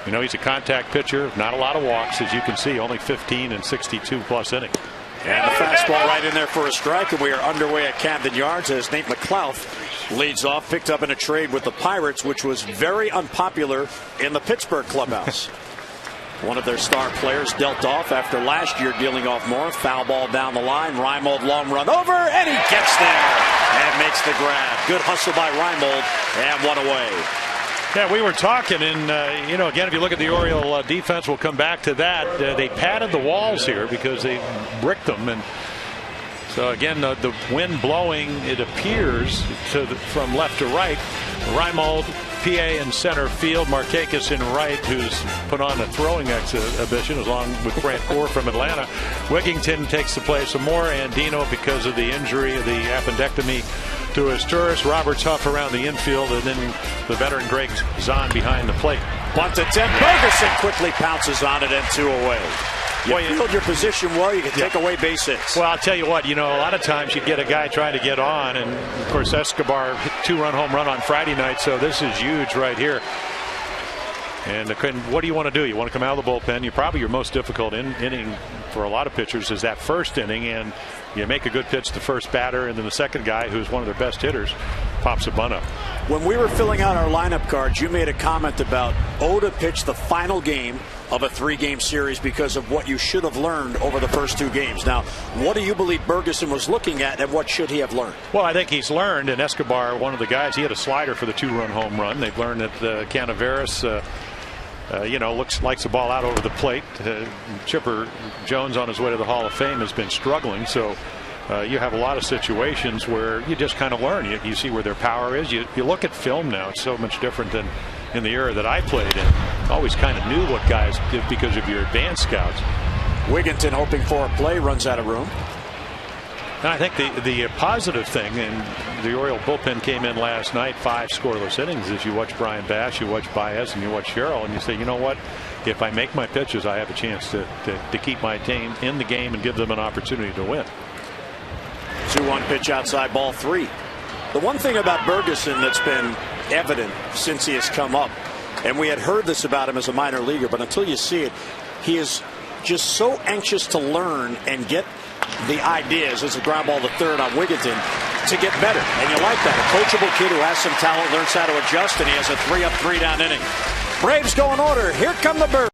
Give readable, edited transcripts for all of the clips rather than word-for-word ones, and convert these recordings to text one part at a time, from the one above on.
You know, he's a contact pitcher, not a lot of walks, as you can see, only 15 and 62 plus innings. And the fastball right in there for a strike, and we are underway at Camden Yards as Nate McLouth leads off, picked up in a trade with the Pirates, which was very unpopular in the Pittsburgh clubhouse. One of their star players dealt off after last year dealing off more. Foul ball down the line. Reimold long run over, and he gets there and makes the grab. Good hustle by Reimold, and one away. Yeah, we were talking, and you know, again, if you look at the Oriole defense, we'll come back to that. They padded the walls here because they bricked them, and so again, the wind blowing, it appears, from left to right. Reimold, PA in center field, Markakis in right, who's put on a throwing exhibition along with Brant Gore from Atlanta. Wigginton takes the place of Moore, and Dino, because of the injury, the appendectomy to his tourist. Roberts Huff around the infield, and then the veteran Greg Zahn behind the plate. Bunt attempt. Bergesen quickly pounces on it, and 2 away. You field your position well, you can take away base hits. Well, I'll tell you what, you know, a lot of times you get a guy trying to get on, and of course Escobar hit 2-run home run on Friday night, so this is huge right here. And what do you want to do? You want to come out of the bullpen. Probably your most difficult inning for a lot of pitchers is that first inning, and you make a good pitch to first batter, and then the second guy, who's one of their best hitters, pops a bunt up. When we were filling out our lineup cards, you made a comment about to pitch the final game of a 3-game series because of what you should have learned over the first 2 games. Now, what do you believe Bergesen was looking at, and what should he have learned? Well, I think he's learned, and Escobar, one of the guys, he had a slider for the 2-run home run. They've learned that Canaveras, you know, likes the ball out over the plate. Chipper Jones, on his way to the Hall of Fame, has been struggling, so you have a lot of situations where you just kind of learn. You see where their power is. You look at film now. It's so much different than in the era that I played in. Always kind of knew what guys did because of your advanced scouts. Wigginton hoping for a play, runs out of room. And I think the positive thing, and the Oriole bullpen came in last night, 5 scoreless innings, is you watch Brian Bash, you watch Baez, and you watch Sherrill, and you say, you know what, if I make my pitches, I have a chance to keep my team in the game and give them an opportunity to win. 2-1 pitch outside, ball 3. The one thing about Bergesen that's been evident since he has come up, and we had heard this about him as a minor leaguer, but until you see it, he is just so anxious to learn and get the ideas, as a ground ball to third on Wigginton, to get better. And you like that. A coachable kid who has some talent, learns how to adjust, and he has a 3-up, 3-down inning. Braves go in order. Here come the Birds.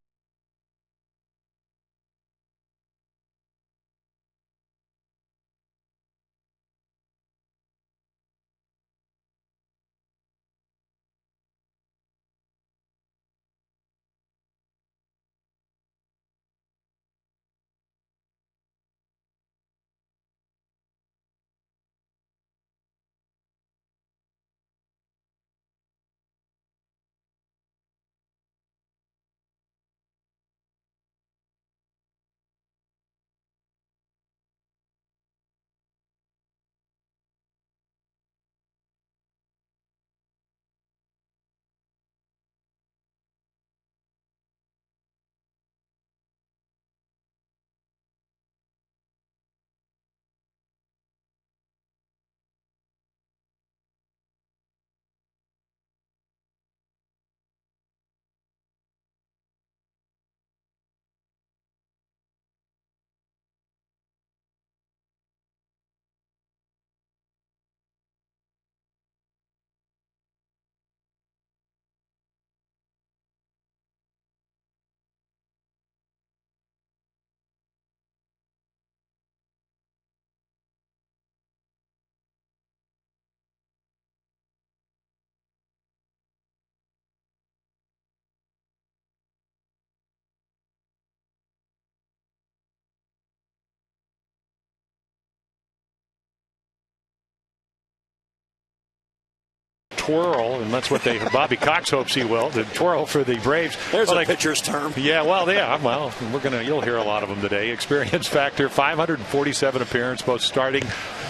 Twirl, and that's what Bobby Cox hopes he will. The twirl for the Braves. There's a pitcher's term. Yeah, well, you'll hear a lot of them today. Experience factor, 547 appearances, both starting.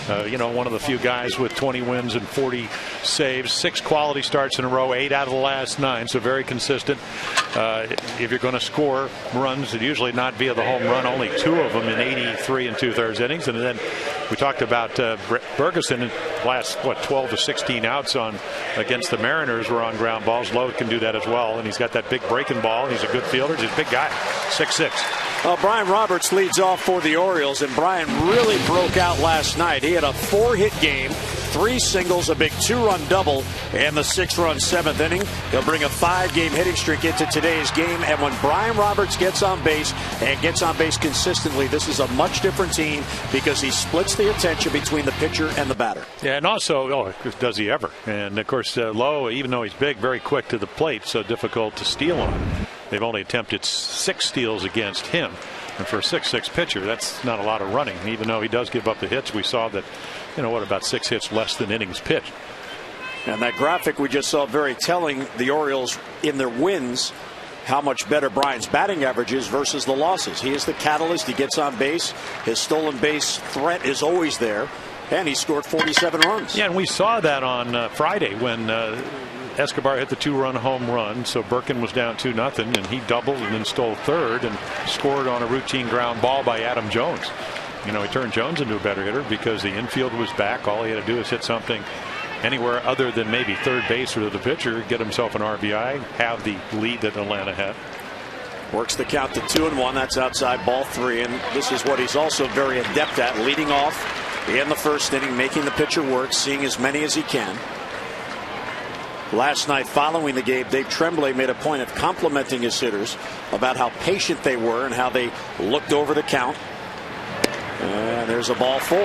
One of the few guys with 20 wins and 40 saves, 6 quality starts in a row, 8 out of the last 9, so very consistent. If you're going to score runs, it usually not via the home run, only 2 of them in 83 2/3 innings, and then We talked about Bergesen in last 12 to 16 outs against the Mariners were on ground balls. Lowe can do that as well, and he's got that big breaking ball. He's a good fielder. He's a big guy, 6'6". Well, Brian Roberts leads off for the Orioles, and Brian really broke out last night. He had a 4-hit game, 3 singles, a big 2-run double, and the 6-run 7th inning. He'll bring a 5-game hitting streak into today's game, and when Brian Roberts gets on base and gets on base consistently, this is a much different team because he splits the attention between the pitcher and the batter. Yeah, and also, does he ever? And of course, Lowe, even though he's big, very quick to the plate, so difficult to steal on. They've only attempted 6 steals against him. And for a 6'6" pitcher, that's not a lot of running. Even though he does give up the hits, we saw that, about 6 hits less than innings pitched. And that graphic we just saw, very telling, the Orioles in their wins, how much better Brian's batting average is versus the losses. He is the catalyst. He gets on base. His stolen base threat is always there. And he scored 47 runs. Yeah, and we saw that on Friday when Escobar hit the 2-run home run. So Bergesen was down 2-0, and he doubled and then stole third and scored on a routine ground ball by Adam Jones. He turned Jones into a better hitter because the infield was back. All he had to do is hit something anywhere other than maybe third base or the pitcher, get himself an RBI, have the lead that Atlanta had. Works the count to 2-1. That's outside ball 3. And this is what he's also very adept at, leading off in the first inning, making the pitcher work, seeing as many as he can. Last night, following the game, Dave Tremblay made a point of complimenting his hitters about how patient they were and how they looked over the count. And there's a ball 4.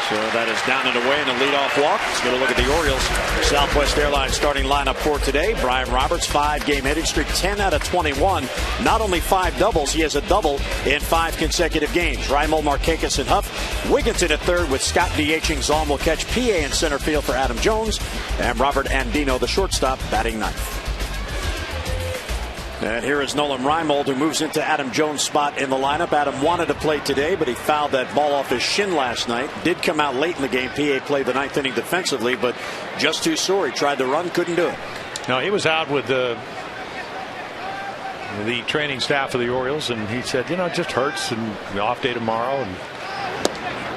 So that is down and away in a leadoff walk. Let's get a look at the Orioles Southwest Airlines starting lineup for today. Brian Roberts, 5-game hitting streak, 10 out of 21. Not only 5 doubles, he has a double in 5 consecutive games. Reimold, Markakis, and Huff. Wigginton at third with Scott DHing. Zalm will catch. PA in center field for Adam Jones. And Robert Andino, the shortstop, batting ninth. And here is Nolan Reimold, who moves into Adam Jones' spot in the lineup. Adam wanted to play today, but he fouled that ball off his shin last night. Did come out late in the game. PA played the 9th inning defensively, but just too sore. He tried to run, couldn't do it. No, he was out with the training staff of the Orioles, and he said, it just hurts, and off day tomorrow. And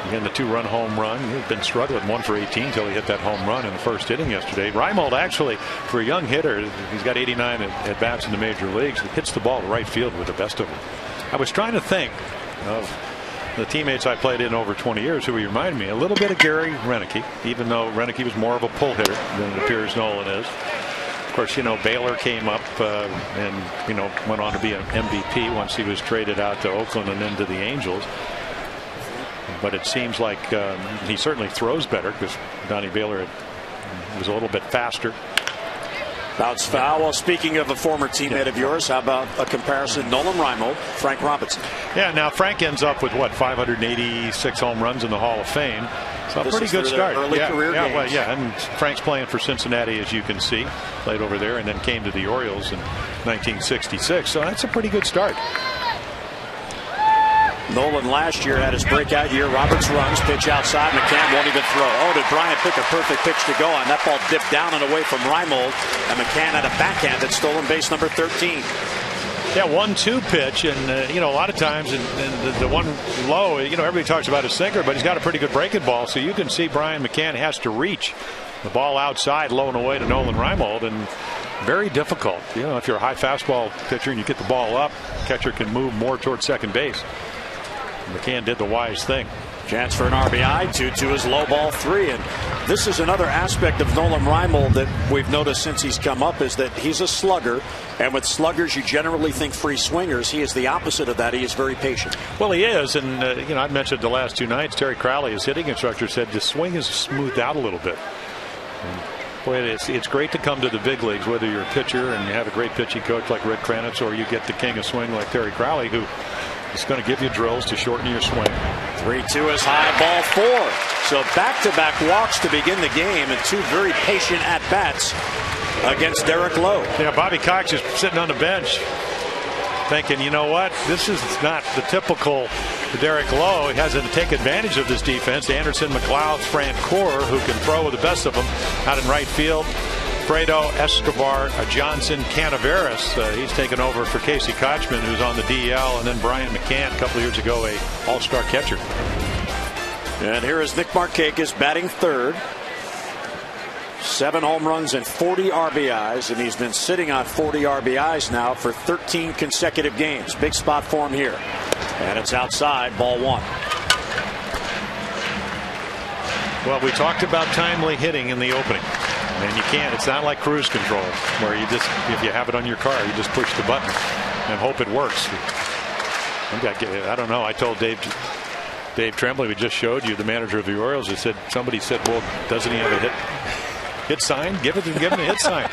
again, the 2-run home run. He's been struggling 1 for 18 until he hit that home run in the first inning yesterday. Reimold, actually, for a young hitter, he's got 89 at bats in the major leagues. He hits the ball to right field with the best of them. I was trying to think of the teammates I played in over 20 years who remind me a little bit of Gary Renicky, even though Renicky was more of a pull hitter than it appears Nolan is. Of course, Baylor came up and went on to be an MVP once he was traded out to Oakland and then to the Angels. But it seems like he certainly throws better because Donnie Baylor was a little bit faster. Bounce foul. Well, speaking of a former teammate of yours, how about a comparison? Nolan Reimold, Frank Robinson. Yeah, now Frank ends up with 586 home runs in the Hall of Fame. So a pretty good start. Early career games. Well, and Frank's playing for Cincinnati, as you can see. Played over there and then came to the Orioles in 1966. So that's a pretty good start. Nolan last year had his breakout year. Roberts runs, pitch outside. McCann won't even throw. Oh, did Bryant pick a perfect pitch to go on? That ball dipped down and away from Reimold, and McCann had a backhand at stolen base number 13. Yeah, 1-2 pitch, and a lot of times, and the one low, everybody talks about his sinker, but he's got a pretty good breaking ball, so you can see Brian McCann has to reach the ball outside, low and away to Nolan Reimold, and very difficult. If you're a high fastball pitcher and you get the ball up, catcher can move more towards second base. McCann did the wise thing. Chance for an RBI. 2-2 is low ball 3. And this is another aspect of Nolan Reimold that we've noticed since he's come up, is that he's a slugger. And with sluggers, you generally think free swingers. He is the opposite of that. He is very patient. Well, he is. And, I mentioned the last 2 nights, Terry Crowley, his hitting instructor, said the swing is smoothed out a little bit. And boy, it's great to come to the big leagues, whether you're a pitcher and you have a great pitching coach like Rick Kranitz, or you get the king of swing like Terry Crowley, who is going to give you drills to shorten your swing. 3-2 is high, ball 4. So back-to-back walks to begin the game, and 2 very patient at-bats against Derek Lowe. Yeah, Bobby Cox is sitting on the bench thinking, what, this is not the typical Derek Lowe. He has to take advantage of this defense. Anderson, McLeod, Francoeur, who can throw with the best of them out in right field. Fredo, Escobar, Johnson, Canaveras. He's taken over for Casey Kochman, who's on the DL, and then Brian McCann, a couple of years ago, a all-star catcher. And here is Nick Markakis batting third. 7 home runs and 40 RBIs, and he's been sitting on 40 RBIs now for 13 consecutive games. Big spot for him here. And it's outside, ball 1. Well, we talked about timely hitting in the opening. And you can't. It's not like cruise control where you just, if you have it on your car, you just push the button and hope it works. I don't know. I told Dave Tremblay, we just showed you, the manager of the Orioles, somebody said, well, doesn't he have a hit sign? Give him a hit sign.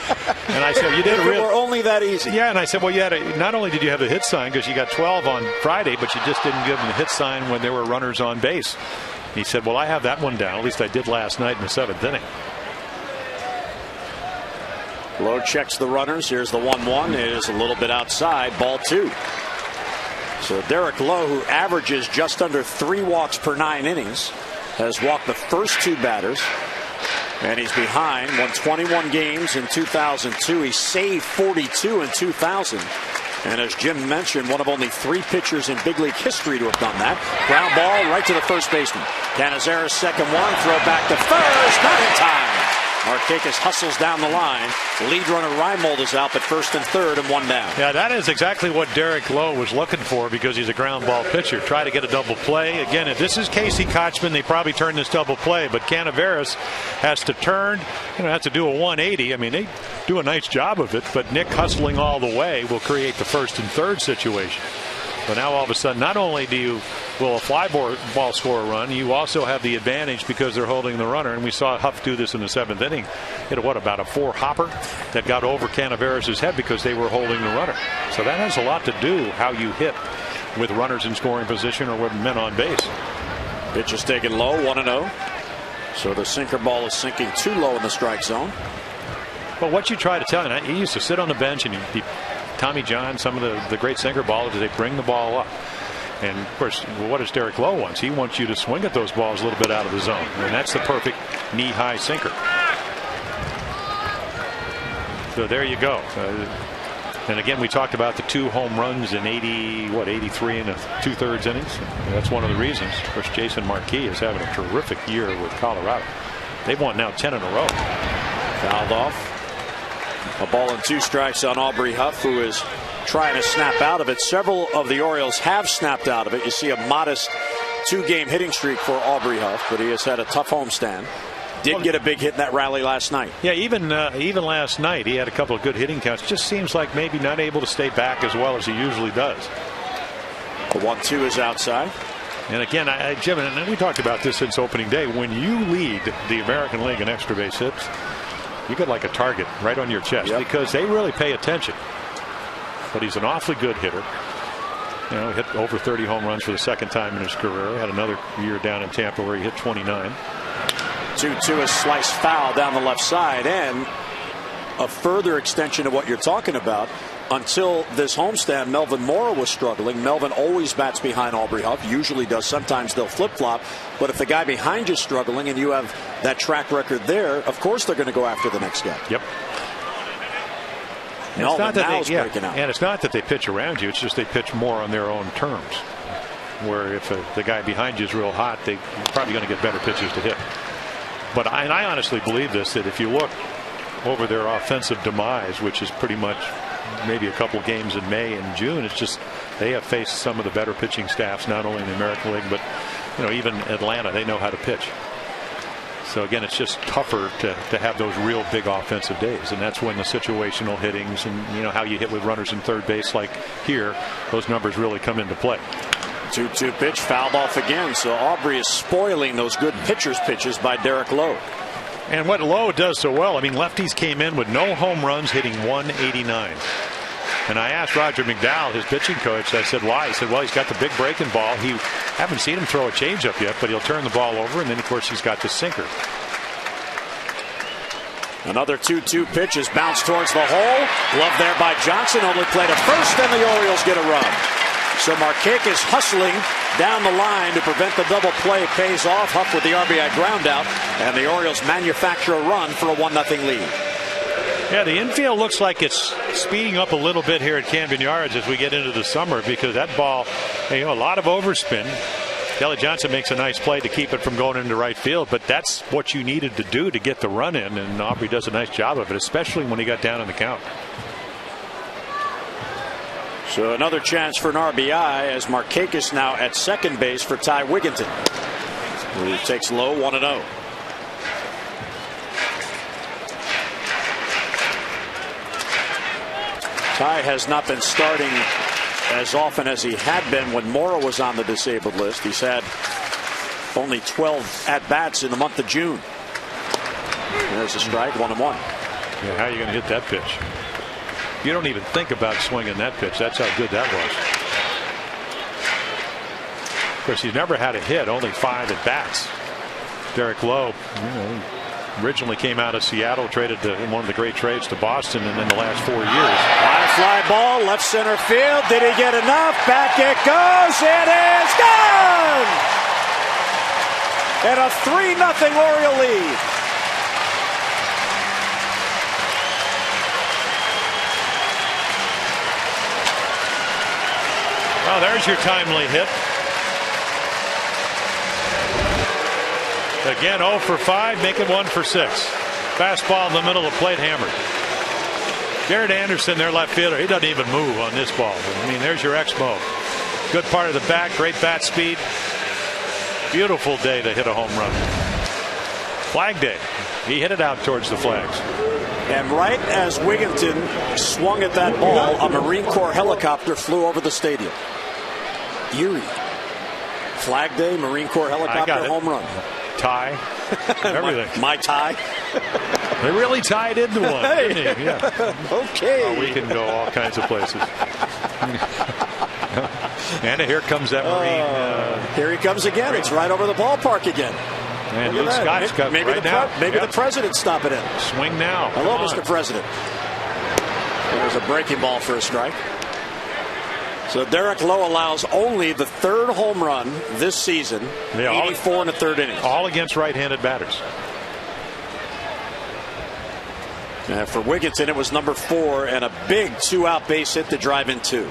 And I said, you did it were only that easy. Yeah, and I said, well, not only did you have a hit sign because you got 12 on Friday, but you just didn't give him the hit sign when there were runners on base. He said, well, I have that one down. At least I did last night in the 7th inning. Lowe checks the runners. Here's the 1-1. It is a little bit outside, ball 2. So Derek Lowe, who averages just under 3 walks per 9 innings, has walked the first 2 batters. And he's behind. Won 21 games in 2002. He saved 42 in 2000. And as Jim mentioned, one of only 3 pitchers in big league history to have done that. Ground ball right to the first baseman. Canizares second one. Throw back to first. Not in time. Markakis hustles down the line. Lead runner Reimold is out, but first and third and 1 down. Yeah, that is exactly what Derek Lowe was looking for because he's a ground ball pitcher. Try to get a double play. Again, if this is Casey Kochman, they probably turn this double play, but Canizares has to turn, has to do a 180. I mean, they do a nice job of it, but Nick hustling all the way will create the first and third situation. But now all of a sudden, not only will a fly ball score a run, you also have the advantage because they're holding the runner. And we saw Huff do this in the 7th inning. Hit about a 4-hopper that got over Canizares' head because they were holding the runner. So that has a lot to do how you hit with runners in scoring position or with men on base. Pitch is taken low, 1-0. So the sinker ball is sinking too low in the strike zone. Well, what you try to tell him, he used to sit on the bench and he'd Tommy John, some of the great sinker ballers, they bring the ball up. And of course, what does Derek Lowe want? He wants you to swing at those balls a little bit out of the zone. And that's the perfect knee-high sinker. So there you go. And again, we talked about the 2 home runs in 83 and 2/3 innings. That's one of the reasons. Of course, Jason Marquis is having a terrific year with Colorado. They've won now 10 in a row. Fouled off. A ball and 2 strikes on Aubrey Huff, who is trying to snap out of it. Several of the Orioles have snapped out of it. You see a modest 2-game hitting streak for Aubrey Huff, but he has had a tough homestand. Did get a big hit in that rally last night. Yeah, even last night he had a couple of good hitting counts. Just seems like maybe not able to stay back as well as he usually does. The 1-2 is outside. And again, Jim, and we talked about this since opening day. When you lead the American League in extra base hits, you get like a target right on your chest because they really pay attention. But he's an awfully good hitter. He hit over 30 home runs for the 2nd time in his career. He had another year down in Tampa where he hit 29. 2-2 is sliced foul down the left side, and a further extension of what you're talking about. Until this homestand, Melvin Mora was struggling. Melvin always bats behind Aubrey Huff, usually does. Sometimes they'll flip-flop. But if the guy behind you is struggling and you have that track record there, of course they're going to go after the next guy. Yep. Melvin now is breaking out. And it's not that they pitch around you. It's just they pitch more on their own terms. Where if the guy behind you is real hot, they're probably going to get better pitches to hit. But I honestly believe this, that if you look over their offensive demise, which is pretty much maybe a couple games in May and June, it's just they have faced some of the better pitching staffs, not only in the American League, but even Atlanta. They know how to pitch. So again, it's just tougher to have those real big offensive days, and that's when the situational hittings and how you hit with runners in third base like here, those numbers really come into play. 2-2 pitch fouled off again. So Aubrey is spoiling those good pitchers' pitches by Derek Lowe. And what Lowe does so well, lefties came in with no home runs, hitting 189. And I asked Roger McDowell, his pitching coach, I said, why? He said, well, he's got the big breaking ball. Haven't seen him throw a changeup yet, but he'll turn the ball over, and then, of course, he's got the sinker. Another 2-2 pitch is bounced towards the hole. Glove there by Johnson, only play to first, and the Orioles get a run. So Markakis hustling down the line to prevent the double play pays off. Huff with the RBI ground out, and the Orioles manufacture a run for a 1-0 lead. Yeah, the infield looks like it's speeding up a little bit here at Camden Yards as we get into the summer, because that ball, a lot of overspin. Kelly Johnson makes a nice play to keep it from going into right field, but that's what you needed to do to get the run in, and Aubrey does a nice job of it, especially when he got down in the count. So another chance for an RBI as Markakis now at second base for Ty Wigginton. He takes low 1-0. Ty has not been starting as often as he had been when Mora was on the disabled list. He's had only 12 at-bats in the month of June. There's a strike, 1-1. Yeah, how are you going to hit that pitch? You don't even think about swinging that pitch. That's how good that was. Of course, he's never had a hit, only 5 at-bats. Derek Lowe, originally came out of Seattle, traded to one of the great trades to Boston, and in the last 4 years. High fly ball, left center field. Did he get enough? Back it goes. It is gone! And a 3-0 Oriole lead. Well, there's your timely hit. Again, 0 for 5, make it 1 for 6. Fastball in the middle of the plate, hammered. Garrett Anderson, their left fielder, he doesn't even move on this ball. I mean, there's your Exmo. Good part of the bat, great bat speed. Beautiful day to hit a home run. Flag day. He hit it out towards the flags. And right as Wigginton swung at that ball, a Marine Corps helicopter flew over the stadium. Erie. Flag day, Marine Corps helicopter, home run. Tie. Everything. my tie. They really tied into one. Hey. Didn't he? Yeah. Okay. Oh, we can go all kinds of places. And here comes that Marine. Here he comes again. It's right over the ballpark again. And Luke Scott's got maybe right now. Maybe the president's stopping in. Swing now. Hello, Mr. President. There's a breaking ball for a strike. So Derek Lowe allows only the 3rd home run this season. 84 in the 3rd inning. All against right-handed batters. For Wigginton, it was number 4 and a big 2-out base hit to drive in 2.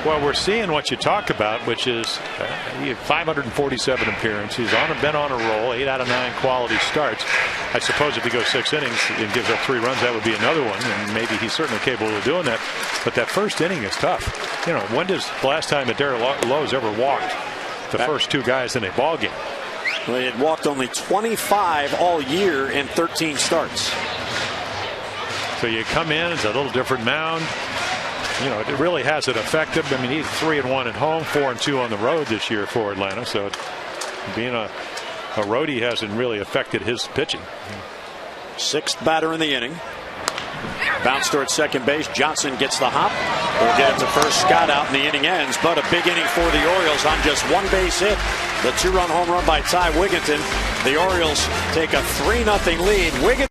Well, we're seeing what you talk about, which is 547 appearances. He's been on a roll, 8 out of 9 quality starts. I suppose if he goes 6 innings and gives up 3 runs, that would be another one, and maybe he's certainly capable of doing that. But that first inning is tough. You know, when does the last time that Derek Lowe's ever walked the first 2 guys in a ball game? Well, he had walked only 25 all year in 13 starts. So you come in, it's a little different mound. You know, it really hasn't affected him. I mean, he's 3-1 at home, 4-2 on the road this year for Atlanta. So being a roadie hasn't really affected his pitching. 6th batter in the inning. Bounce towards second base. Johnson gets the hop. We'll get it to first. Scott out and the inning ends. But a big inning for the Orioles on just 1 base hit. The 2-run home run by Ty Wigginton. The Orioles take a 3-0 lead. Wigginton.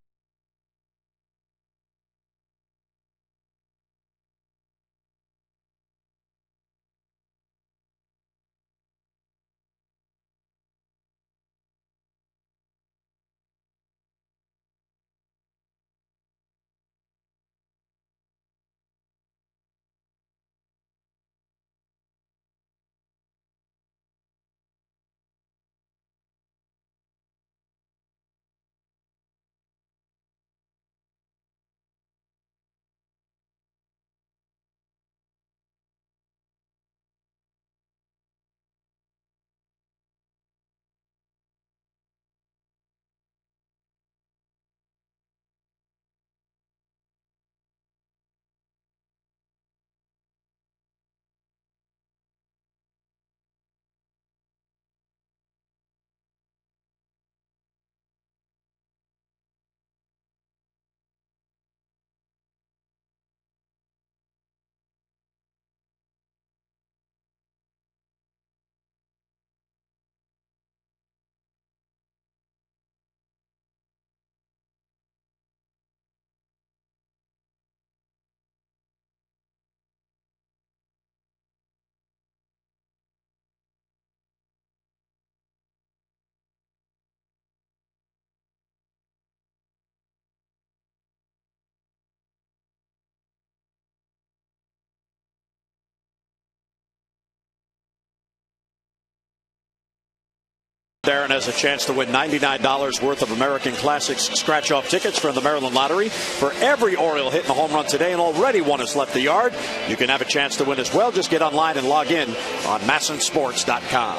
Darren has a chance to win $99 worth of American Classics scratch-off tickets from the Maryland Lottery. For every Oriole hitting a home run today, and already one has left the yard, you can have a chance to win as well. Just get online and log in on MASSonSports.com.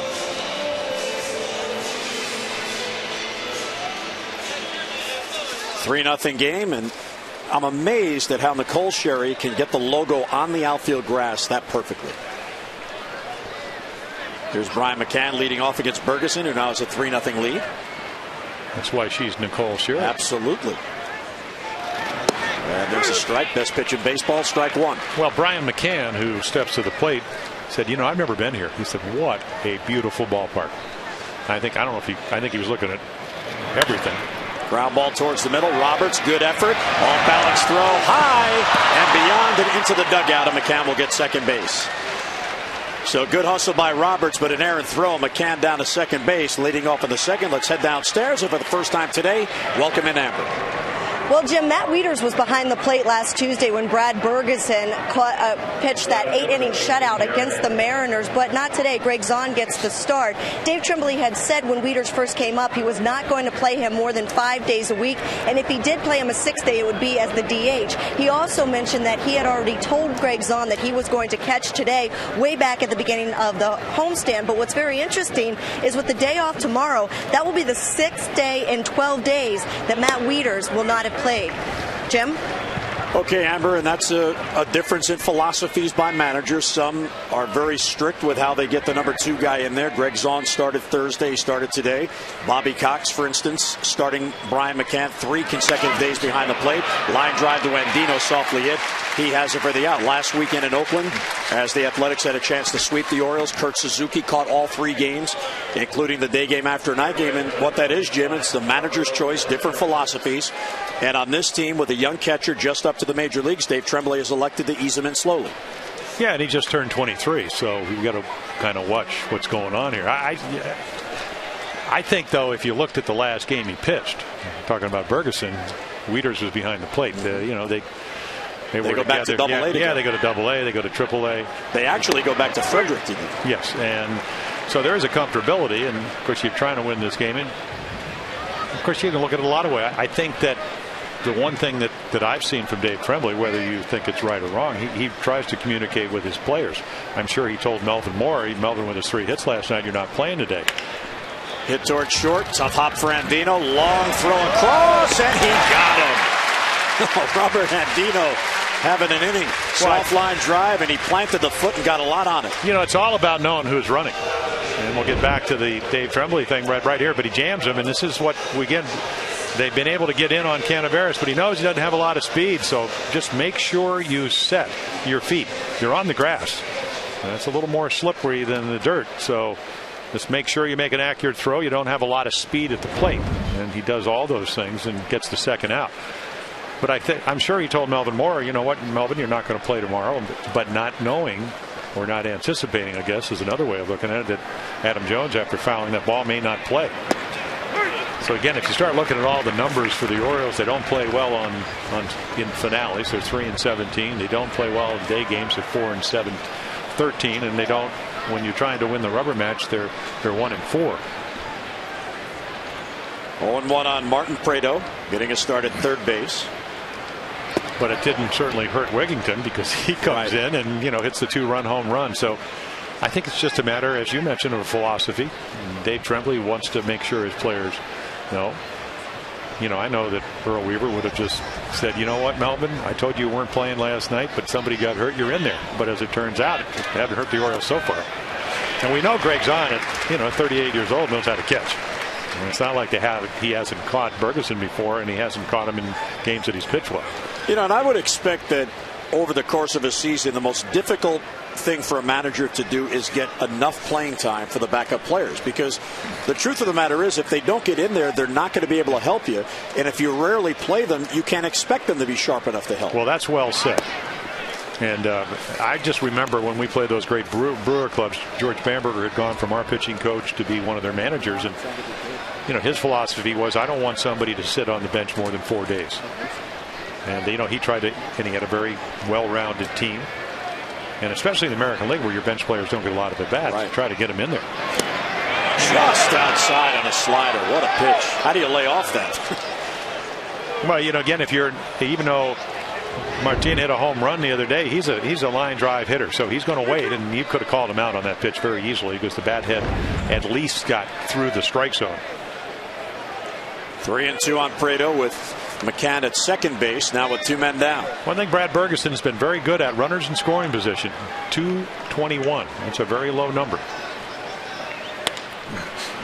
3-0 game, and I'm amazed at how Nicole Sherry can get the logo on the outfield grass that perfectly. Here's Brian McCann leading off against Bergesen, who now has a 3-0 lead. That's why she's Nicole Sherry. Absolutely. And there's a strike. Best pitch in baseball, strike one. Well, Brian McCann, who steps to the plate, said, "You know, I've never been here." He said, "What a beautiful ballpark." I think he was looking at everything. Ground ball towards the middle. Roberts, good effort. Off balance throw, high and beyond and into the dugout, and McCann will get second base. So good hustle by Roberts, but an errant throw. McCann down to second base, leading off in the second. Let's head downstairs, and for the first time today, welcome in Amber. Well, Jim, Matt Wieters was behind the plate last Tuesday when Brad Bergesen pitched that 8-inning shutout against the Mariners, but not today. Greg Zahn gets the start. Dave Tremblay had said when Wieters first came up he was not going to play him more than 5 days a week, and if he did play him a sixth day, it would be as the DH. He also mentioned that he had already told Greg Zahn that he was going to catch today way back at the beginning of the homestand, but what's very interesting is with the day off tomorrow, that will be the 6th day in 12 days that Matt Wieters will not have played. Jim? Okay, Amber, and that's a difference in philosophies by managers. Some are very strict with how they get the number 2 guy in there. Greg Zahn started Thursday, he started today. Bobby Cox, for instance, starting Brian McCann 3 consecutive days behind the plate. Line drive to Andino, softly hit. He has it for the out. Last weekend in Oakland, as the Athletics had a chance to sweep the Orioles, Kurt Suzuki caught all 3 games, including the day game after night game. And what that is, Jim, it's the manager's choice, different philosophies. And on this team, with a young catcher just up to the major leagues, Dave Tremblay has elected to ease him in slowly. Yeah, and he just turned 23, so we've got to kind of watch what's going on here. I think, though, if you looked at the last game he pitched, talking about Bergesen, Wieters was behind the plate. They go back to Double A. Yeah, they go to Double A. They go to Triple A. They actually go back to Fredericton. Yes, and so there is a comfortability, and of course you're trying to win this game. And of course you can look at it a lot of ways. I think that the one thing that I've seen from Dave Tremblay, whether you think it's right or wrong, he tries to communicate with his players. I'm sure he told Melvin Moore, Melvin with his 3 hits last night, you're not playing today. Hit towards short, tough hop for Andino, long throw across, and he got him. Robert Andino having an inning. Soft line drive, and he planted the foot and got a lot on it. You know, it's all about knowing who's running. And we'll get back to the Dave Tremblay thing right here, but he jams him, and this is what, again, they've been able to get in on Canaveras, but he knows he doesn't have a lot of speed, so just make sure you set your feet. You're on the grass. That's a little more slippery than the dirt, so just make sure you make an accurate throw. You don't have a lot of speed at the plate, and he does all those things and gets the second out. But I'm sure he told Melvin Moore, you know what, Melvin, you're not going to play tomorrow, but not knowing or not anticipating, I guess, is another way of looking at it, that Adam Jones, after fouling that ball, may not play. So again, if you start looking at all the numbers for the Orioles, they don't play well in finales. They're 3-17. They don't play well in day games. They're 4-7-13, and they don't. When you're trying to win the rubber match, they're 1-4. 0-1 on Martin Prado, getting a start at third base. But it didn't certainly hurt Wigginton, because he comes in and hits the 2-run home run. So I think it's just a matter, as you mentioned, of a philosophy. Dave Tremblay wants to make sure his players know. I know that Earl Weaver would have just said, you know what, Melvin, I told you weren't playing last night, but somebody got hurt, you're in there. But as it turns out, it hasn't hurt the Orioles so far. And we know Greg Zahn, at 38 years old, knows how to catch. And it's not like he hasn't caught Bergesen before, and he hasn't caught him in games that he's pitched well. And I would expect that over the course of a season, the most difficult thing for a manager to do is get enough playing time for the backup players, because the truth of the matter is, if they don't get in there, they're not going to be able to help you, and if you rarely play them, you can't expect them to be sharp enough to help. Well, that's well said. And I just remember when we played those great Brewer clubs, George Bamberger had gone from our pitching coach to be one of their managers, and his philosophy was, I don't want somebody to sit on the bench more than 4 days. And he tried to, and he had a very well-rounded team. And especially in the American League, where your bench players don't get a lot of at bats, try to get them in there. just outside on a slider. What a pitch. How do you lay off that? Well, again, even though Martin hit a home run the other day, he's a line drive hitter, so he's going to wait, and you could have called him out on that pitch very easily because the bat had at least got through the strike zone. 3-2 on Prado with McCann at second base, now with 2 men down. One thing Brad Bergesen has been very good at, runners in scoring position. 221. That's a very low number.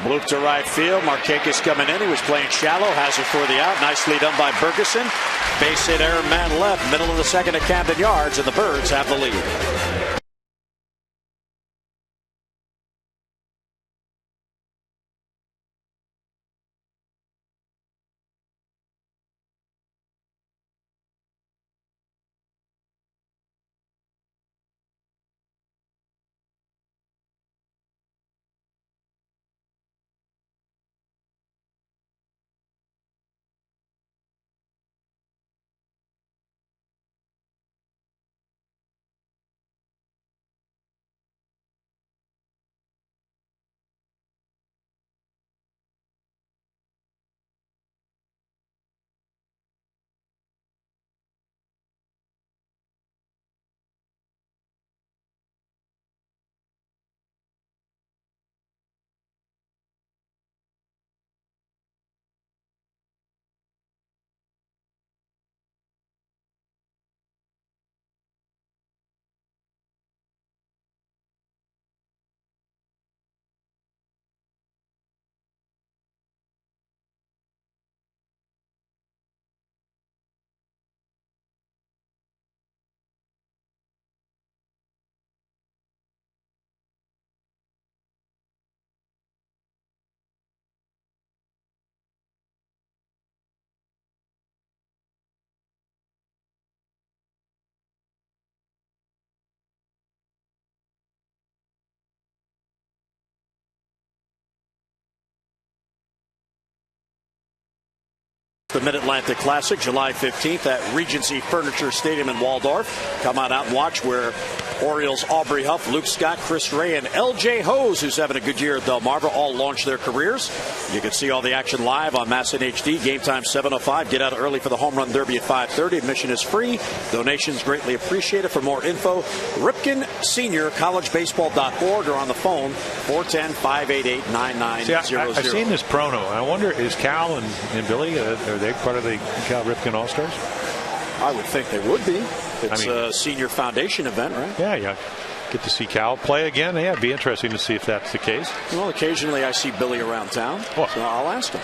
Bloop to right field. Markakis coming in. He was playing shallow. Hazard for the out. Nicely done by Bergesen. Base hit error, man left. Middle of the second at Camden Yards, and the Birds have the lead. The Mid-Atlantic Classic, July 15th at Regency Furniture Stadium in Waldorf. Come on out and watch where Orioles Aubrey Huff, Luke Scott, Chris Ray, and L.J. Hose, who's having a good year at Delmarva, all launch their careers. You can see all the action live on MASN HD. Game time 7:05. Get out early for the Home Run Derby at 5:30. Admission is free. Donations greatly appreciated. For more info, Ripken Senior, collegebaseball.org, or on the phone, 410-588-9900. I've seen this prono. I wonder, is Cal and Billy, are they part of the Cal Ripken All-Stars? I would think they would be. It's a senior foundation event, right? Yeah. Get to see Cal play again. Yeah, it'd be interesting to see if that's the case. Well, occasionally I see Billy around town, so I'll ask him,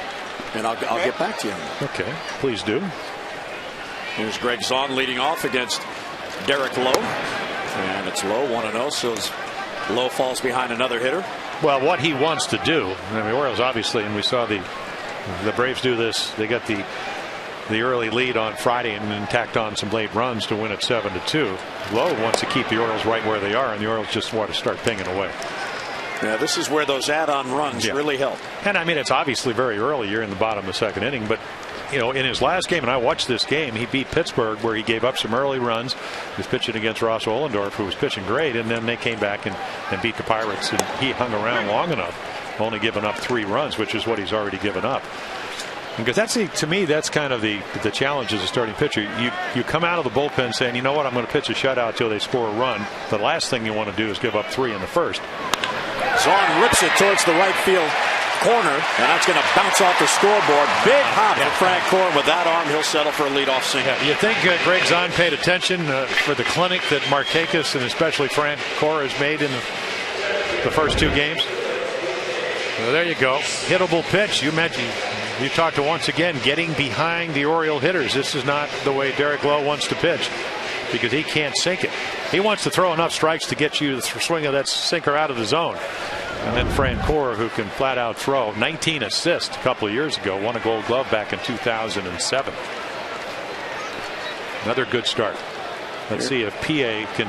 and I'll get back to you. Okay, please do. Here's Greg Zahn leading off against Derek Lowe, and it's Lowe 1-0, so Lowe falls behind another hitter. Well, what he wants to do, the Orioles obviously, and we saw the Braves do this. They got the early lead on Friday and then tacked on some late runs to win it 7-2. Lowe wants to keep the Orioles right where they are, and the Orioles just want to start pinging away. Yeah, this is where those add-on runs really help. And it's obviously very early. You're in the bottom of the second inning, but in his last game, and I watched this game, he beat Pittsburgh where he gave up some early runs. He was pitching against Ross Ohlendorf, who was pitching great, and then they came back and beat the Pirates, and he hung around long enough, only giving up 3 runs, which is what he's already given up. Because to me, that's kind of the challenge as a starting pitcher. You come out of the bullpen saying, you know what, I'm going to pitch a shutout until they score a run. The last thing you want to do is give up 3 in the first. Zahn rips it towards the right field corner, and that's going to bounce off the scoreboard. Big hop for Frank Cora. With that arm, he'll settle for a leadoff single. Yeah, you think Greg Zahn paid attention for the clinic that Markakis and especially Frank Cora has made in the first 2 games? Well, there you go. Hittable pitch. You talked to once again getting behind the Oriole hitters. This is not the way Derek Lowe wants to pitch because he can't sink it. He wants to throw enough strikes to get you the swing of that sinker out of the zone. And then Frank Cora, who can flat out throw. 19 assists a couple of years ago. Won a Gold Glove back in 2007. Another good start. Let's see if PA can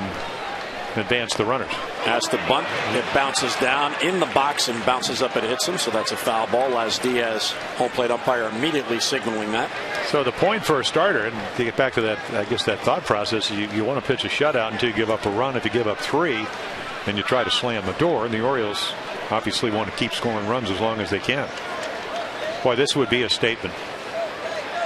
advance the runners. Has to bunt. It bounces down in the box and bounces up and hits him. So that's a foul ball. Las Diaz, home plate umpire, immediately signaling that. So the point for a starter, and to get back to that, I guess that thought process, you want to pitch a shutout until you give up a run. If you give up 3, then you try to slam the door. And the Orioles obviously want to keep scoring runs as long as they can. Boy, this would be a statement.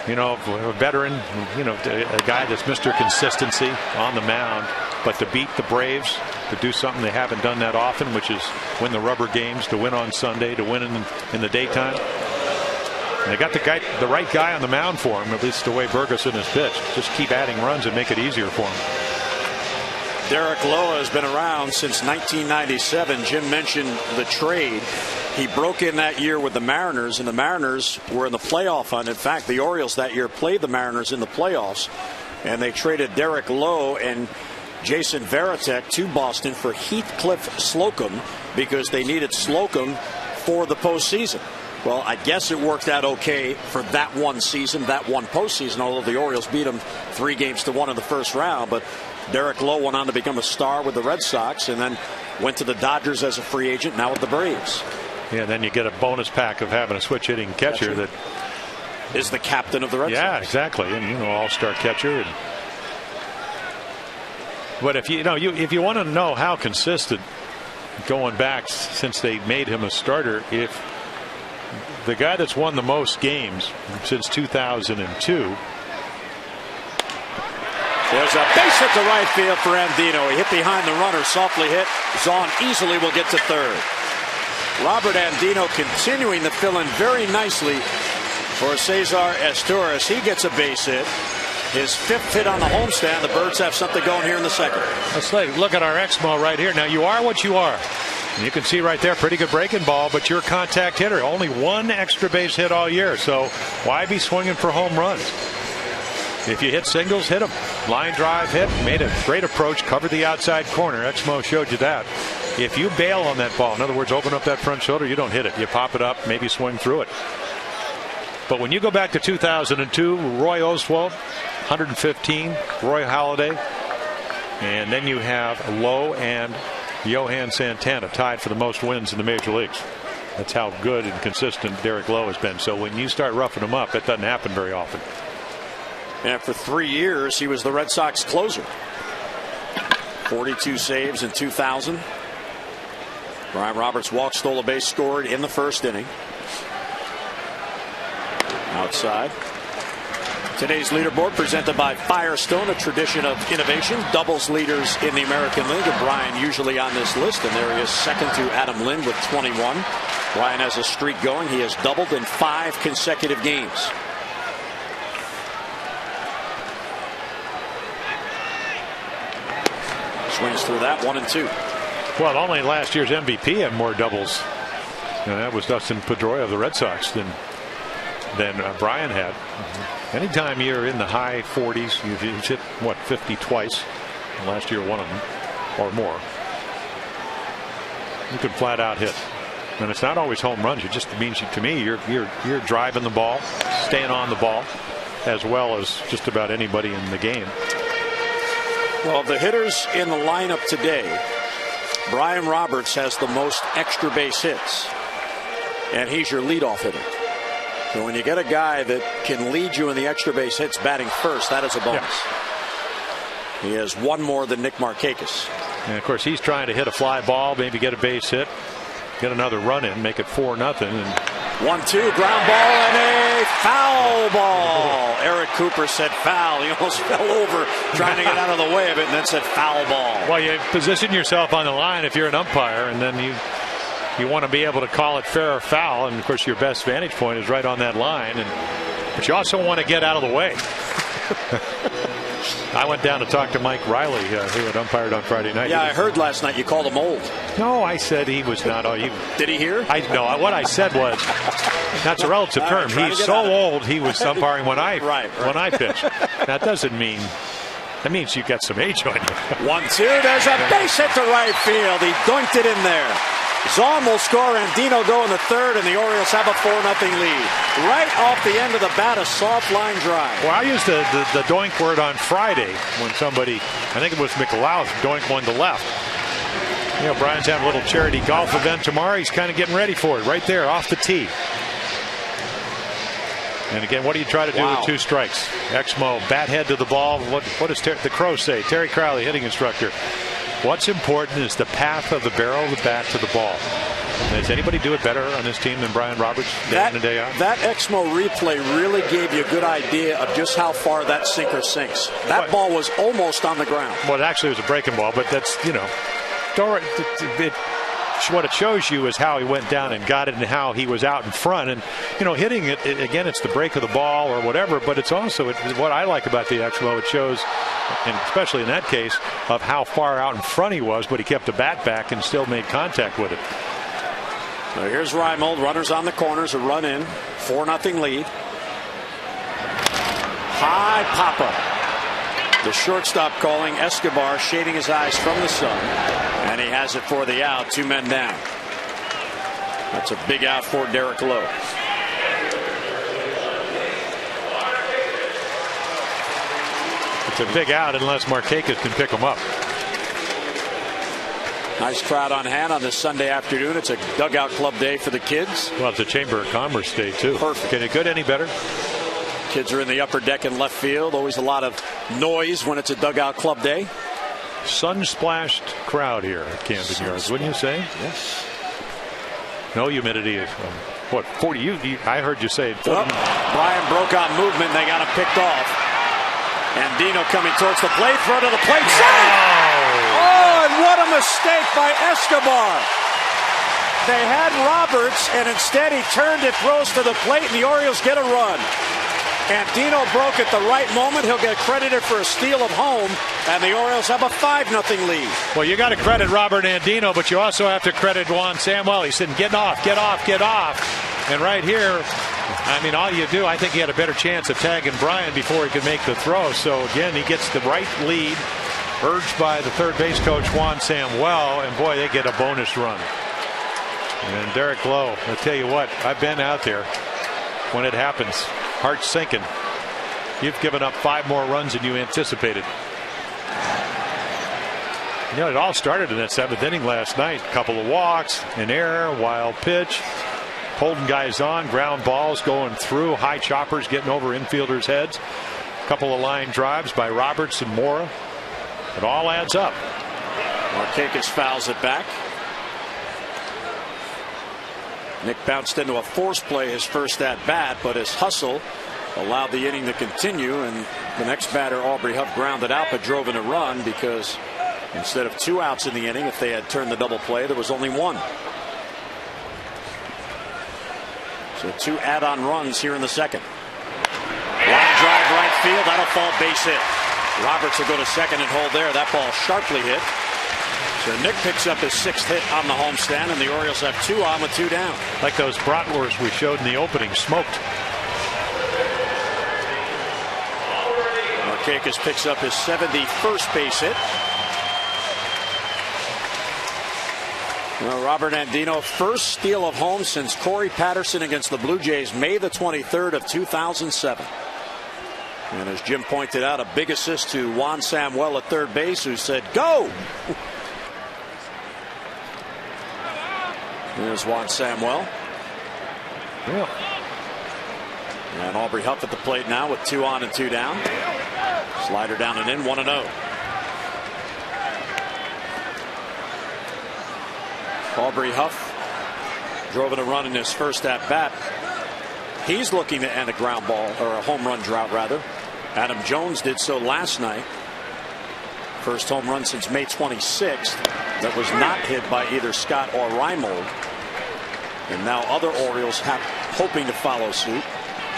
You know, a veteran, you know, a guy that's Mr. Consistency on the mound, but to beat the Braves, to do something they haven't done that often, which is win the rubber games, to win on Sunday, to win in the daytime. And they got the right guy on the mound for him, at least the way Bergesen has pitched. Just keep adding runs and make it easier for him. Derek Lowe has been around since 1997. Jim mentioned the trade. He broke in that year with the Mariners, and the Mariners were in the playoff hunt. In fact, the Orioles that year played the Mariners in the playoffs, and they traded Derek Lowe and Jason Varitek to Boston for Heathcliff Slocum because they needed Slocum for the postseason. Well, I guess it worked out okay for that one season, that one postseason, although the Orioles beat them 3-1 in the first round. But Derek Lowe went on to become a star with the Red Sox and then went to the Dodgers as a free agent, now with the Braves. Yeah, then you get a bonus pack of having a switch hitting catcher that is the captain of the Red Sox. Yeah, exactly. And, you know, all-star catcher. But if if you want to know how consistent going back since they made him a starter, if the guy that's won the most games since 2002. There's a base hit to right field for Andino. He hit behind the runner, softly hit. Zahn easily will get to third. Robert Andino continuing to fill in very nicely for Cesar Esteuras. He gets a base hit. His 5th hit on the homestand. The Birds have something going here in the second. Let's look at our Exmo right here. Now, you are what you are. And you can see right there, pretty good breaking ball, but you're a contact hitter. Only one extra base hit all year. So why be swinging for home runs? If you hit singles, hit them. Line drive hit, made a great approach, covered the outside corner. Exmo showed you that. If you bail on that ball, in other words, open up that front shoulder, you don't hit it. You pop it up, maybe swing through it. But when you go back to 2002, Roy Oswalt, 115, Roy Halladay, and then you have Lowe and Johan Santana tied for the most wins in the major leagues. That's how good and consistent Derek Lowe has been. So when you start roughing him up, that doesn't happen very often. And for 3 years, he was the Red Sox closer. 42 saves in 2000. Brian Roberts walked, stole a base, scored in the first inning. Outside. Today's leaderboard presented by Firestone, a tradition of innovation. Doubles leaders in the American League. And Brian usually on this list, and there he is, second to Adam Lind with 21. Brian has a streak going. He has doubled in 5 consecutive games. Swings through that, 1-2. Well, only last year's MVP had more doubles. And that was Dustin Pedroia of the Red Sox than Brian had. Anytime you're in the high 40s, you've hit, what, 50 twice. Last year, one of them or more. You can flat out hit. And it's not always home runs. It just means, to me, you're driving the ball, staying on the ball, as well as just about anybody in the game. Well, the hitters in the lineup today, Brian Roberts has the most extra base hits, and he's your leadoff hitter. So when you get a guy that can lead you in the extra base hits batting first, that is a bonus. Yeah. He has one more than Nick Markakis. And of course, he's trying to hit a fly ball, maybe get a base hit, get another run in, make it 4-0. And 1-2, ground ball and a foul ball. Eric Cooper said foul. He almost fell over trying to get out of the way of it and then said foul ball. Well, you position yourself on the line if you're an umpire, and then you want to be able to call it fair or foul. And of course, your best vantage point is right on that line. But you also want to get out of the way. I went down to talk to Mike Riley, who had umpired on Friday night. Yeah, I heard last night you called him old. No, I said he was not. Did he hear? No, what I said was, that's a relative term. He's so old, he was umpiring when I pitched. That doesn't mean. That means you got some age on you. 1-2. There's a base hit to right field. He dunked it in there. Zahn will score, and Dino go in the third, and the Orioles have a 4-0 lead. Right off the end of the bat, a soft line drive. Well, I used the doink word on Friday when somebody, I think it was McLeod, doink one to left. You know, Brian's having a little charity golf event tomorrow. He's kind of getting ready for it right there off the tee. And again, what do you try to do with 2 strikes? Exmo, bat head to the ball. What does the Crow say? Terry Crowley, hitting instructor. What's important is the path of the barrel of the bat to the ball. Does anybody do it better on this team than Brian Roberts day in and day out? That Exmo replay really gave you a good idea of just how far that sinker sinks. That ball was almost on the ground. Well, it actually was a breaking ball, but that's, what it shows you is how he went down and got it and how he was out in front. And, hitting it, again, it's the break of the ball or whatever, but it's also what I like about the Exmo. It shows, and especially in that case, of how far out in front he was, but he kept the bat back and still made contact with it. So here's Reimold, runners on the corners, a run in, 4-0 lead. High pop-up. The shortstop calling, Escobar shading his eyes from the sun, and he has it for the out, 2 men down. That's a big out for Derek Lowe. It's a big out unless Markakis can pick him up. Nice crowd on hand on this Sunday afternoon. It's a dugout club day for the kids. Well, it's a Chamber of Commerce day, too. Perfect. Can it get any better? Kids are in the upper deck in left field. Always a lot of noise when it's a dugout club day. Sun-splashed crowd here at Camden Yards, wouldn't you say? Yes. No humidity. What, 40? I heard you say 40. Brian broke on movement. They got him picked off. And Dino coming towards the plate. Throw to the plate. Oh, and what a mistake by Escobar. They had Roberts, and instead he turned it, throws to the plate, and the Orioles get a run. And Dino broke at the right moment. He'll get credited for a steal of home, and the Orioles have a 5-0 lead. Well, you got to credit Robert Andino, but you also have to credit Juan Samuel. He said, get off. And right here, all you do, I think he had a better chance of tagging Brian before he could make the throw. So, again, he gets the right lead, urged by the third base coach, Juan Samuel, and, boy, they get a bonus run. And Derek Lowe, I'll tell you what, I've been out there when it happens. Heart sinking. You've given up 5 more runs than you anticipated. It all started in that 7th inning last night. A couple of walks, an error, wild pitch, holding guys on, ground balls going through, high choppers getting over infielders' heads. A couple of line drives by Roberts and Mora. It all adds up. Markakis fouls it back. Nick bounced into a force play his first at bat, but his hustle allowed the inning to continue, and the next batter, Aubrey Huff, grounded out but drove in a run because instead of 2 outs in the inning, if they had turned the double play, there was only 1. So 2 add-on runs here in the second. Line drive right field, that'll fall base hit. Roberts will go to second and hold there. That ball sharply hit. So Nick picks up his 6th hit on the homestand, and the Orioles have 2 on with 2 down. Like those bratwursts we showed in the opening, smoked. Markakis picks up his 71st base hit. Robert Andino, first steal of home since Corey Patterson against the Blue Jays, May the 23rd of 2007. And as Jim pointed out, a big assist to Juan Samuel at third base, who said, "Go!" There's Juan Samuel. Yeah. And Aubrey Huff at the plate now with 2 on and 2 down. Slider down and in, 1-0. Aubrey Huff drove in a run in his first at bat. He's looking to end a ground ball, or a home run drought rather. Adam Jones did so last night. First home run since May 26th that was not hit by either Scott or Reimold. And now other Orioles hoping to follow suit.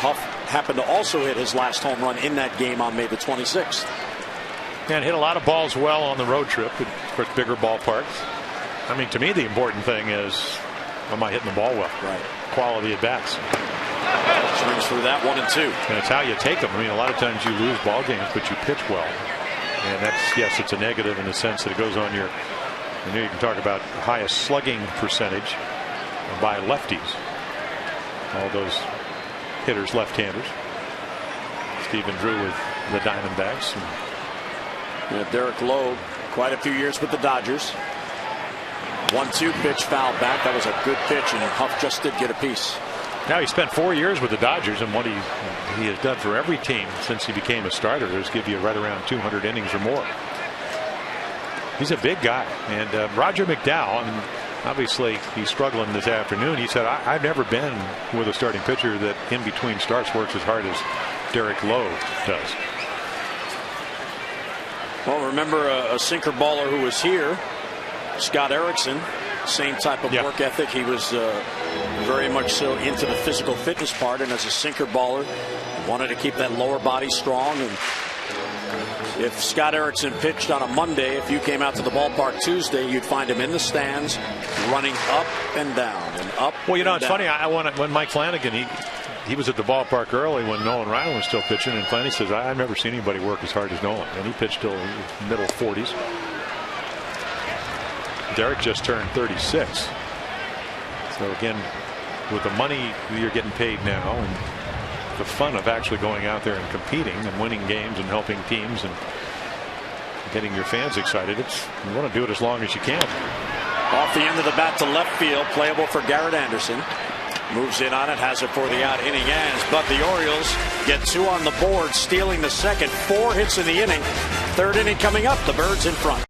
Huff happened to also hit his last home run in that game on May the 26th. And hit a lot of balls well on the road trip, of course, bigger ballparks. To me, the important thing is, am I hitting the ball well? Right. Quality at bats. Swings through that, 1 and 2. And it's how you take them. A lot of times you lose ball games, but you pitch well. And that's, yes, it's a negative in the sense that it goes on your, you can talk about highest slugging percentage by lefties. All those hitters, left-handers. Stephen Drew with the Diamondbacks. Derek Lowe, quite a few years with the Dodgers. 1-2 pitch fouled back. That was a good pitch, and Huff just did get a piece. Now he spent 4 years with the Dodgers, and what he has done for every team since he became a starter is give you right around 200 innings or more. He's a big guy. And Roger McDowell, and obviously he's struggling this afternoon. He said, I've never been with a starting pitcher that in between starts works as hard as Derek Lowe does. Well, remember a sinker baller who was here, Scott Erickson, same type of work ethic. He was very much so into the physical fitness part, and as a sinker baller, wanted to keep that lower body strong. And if Scott Erickson pitched on a Monday, if you came out to the ballpark Tuesday, you'd find him in the stands running up and down and up. Well, you know, it's funny. When Mike Flanagan, he was at the ballpark early when Nolan Ryan was still pitching, and Flanagan says, I've never seen anybody work as hard as Nolan. And he pitched till middle 40s. Derek just turned 36. So again, with the money you're getting paid now and the fun of actually going out there and competing and winning games and helping teams and getting your fans excited, you want to do it as long as you can. Off the end of the bat to left field, playable for Garrett Anderson. Moves in on it, has it for the out. Inning ends, but the Orioles get 2 on the board, stealing the second. 4 hits in the inning. Third inning coming up. The Birds in front.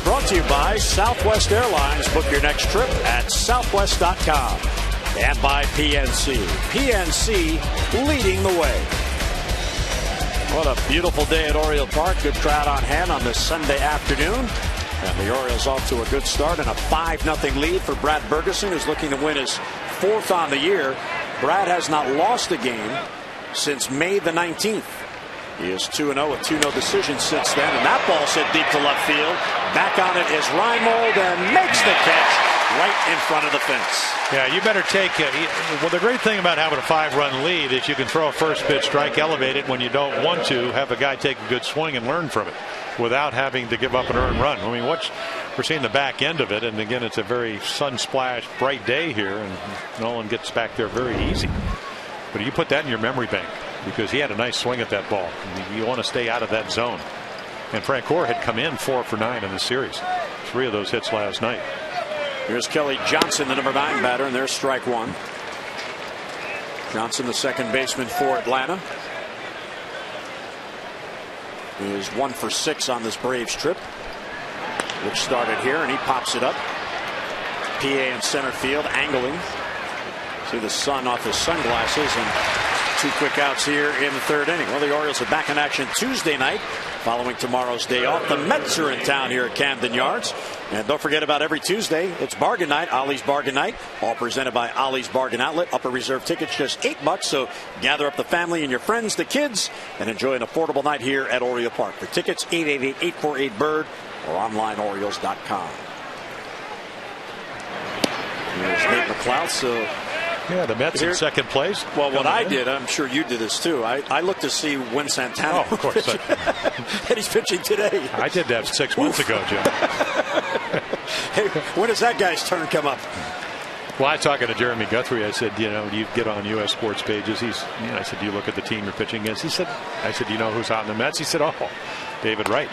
Brought to you by Southwest Airlines. Book your next trip at southwest.com. And by PNC. PNC leading the way. What a beautiful day at Oriole Park. Good crowd on hand on this Sunday afternoon. And the Orioles off to a good start and a 5-0 lead for Brad Bergesen, who's looking to win his 4th on the year. Brad has not lost a game since May the 19th. He is 2-0 with 2-0 decisions since then. And that ball hit deep to left field. Back on it is Reimold and makes the catch right in front of the fence. Yeah, you better take well, the great thing about having a 5-run lead is you can throw a first pitch strike, elevate it when you don't want to, have a guy take a good swing and learn from it without having to give up an earned run. I mean, we're seeing the back end of it, and again, it's a very sun-splashed, bright day here, and Nolan gets back there very easy. But you put that in your memory bank, because he had a nice swing at that ball. You want to stay out of that zone. And Frank Gore had come in 4 for 9 in the series. 3 of those hits last night. Here's Kelly Johnson, the number 9 batter, and there's strike 1. Johnson, the second baseman for Atlanta, is 1 for 6 on this Braves trip, which started here, and he pops it up. PA in center field, angling. See the sun off his sunglasses, and 2 quick outs here in the 3rd inning. Well, the Orioles are back in action Tuesday night following tomorrow's day off. The Mets are in town here at Camden Yards. And don't forget about every Tuesday, it's Bargain Night, Ollie's Bargain Night, all presented by Ollie's Bargain Outlet. Upper reserve tickets just $8, so gather up the family and your friends, the kids, and enjoy an affordable night here at Oriole Park. For tickets, 888-848-BIRD or online Orioles.com. Here's Nate McLeod. So yeah, the Mets in second place. Well, what I did, I'm sure you did this too. I looked to see when Santana. Oh, of course. And he's pitching today. I did that 6 months ago, Jim. Hey, when does that guy's turn come up? Well, I was talking to Jeremy Guthrie. I said, you know, do you get on U.S. sports pages? I said, do you look at the team you're pitching against? He said, I said, do you know who's hot in the Mets? He said, oh, David Wright.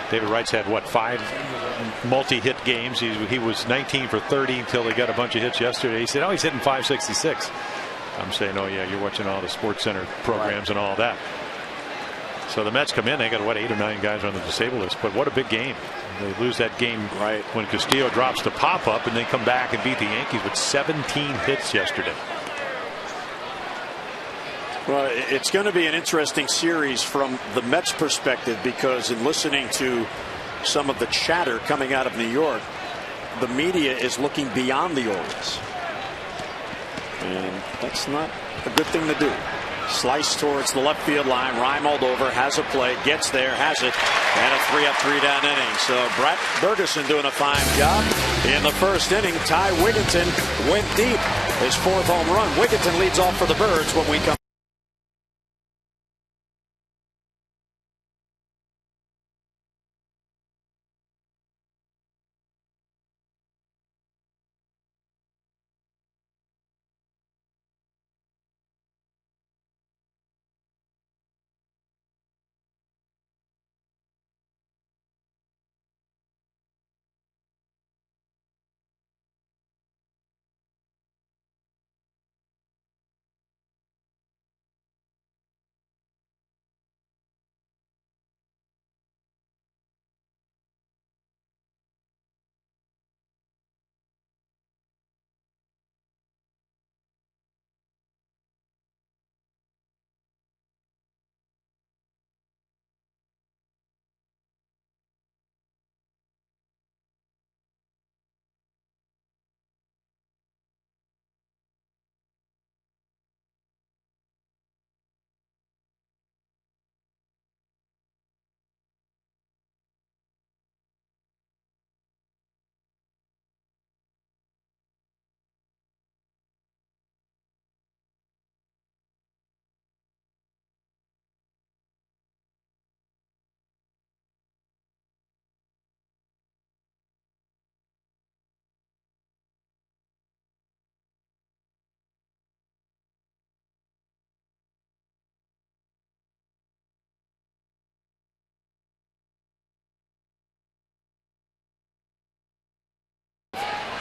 David Wright's had, what, 5 multi-hit games. He was 19 for 30 until he got a bunch of hits yesterday. He said, oh, he's hitting 566. I'm saying, oh, yeah, you're watching all the Sports Center programs and all that. So the Mets come in. They got, what, 8 or 9 guys on the disabled list. But what a big game. They lose that game when Castillo drops the pop-up, and they come back and beat the Yankees with 17 hits yesterday. Well, it's going to be an interesting series from the Mets perspective, because in listening to some of the chatter coming out of New York, the media is looking beyond the Orioles. And that's not a good thing to do. Slice towards the left field line. Reimold over, has a play, gets there, has it, and a 3-up, 3-down inning. So Brett Bergesen doing a fine job in the first inning. Ty Wigginton went deep. His 4th home run. Wigginton leads off for the Birds when we come.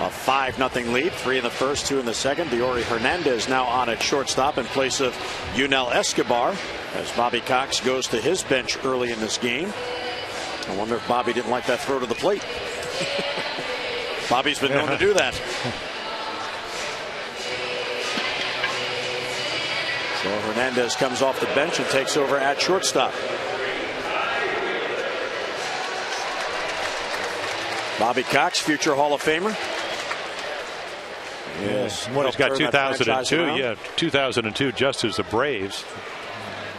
A 5-0 lead, 3 in the first, 2 in the second. Diori Hernandez now on at shortstop in place of Yunel Escobar as Bobby Cox goes to his bench early in this game. I wonder if Bobby didn't like that throw to the plate. Bobby's been known to do that. So Hernandez comes off the bench and takes over at shortstop. Bobby Cox, future Hall of Famer. Yes, what he's got 2002. Yeah, 2002, just as the Braves,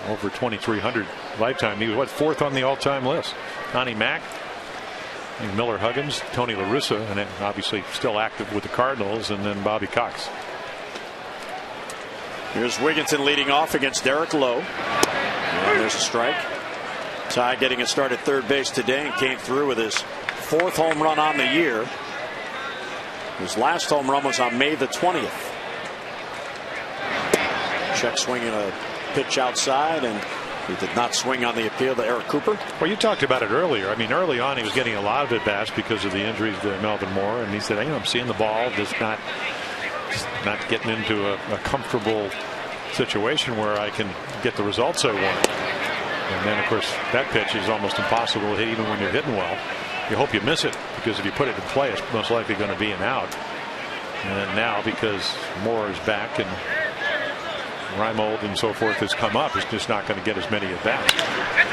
over 2,300 lifetime. He was what, 4th on the all-time list. Connie Mack, Miller Huggins, Tony La Russa, and obviously still active with the Cardinals, and then Bobby Cox. Here's Wigginton leading off against Derek Lowe. And there's a strike. Ty getting a start at third base today and came through with his 4th home run on the year. His last home run was on May the 20th. Check swinging a pitch outside, and he did not swing on the appeal to Eric Cooper. Well, you talked about it earlier. I mean, early on he was getting a lot of at-bats because of the injuries to Melvin Moore, and he said, hey, I'm seeing the ball, just not getting into a comfortable situation where I can get the results I want. And then, of course, that pitch is almost impossible to hit even when you're hitting well. You hope you miss it, because if you put it in play, it's most likely going to be an out. And now, because Moore is back and Reimold and so forth has come up, he's just not going to get as many at bats.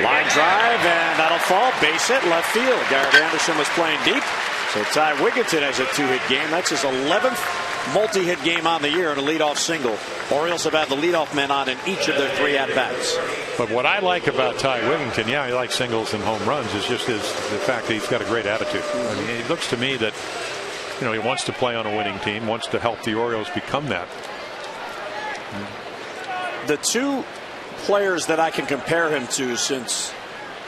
Line drive, and that'll fall. Base hit, left field. Garrett Anderson was playing deep. So Ty Wigginton has a 2-hit game. That's his 11th multi-hit game on the year and a leadoff single. Orioles have had the leadoff men on in each of their 3 at-bats. But what I like about Ty Wigginton, yeah, he likes singles and home runs, is just the fact that he's got a great attitude. I mean, it looks to me that, you know, he wants to play on a winning team, wants to help the Orioles become that. The 2 players that I can compare him to since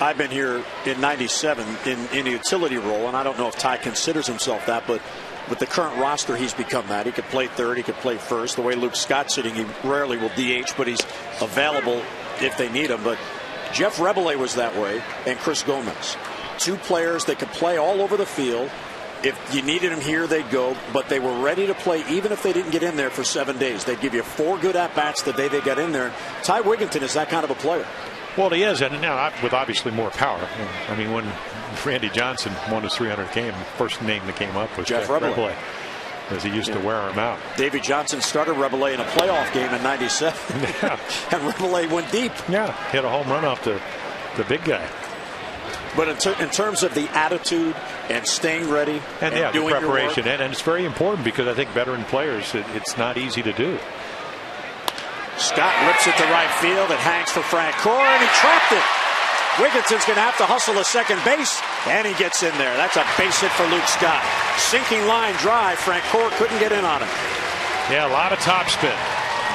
I've been here in '97 in a utility role, and I don't know if Ty considers himself that, but with the current roster, he's become that. He could play third, he could play first. The way Luke Scott's sitting, he rarely will DH, but he's available if they need him. But Jeff Rebele was that way, and Chris Gomez. Two players that could play all over the field. If you needed them here, they'd go, but they were ready to play even if they didn't get in there for 7 days. They'd give you 4 good at-bats the day they got in there. Ty Wigginton is that kind of a player. Well, he is, and now with obviously more power. I mean, when Randy Johnson won his 300th game, first name that came up was Jeff Rebele, as he used to wear him out. Davey Johnson started Rebele in a playoff game in '97, and Rebele went deep. Yeah, hit a home run off the big guy. But in terms of the attitude and staying ready and doing the preparation, your work, and it's very important because I think veteran players, it's not easy to do. Scott rips it to right field. It hangs for Frank Core, and he trapped it. Wigginton's going to have to hustle a second base, and he gets in there. That's a base hit for Luke Scott. Sinking line drive. Frank Core couldn't get in on him. Yeah, a lot of topspin.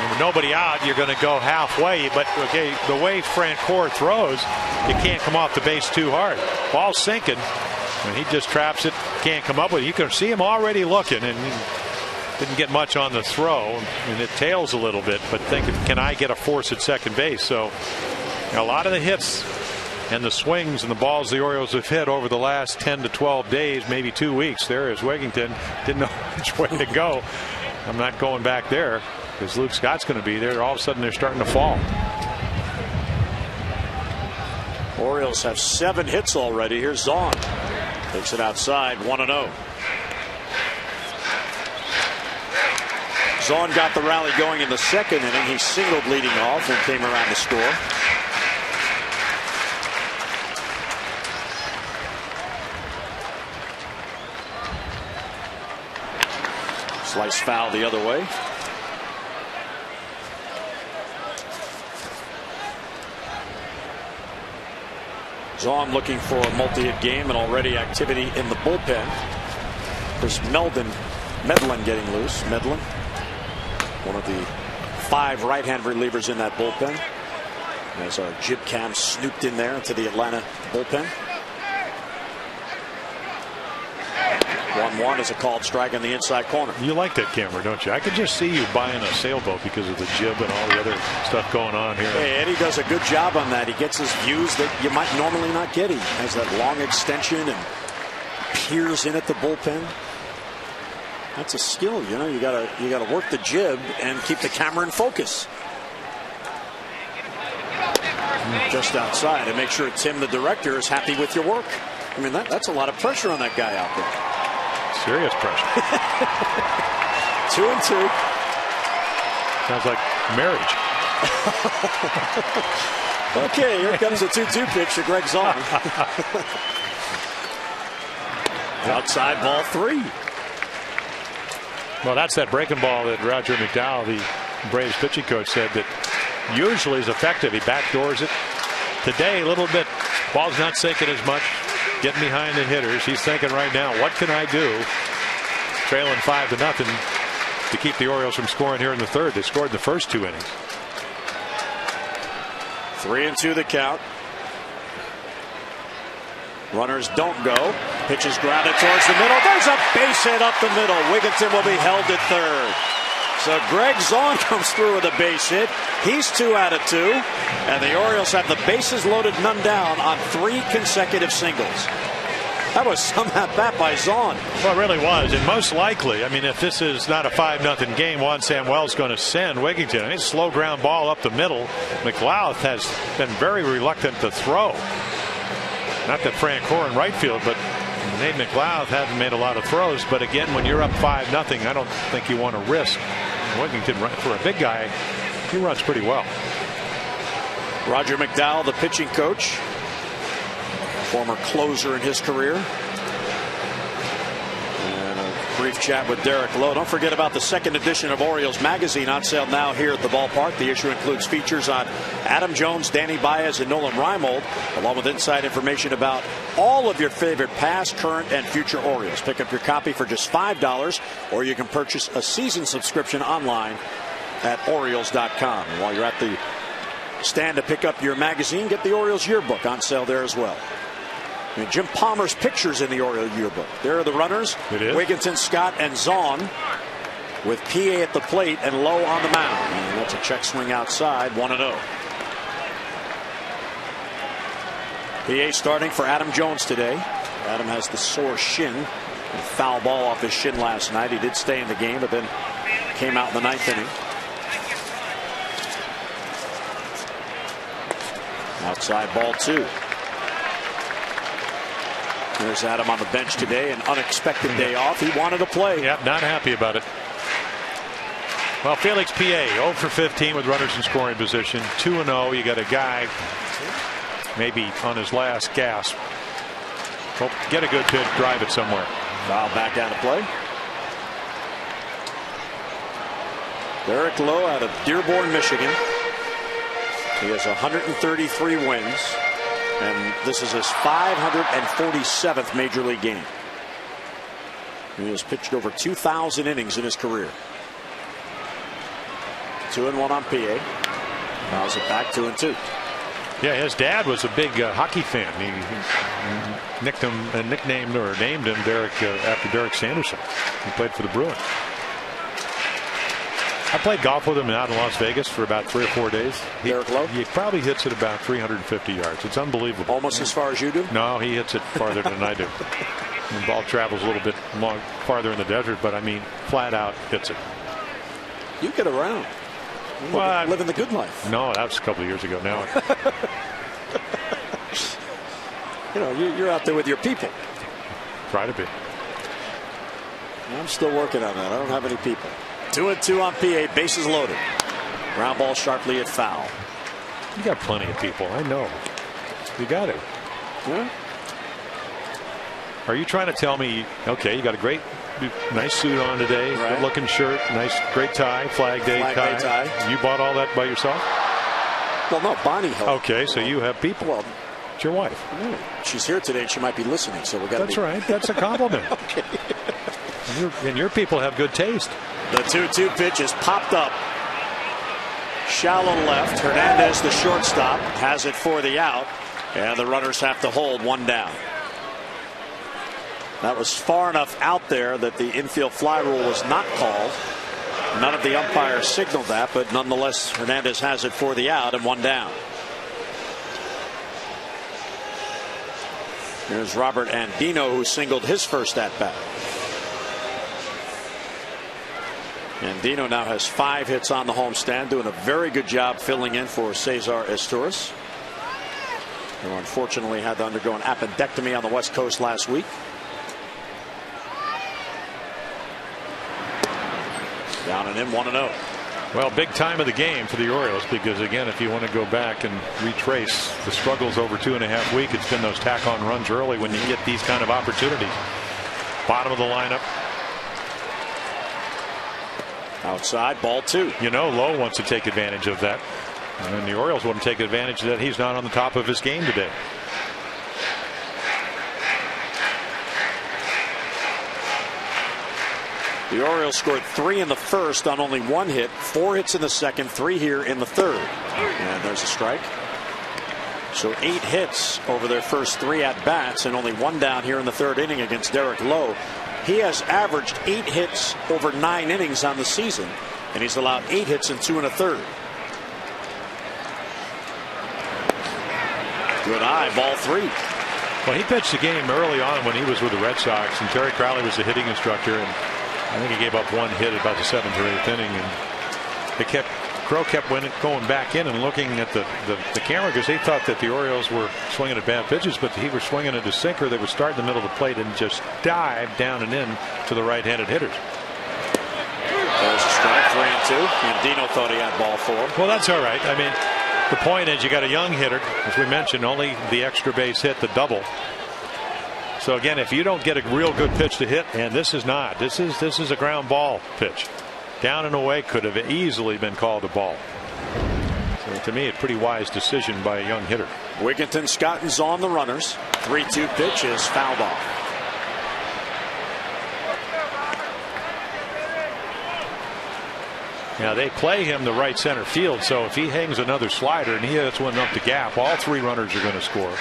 With nobody out, you're going to go halfway, but okay, the way Frank Core throws, you can't come off the base too hard. Ball's sinking, and he just traps it, can't come up with it. You can see him already looking, and didn't get much on the throw, and it tails a little bit, but thinking, can I get a force at second base? So a lot of the hits and the swings and the balls the Orioles have hit over the last 10 to 12 days, maybe 2 weeks. There is Wigginton, didn't know which way to go. I'm not going back there because Luke Scott's going to be there. All of a sudden they're starting to fall. Orioles have 7 hits already. Here's Zahn. Takes it outside, 1-0. Zahn got the rally going in the second inning. He singled leading off and came around to score. Slice foul the other way. Zahn looking for a multi-hit game and already activity in the bullpen. There's Medlin getting loose. Medlin, one of the 5 right-hand relievers in that bullpen. As our jib cam snooped in there into the Atlanta bullpen. 1-1 is a called strike on the inside corner. You like that camera, don't you? I could just see you buying a sailboat because of the jib and all the other stuff going on here. Hey, Eddie does a good job on that. He gets his views that you might normally not get. He has that long extension and peers in at the bullpen. That's a skill, you know. You gotta work the jib and keep the camera in focus. Just outside, and make sure Tim, the director, is happy with your work. I mean, that's a lot of pressure on that guy out there. Serious pressure. 2-2. Sounds like marriage. Okay, here comes a 2-2 pitch to Greg Zahn. Outside, ball 3. Well, that's that breaking ball that Roger McDowell, the Braves pitching coach, said that usually is effective. He backdoors it. Today, a little bit, ball's not sinking as much. Getting behind the hitters. He's thinking right now, what can I do? Trailing 5-0 to keep the Orioles from scoring here in the third. They scored in the first 2 innings. 3-2 the count. Runners don't go. Pitches grounded towards the middle. There's a base hit up the middle. Wigginton will be held at third. So Greg Zahn comes through with a base hit. He's 2 out of 2. And the Orioles have the bases loaded, none down on 3 consecutive singles. That was some at-bat by Zahn. Well, it really was. And most likely, I mean, if this is not a 5-0 game, Juan Samuel's going to send Wigginton. I mean, slow ground ball up the middle. McLeod has been very reluctant to throw. Not that Frank Core in right field, but Nate McLeod hasn't made a lot of throws. But again, when you're up 5-0, I don't think you want to risk. Wigginton, for a big guy, he runs pretty well. Roger McDowell, the pitching coach, former closer in his career. And a brief chat with Derek Lowe. Don't forget about the second edition of Orioles Magazine, on sale now here at the ballpark. The issue includes features on Adam Jones, Danny Baez, and Nolan Reimold, along with inside information about all of your favorite past, current, and future Orioles. Pick up your copy for just $5, or you can purchase a season subscription online at Orioles.com. And while you're at the stand to pick up your magazine, get the Orioles yearbook on sale there as well. And Jim Palmer's pictures in the Oriole yearbook. There are the runners. It is. Wigginton, Scott, and Zahn, with PA at the plate and Lowe on the mound. And that's a check swing outside, 1-0. PA starting for Adam Jones today. Adam has the sore shin. A foul ball off his shin last night. He did stay in the game, but then came out in the 9th inning. Outside ball 2. There's Adam on the bench today. An unexpected day off. He wanted to play. Yep, not happy about it. Well, Felix PA 0 for 15 with runners in scoring position. 2-0. You got a guy maybe on his last gasp. Well, get a good pitch, drive it somewhere. Foul back out of play. Derek Lowe out of Dearborn, Michigan. He has 133 wins, and this is his 547th major league game. He has pitched over 2,000 innings in his career. 2-1 on PA. Fouls it back, 2-2. Yeah, his dad was a big hockey fan. He nicknamed or named him Derek after Derek Sanderson. He played for the Bruins. I played golf with him out in Las Vegas for about 3 or 4 days. Derek Lowe? He probably hits it about 350 yards. It's unbelievable. Almost as far as you do? No, he hits it farther than I do. The ball travels a little bit farther in the desert, but I mean, flat out hits it. You get around. Well, living the good life. No, that was a couple of years ago now. You know, you're out there with your people. Try to be. I'm still working on that. I don't have any people. 2-2 on PA. Bases loaded. Ground ball sharply at foul. You got plenty of people. I know. You got it. Yeah. Are you trying to tell me, okay, you got a great, nice suit on today, right. Good looking shirt, nice, great tie, Flag Day tie. You bought all that by yourself? Well, no, Bonnie helped. Okay, so you have people. Well, it's your wife. She's here today and she might be listening, so we got to. That's right. That's a compliment. Okay. And your people have good taste. The 2-2 pitch is popped up. Shallow left. Hernandez, the shortstop, has it for the out. And the runners have to hold one down. That was far enough out there that the infield fly rule was not called. None of the umpires signaled that, but nonetheless, Hernandez has it for the out and one down. Here's Robert Andino, who singled his first at bat. Andino now has 5 hits on the homestand, doing a very good job filling in for Cesar Estouras, who unfortunately had to undergo an appendectomy on the West Coast last week. Down and in, 1-0. Well, big time of the game for the Orioles, because again, if you want to go back and retrace the struggles over 2.5 weeks, it's been those tack-on runs early when you get these kind of opportunities. Bottom of the lineup. Outside, ball 2. You know, Lowe wants to take advantage of that, and the Orioles want to take advantage of that. He's not on the top of his game today. The Orioles scored 3 in the first on only 1 hit, 4 hits in the second, 3 here in the third. And there's a strike. So 8 hits over their first 3 at bats, and only 1 down here in the third inning against Derek Lowe. He has averaged 8 hits over 9 innings on the season, and he's allowed 8 hits in 2 1/3. Good eye, ball 3. Well, he pitched the game early on when he was with the Red Sox, and Terry Crowley was the hitting instructor, and I think he gave up 1 hit at about the 7th or 8th inning, and Crow kept going back in and looking at the camera because they thought that the Orioles were swinging at bad pitches, but he was swinging at a sinker that would start in the middle of the plate and just dive down and in to the right-handed hitters. There's a strike, 3-2. And Dino thought he had ball 4. Well, that's all right. I mean, the point is you got a young hitter, as we mentioned, only the extra base hit, the double. So again, if you don't get a real good pitch to hit, and this is not, this is a ground ball pitch. Down and away could have easily been called a ball. So to me, a pretty wise decision by a young hitter. Wigginton, Scott, and Zahn the runners. 3-2 pitch is fouled off. Now they play him the right center field, so if he hangs another slider and he hits one up the gap, all 3 runners are going to score.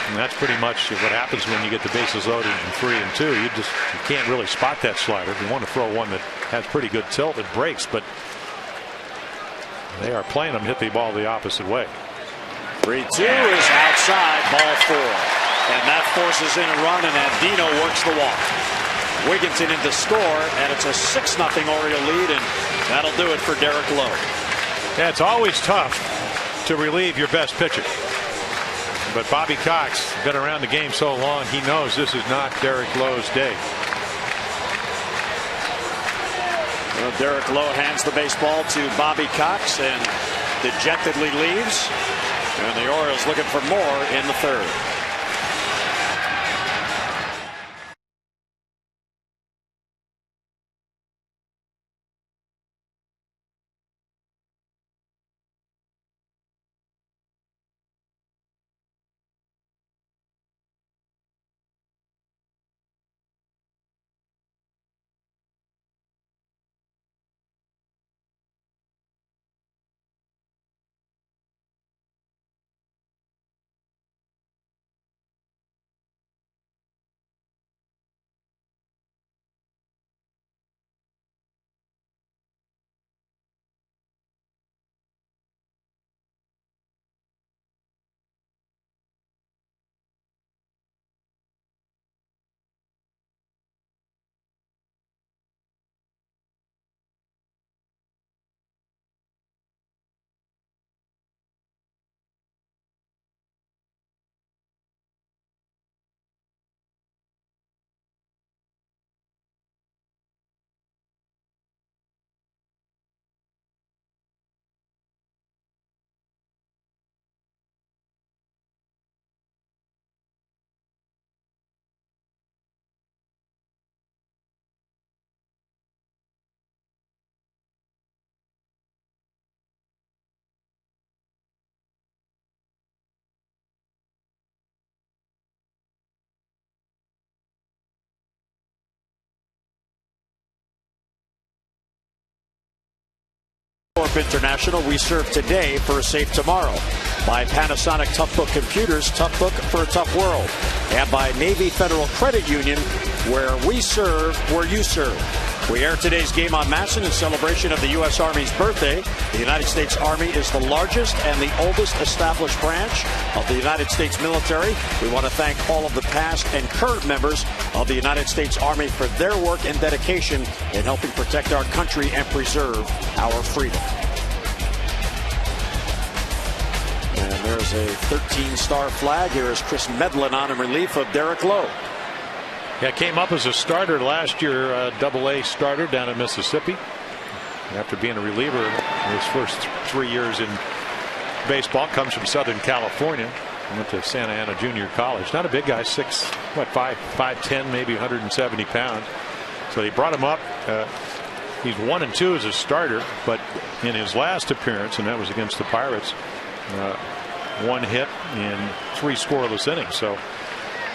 And that's pretty much what happens when you get the bases loaded in 3 and 2. You can't really spot that slider. You want to throw one that has pretty good tilt, it breaks, but they are playing them hit the ball the opposite way. 3-2 is outside, ball 4. And that forces in a run, and Andino works the walk. Wigginton in to score, and it's a 6-0 Oriole lead, and that'll do it for Derek Lowe. Yeah, it's always tough to relieve your best pitcher. But Bobby Cox been around the game so long, he knows this is not Derek Lowe's day. Well, Derek Lowe hands the baseball to Bobby Cox and dejectedly leaves. And the Orioles looking for more in the 3rd. International, we serve today for a safe tomorrow. By Panasonic Toughbook Computers, Toughbook for a tough world. And by Navy Federal Credit Union, where we serve, where you serve. We air today's game on Masson in celebration of the U.S. Army's birthday. The United States Army is the largest and the oldest established branch of the United States military. We want to thank all of the past and current members of the United States Army for their work and dedication in helping protect our country and preserve our freedom. And there's a 13-star flag. Here is Chris Medlin on in relief of Derek Lowe. Yeah, came up as a starter last year, AA starter down in Mississippi. After being a reliever his first 3 years in baseball, comes from Southern California. Went to Santa Ana Junior College. Not a big guy, 5'10", maybe 170 pounds. So they brought him up. He's 1-2 as a starter, but in his last appearance, and that was against the Pirates, 1 hit in 3 scoreless innings. So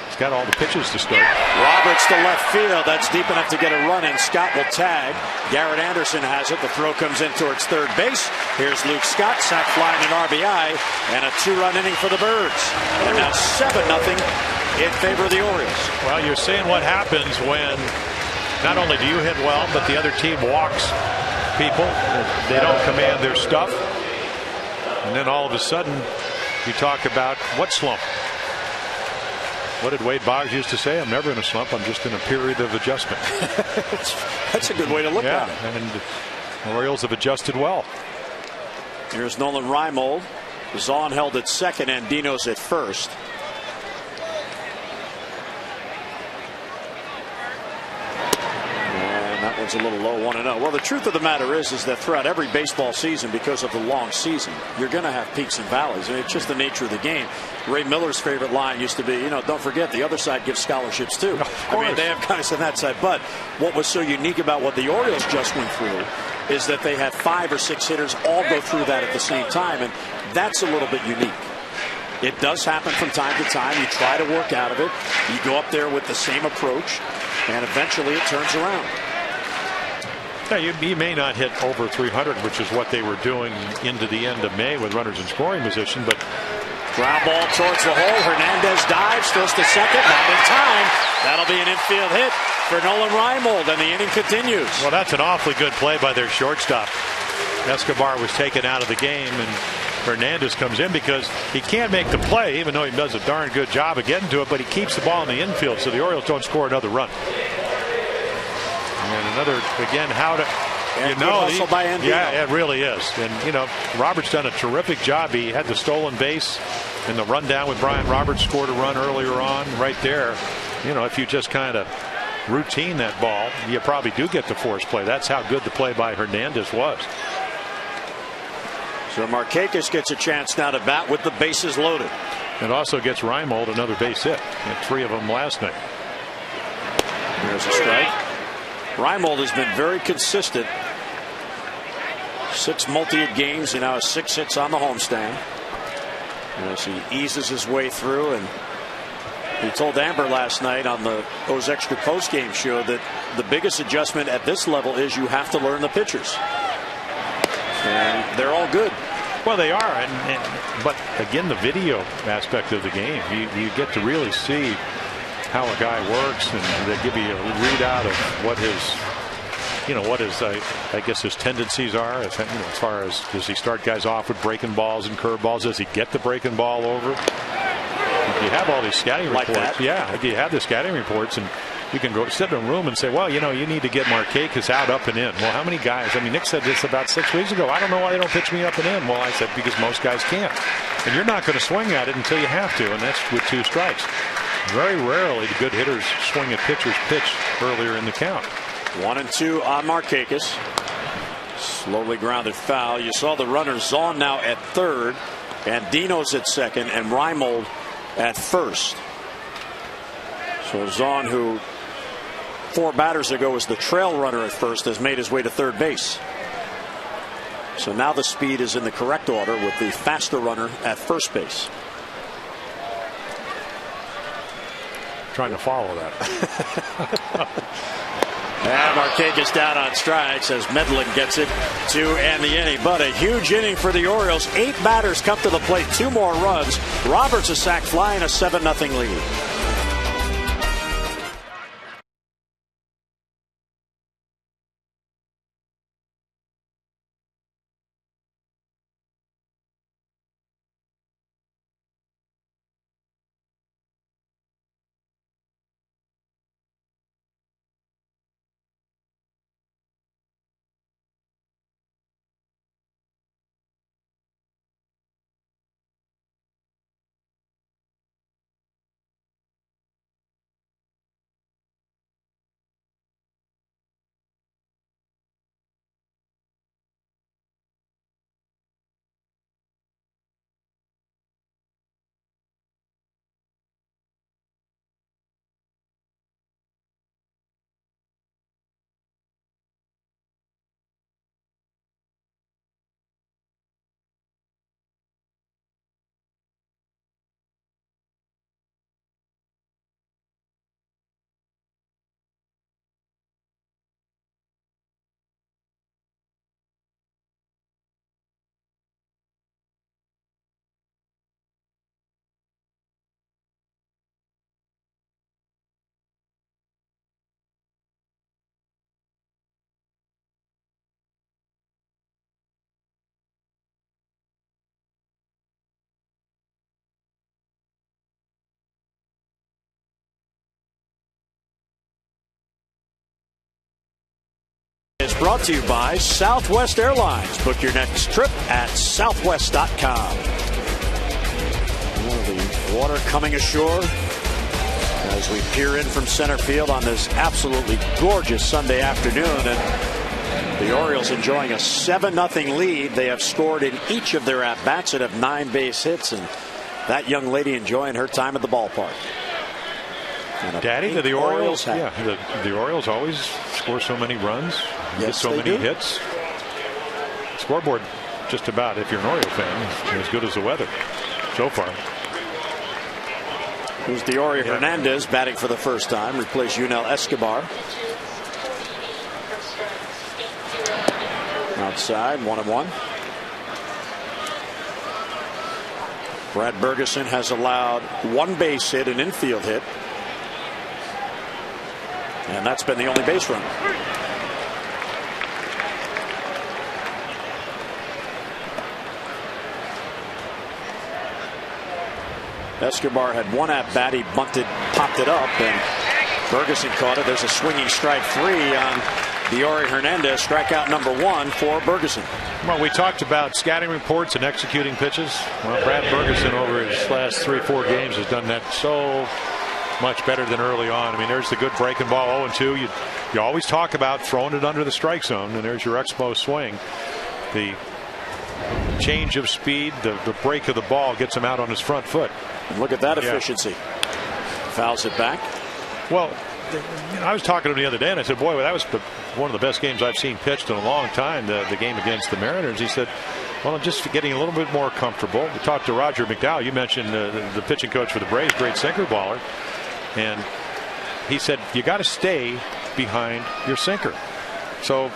he's got all the pitches to start. Roberts to left field. That's deep enough to get a run in. Scott will tag. Garrett Anderson has it. The throw comes in towards third base. Here's Luke Scott. Sac fly and an RBI. And a 2-run inning for the Birds. And now 7-0 in favor of the Orioles. Well, you're seeing what happens when not only do you hit well, but the other team walks people. They don't command their stuff. And then all of a sudden, you talk about what slump? What did Wade Boggs used to say? I'm never in a slump. I'm just in a period of adjustment. That's a good way to look at it. And the Orioles have adjusted well. Here's Nolan Reimold. Zahn held at second and Dino's at first. That one's a little low, 1-0. Well, the truth of the matter is that throughout every baseball season, because of the long season, you're going to have peaks and valleys. I mean, it's just the nature of the game. Ray Miller's favorite line used to be, don't forget, the other side gives scholarships too. I mean, they have guys on that side. But what was so unique about what the Orioles just went through is that they had 5 or 6 hitters all go through that at the same time, and that's a little bit unique. It does happen from time to time. You try to work out of it. You go up there with the same approach, and eventually it turns around. Yeah, you may not hit over 300, which is what they were doing into the end of May with runners in scoring position, but Ground ball towards the hole. Hernandez dives, throws to second, not in time. That'll be an infield hit for Nolan Reimold, and the inning continues. Well, that's an awfully good play by their shortstop. Escobar was taken out of the game, and Hernandez comes in because he can't make the play, even though he does a darn good job of getting to it, but he keeps the ball in the infield, so the Orioles don't score another run. And another, again, how to... hustle by Andino. Yeah, it really is. And, Roberts done a terrific job. He had the stolen base in the rundown with Brian Roberts, scored a run earlier on right there. If you just kind of routine that ball, you probably do get the force play. That's how good the play by Hernandez was. So Markakis gets a chance now to bat with the bases loaded. It also gets Reimold another base hit. He had 3 of them last night. There's a strike. Reimold has been very consistent. 6 multi-hit games and now has 6 hits on the homestand. As he eases his way through, and he told Amber last night on the O's Extra post-game show that the biggest adjustment at this level is you have to learn the pitchers. And they're all good. Well, they are, but again, the video aspect of the game, you get to really see how a guy works, and they give you a readout of what his, I guess his tendencies are. As far as, does he start guys off with breaking balls and curveballs? Does he get the breaking ball over? You have all these scouting reports. That. Yeah, you have the scouting reports, and you can go sit in a room and say, well, you need to get Markakis out, up and in. Well, how many guys? I mean, Nick said this about 6 weeks ago. I don't know why they don't pitch me up and in. Well, I said because most guys can't, and you're not going to swing at it until you have to, and that's with 2 strikes. Very rarely do good hitters swing at pitchers' pitch earlier in the count. 1-2 on Markakis. Slowly grounded foul. You saw the runner Zahn now at third, and Dino's at second, and Reimold at first. So Zahn, who 4 batters ago was the trail runner at first, has made his way to third base. So now the speed is in the correct order with the faster runner at first base. Trying to follow that. And Markakis down on strikes as Medlin gets it to end the inning. But a huge inning for the Orioles. 8 batters come to the plate, 2 more runs. Roberts a sac fly and a 7-0 lead. Is brought to you by Southwest Airlines. Book your next trip at southwest.com. The water coming ashore as we peer in from center field on this absolutely gorgeous Sunday afternoon. And the Orioles enjoying a 7-0 lead. They have scored in each of their at-bats and have 9 base hits. And that young lady enjoying her time at the ballpark. Daddy to the Orioles. Yeah, the Orioles always score so many runs, get so many hits. Scoreboard, just about, if you're an Oriole fan, as good as the weather so far. Here's Deorio Hernandez batting for the first time, replaced Yunel Escobar. Outside, 1-1. Brad Bergesen has allowed one base hit, an infield hit. And that's been the only base run. Escobar had one at bat. He bunted, popped it up, and Bergesen caught it. There's a swinging strike 3 on Diori Hernandez. Strikeout number 1 for Bergesen. Well, we talked about scouting reports and executing pitches. Well, Brad Bergesen over his last 3-4 games has done that so much better than early on. I mean, there's the good breaking ball 0-2. You always talk about throwing it under the strike zone, and there's your expo swing. The change of speed, the break of the ball gets him out on his front foot. And look at that efficiency. Fouls it back. Well, I was talking to him the other day, and I said, boy, that was one of the best games I've seen pitched in a long time, the game against the Mariners. He said, well, I'm just getting a little bit more comfortable. We talked to Roger McDowell. You mentioned the pitching coach for the Braves, great sinker baller. And he said, you got to stay behind your sinker. So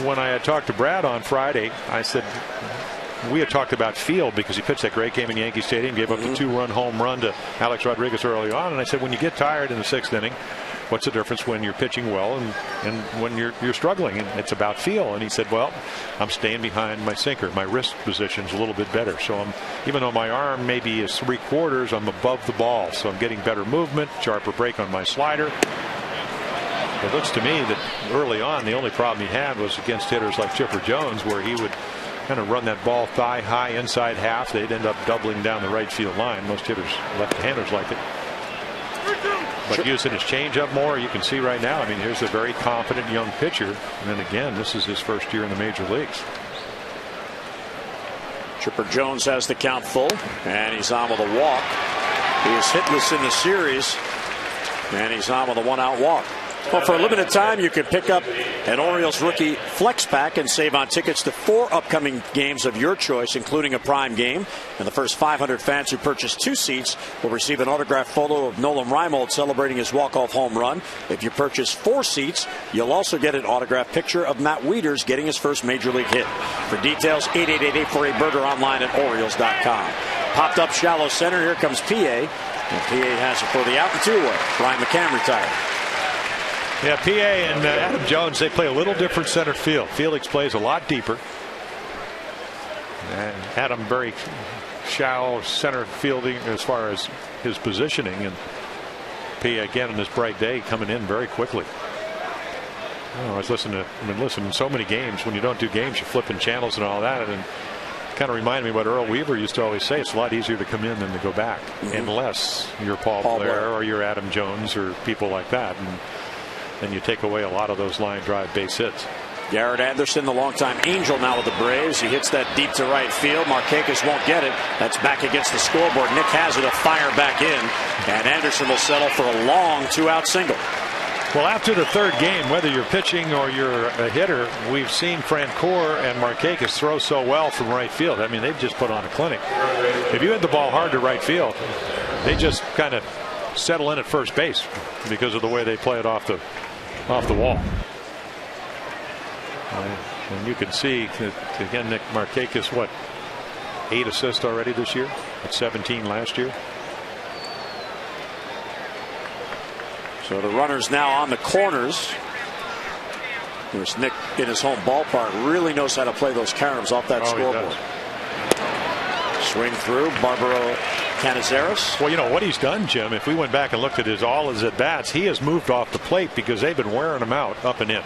when I had talked to Brad on Friday, I said, we had talked about field because he pitched that great game in Yankee Stadium, gave up a 2-run home run to Alex Rodriguez early on. And I said, when you get tired in the 6th inning, what's the difference when you're pitching well and when you're struggling? And it's about feel. And he said, well, I'm staying behind my sinker. My wrist position's a little bit better. So even though my arm maybe is 3/4, I'm above the ball. So I'm getting better movement, sharper break on my slider. It looks to me that early on, the only problem he had was against hitters like Chipper Jones, where he would kind of run that ball thigh high inside half. They'd end up doubling down the right field line. Most hitters, left-handers, like it. But using his changeup more, you can see right now. I mean, here's a very confident young pitcher. And then again, this is his first year in the major leagues. Chipper Jones has the count full, and he's on with a walk. He was hitless in the series, and he's on with a 1-out walk. Well, for a limited time, you can pick up an Orioles rookie flex pack and save on tickets to 4 upcoming games of your choice, including a prime game. And the first 500 fans who purchase 2 seats will receive an autographed photo of Nolan Reimold celebrating his walk-off home run. If you purchase 4 seats, you'll also get an autographed picture of Matt Wieters getting his first major league hit. For details, 888-848-BURGER online at Orioles.com. Popped up shallow center. Here comes PA. And PA has it for the out and 2-away. Brian McCann retired. Yeah, PA and Adam Jones, they play a little different center field. Felix plays a lot deeper. And Adam very shallow center fielding as far as his positioning. And PA again on this bright day coming in very quickly. I was listening to so many games. When you don't do games, you're flipping channels and all that. And it kind of reminded me what Earl Weaver used to always say. It's a lot easier to come in than to go back. Unless you're Paul Blair or you're Adam Jones or people like that. And then you take away a lot of those line drive base hits. Garrett Anderson, the longtime Angel, now with the Braves. He hits that deep to right field. Markakis won't get it. That's back against the scoreboard. Nick has it, a fire back in. And Anderson will settle for a long 2-out single. Well, after the 3rd game, whether you're pitching or you're a hitter, we've seen Francoeur and Markakis throw so well from right field. I mean, they've just put on a clinic. If you hit the ball hard to right field, they just kind of settle in at first base because of the way they play it off the wall. And you can see that, again, Nick Markakis, what, 8 assists already this year? At 17 last year. So the runners now on the corners. There's Nick in his home ballpark. Really knows how to play those caroms off that scoreboard. Swing through. Barbaro Canizares. Well, you know what he's done, Jim. If we went back and looked at all his at bats, he has moved off the plate because they've been wearing him out up and in.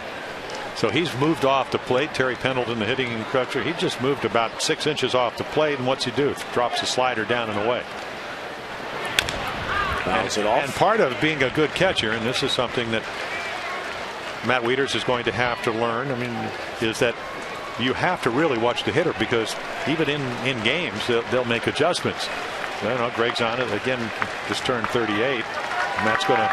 So he's moved off the plate. Terry Pendleton, the hitting crutcher, he just moved about 6 inches off the plate. And what's he do? Drops the slider down and away. Bounce it off. And part of being a good catcher, and this is something that Matt Wieters is going to have to learn, is that you have to really watch the hitter, because even in games they'll make adjustments. Greg's on it again, just turned 38. Matt's going to,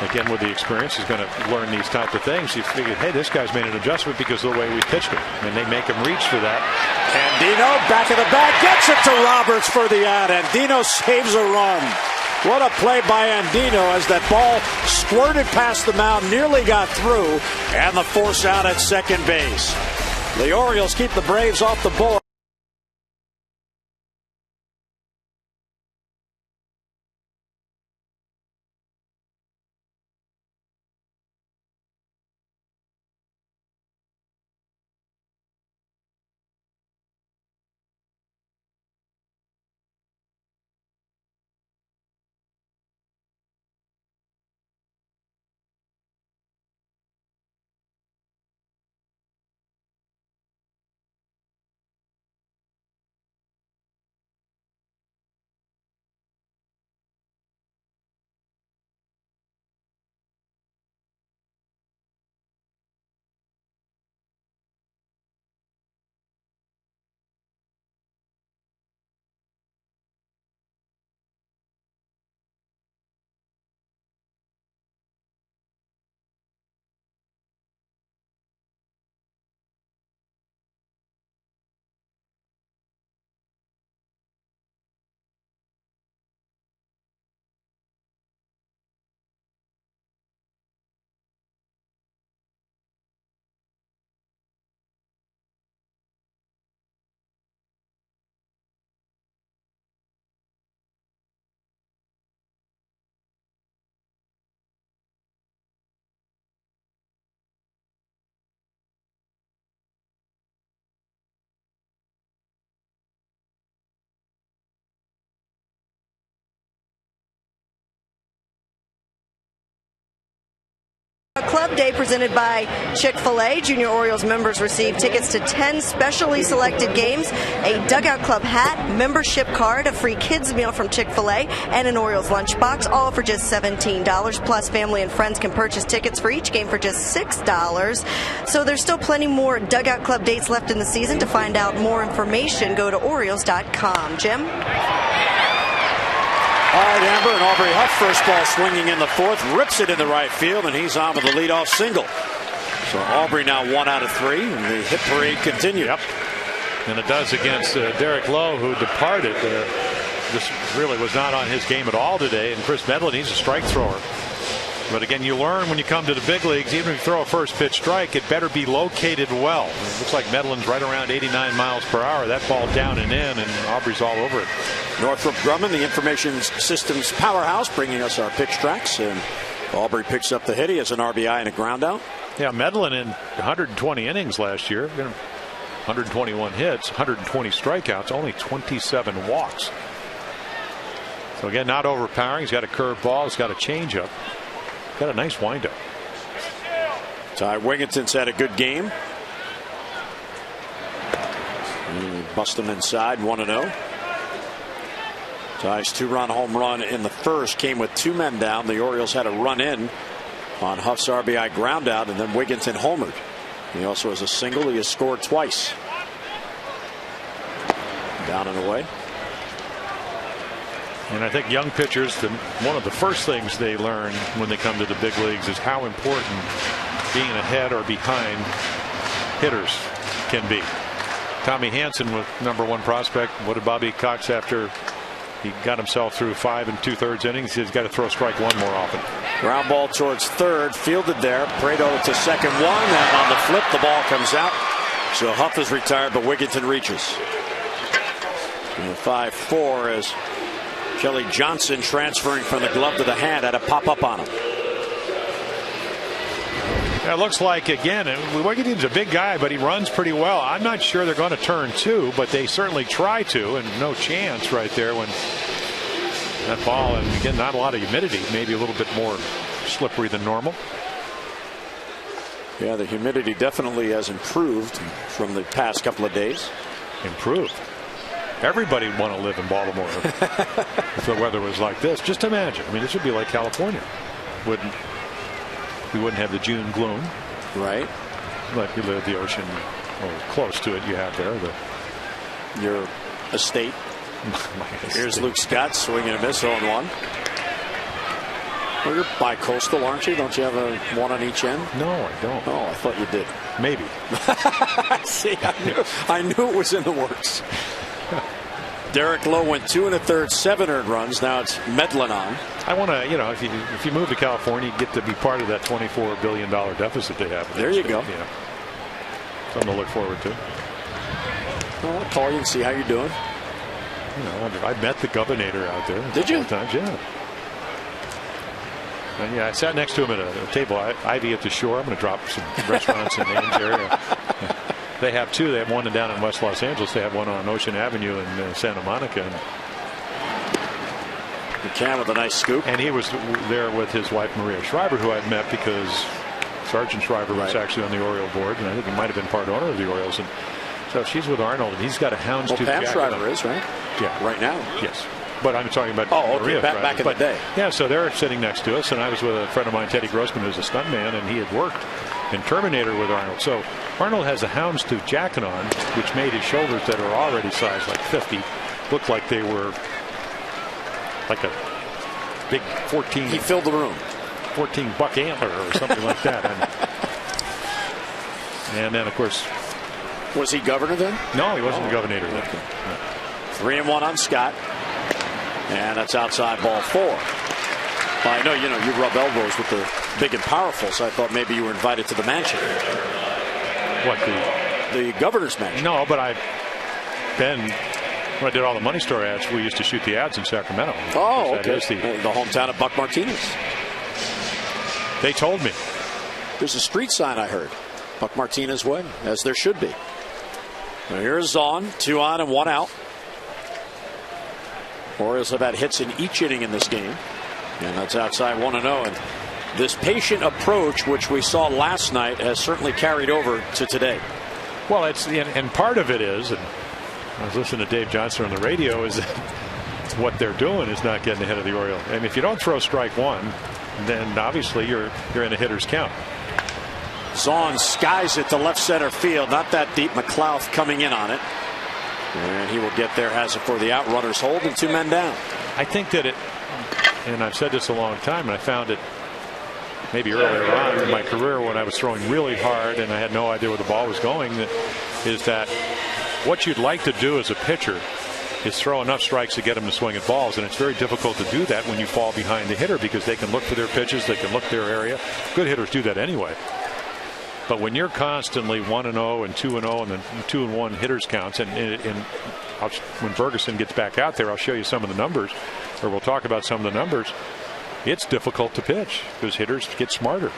again with the experience, he's going to learn these type of things. He figured, hey, this guy's made an adjustment because of the way we pitched him, and they make him reach for that. Andino back of the bag gets it to Roberts for the out. Andino saves a run. What a play by Andino as that ball squirted past the mound, nearly got through, and the force out at second base. The Orioles keep the Braves off the board. Club Day presented by Chick-fil-A. Junior Orioles members receive tickets to 10 specially selected games, a Dugout Club hat, membership card, a free kids meal from Chick-fil-A, and an Orioles lunchbox, all for just $17. Plus, family and friends can purchase tickets for each game for just $6. So there's still plenty more Dugout Club dates left in the season. To find out more information, go to Orioles.com. Jim? All right, Amber, and Aubrey Huff, first ball swinging in the fourth, rips it in the right field, and he's on with the leadoff single. So Aubrey now 1 out of 3, and the hit parade continues. Yep. And it does against Derek Lowe, who departed. This really was not on his game at all today. And Chris Medlin, he's a strike thrower. But again, you learn when you come to the big leagues, even if you throw a first pitch strike, it better be located well. It looks like Medlin's right around 89 miles per hour. That ball down and in, and Aubrey's all over it. Northrop Grumman, the information systems powerhouse, bringing us our pitch tracks. And Aubrey picks up the hit. He has an RBI and a ground out. Yeah, Medlin in 120 innings last year. 121 hits, 120 strikeouts, only 27 walks. So again, not overpowering. He's got a curved ball. He's got a changeup. Got a nice windup. Ty Wigginton's had a good game. Bust him inside, 1-0. Ty's 2-run home run in the first came with 2 men down. The Orioles had a run in on Huff's RBI ground out, and then Wigginton homered. He also has a single. He has scored twice. Down and away. And I think young pitchers, one of the first things they learn when they come to the big leagues is how important being ahead or behind hitters can be. Tommy Hansen with #1 prospect. What did Bobby Cox after he got himself through 5 2/3 innings? He's got to throw strike one more often. Ground ball towards third, fielded there. Prado to second one, and on the flip, the ball comes out. So Huff is retired, but Wigginton reaches. 5-4 as Kelly Johnson, transferring from the glove to the hand, had a pop up on him. It looks like, again, Wigginton's a big guy, but he runs pretty well. I'm not sure they're going to turn 2, but they certainly try to, and no chance right there when that ball, and again, not a lot of humidity, maybe a little bit more slippery than normal. Yeah, the humidity definitely has improved from the past couple of days. Improved. Everybody would want to live in Baltimore if the weather was like this. Just imagine. I mean, this would be like California. We wouldn't have the June gloom. Right. But you live at the ocean, or close to it. You have there your estate. Here's Luke Scott swinging a miss 0-1. Well, you're bi-coastal, aren't you? Don't you have a one on each end? No, I don't. Oh, I thought you did. Maybe. See, I knew it was in the works. Derek Lowe went 2 1/3, 7 earned runs. Now it's Medlin on. I want to, if you move to California, you get to be part of that $24 billion deficit they have. There you go. Yeah. Something to look forward to. Well, I'll call you and see how you're doing. I met the governor out there. Did you? Times, yeah. And I sat next to him at a table, Ivy at the Shore. I'm going to drop some restaurants and names there. They have 2. They have one down in West Los Angeles. They have one on Ocean Avenue in Santa Monica. And McCann with a nice scoop. And he was there with his wife, Maria Shriver, who I'd met because Sergeant Shriver was actually on the Oriole board. And I think he might have been part owner of the Orioles. And so she's with Arnold, and he's got a houndstooth Pam jacket. Shriver is, right? Yeah. Right now? Yes. But I'm talking about Maria back in the day. Yeah, so they're sitting next to us, and I was with a friend of mine, Teddy Grossman, who's a stuntman, and he had worked in Terminator with Arnold. So Arnold has a houndstooth jacket on, which made his shoulders that are already sized like 50 look like they were like a big 14. He filled the room. 14 buck antler or something like that. And then, of course. Was he governor then? No, he wasn't the governor then. Okay. 3-1 on Scott. And that's outside ball 4. Well, I know, you rub elbows with the big and powerful, so I thought maybe you were invited to the mansion. What, the governor's mansion? No, but I've been, when I did all the Money Store ads, we used to shoot the ads in Sacramento. Oh, okay. The hometown of Buck Martinez. They told me. There's a street sign I heard. Buck Martinez Way, as there should be. Now here's Zahn, 2 on and 1 out. Orioles have had hits in each inning in this game. And that's outside 1-0. And this patient approach, which we saw last night, has certainly carried over to today. Well, it's and part of it is, and I was listening to Dave Johnson on the radio, is that what they're doing is not getting ahead of the Orioles. And if you don't throw strike one, then obviously you're in a hitter's count. Zahn skies it to left center field. Not that deep. McLeod coming in on it. And he will get there, has it for the out. Runners hold and 2 men down. I think that and I've said this a long time, and I found it maybe earlier on in my career when I was throwing really hard and I had no idea where the ball was going, is that what you'd like to do as a pitcher is throw enough strikes to get them to swing at balls, and it's very difficult to do that when you fall behind the hitter because they can look for their pitches, they can look their area. Good hitters do that anyway. But when you're constantly 1-0 and 2-0 and then 2-1 hitters counts, and when Bergesen gets back out there, I'll show you some of the numbers, or we'll talk about some of the numbers. It's difficult to pitch because hitters get smarter.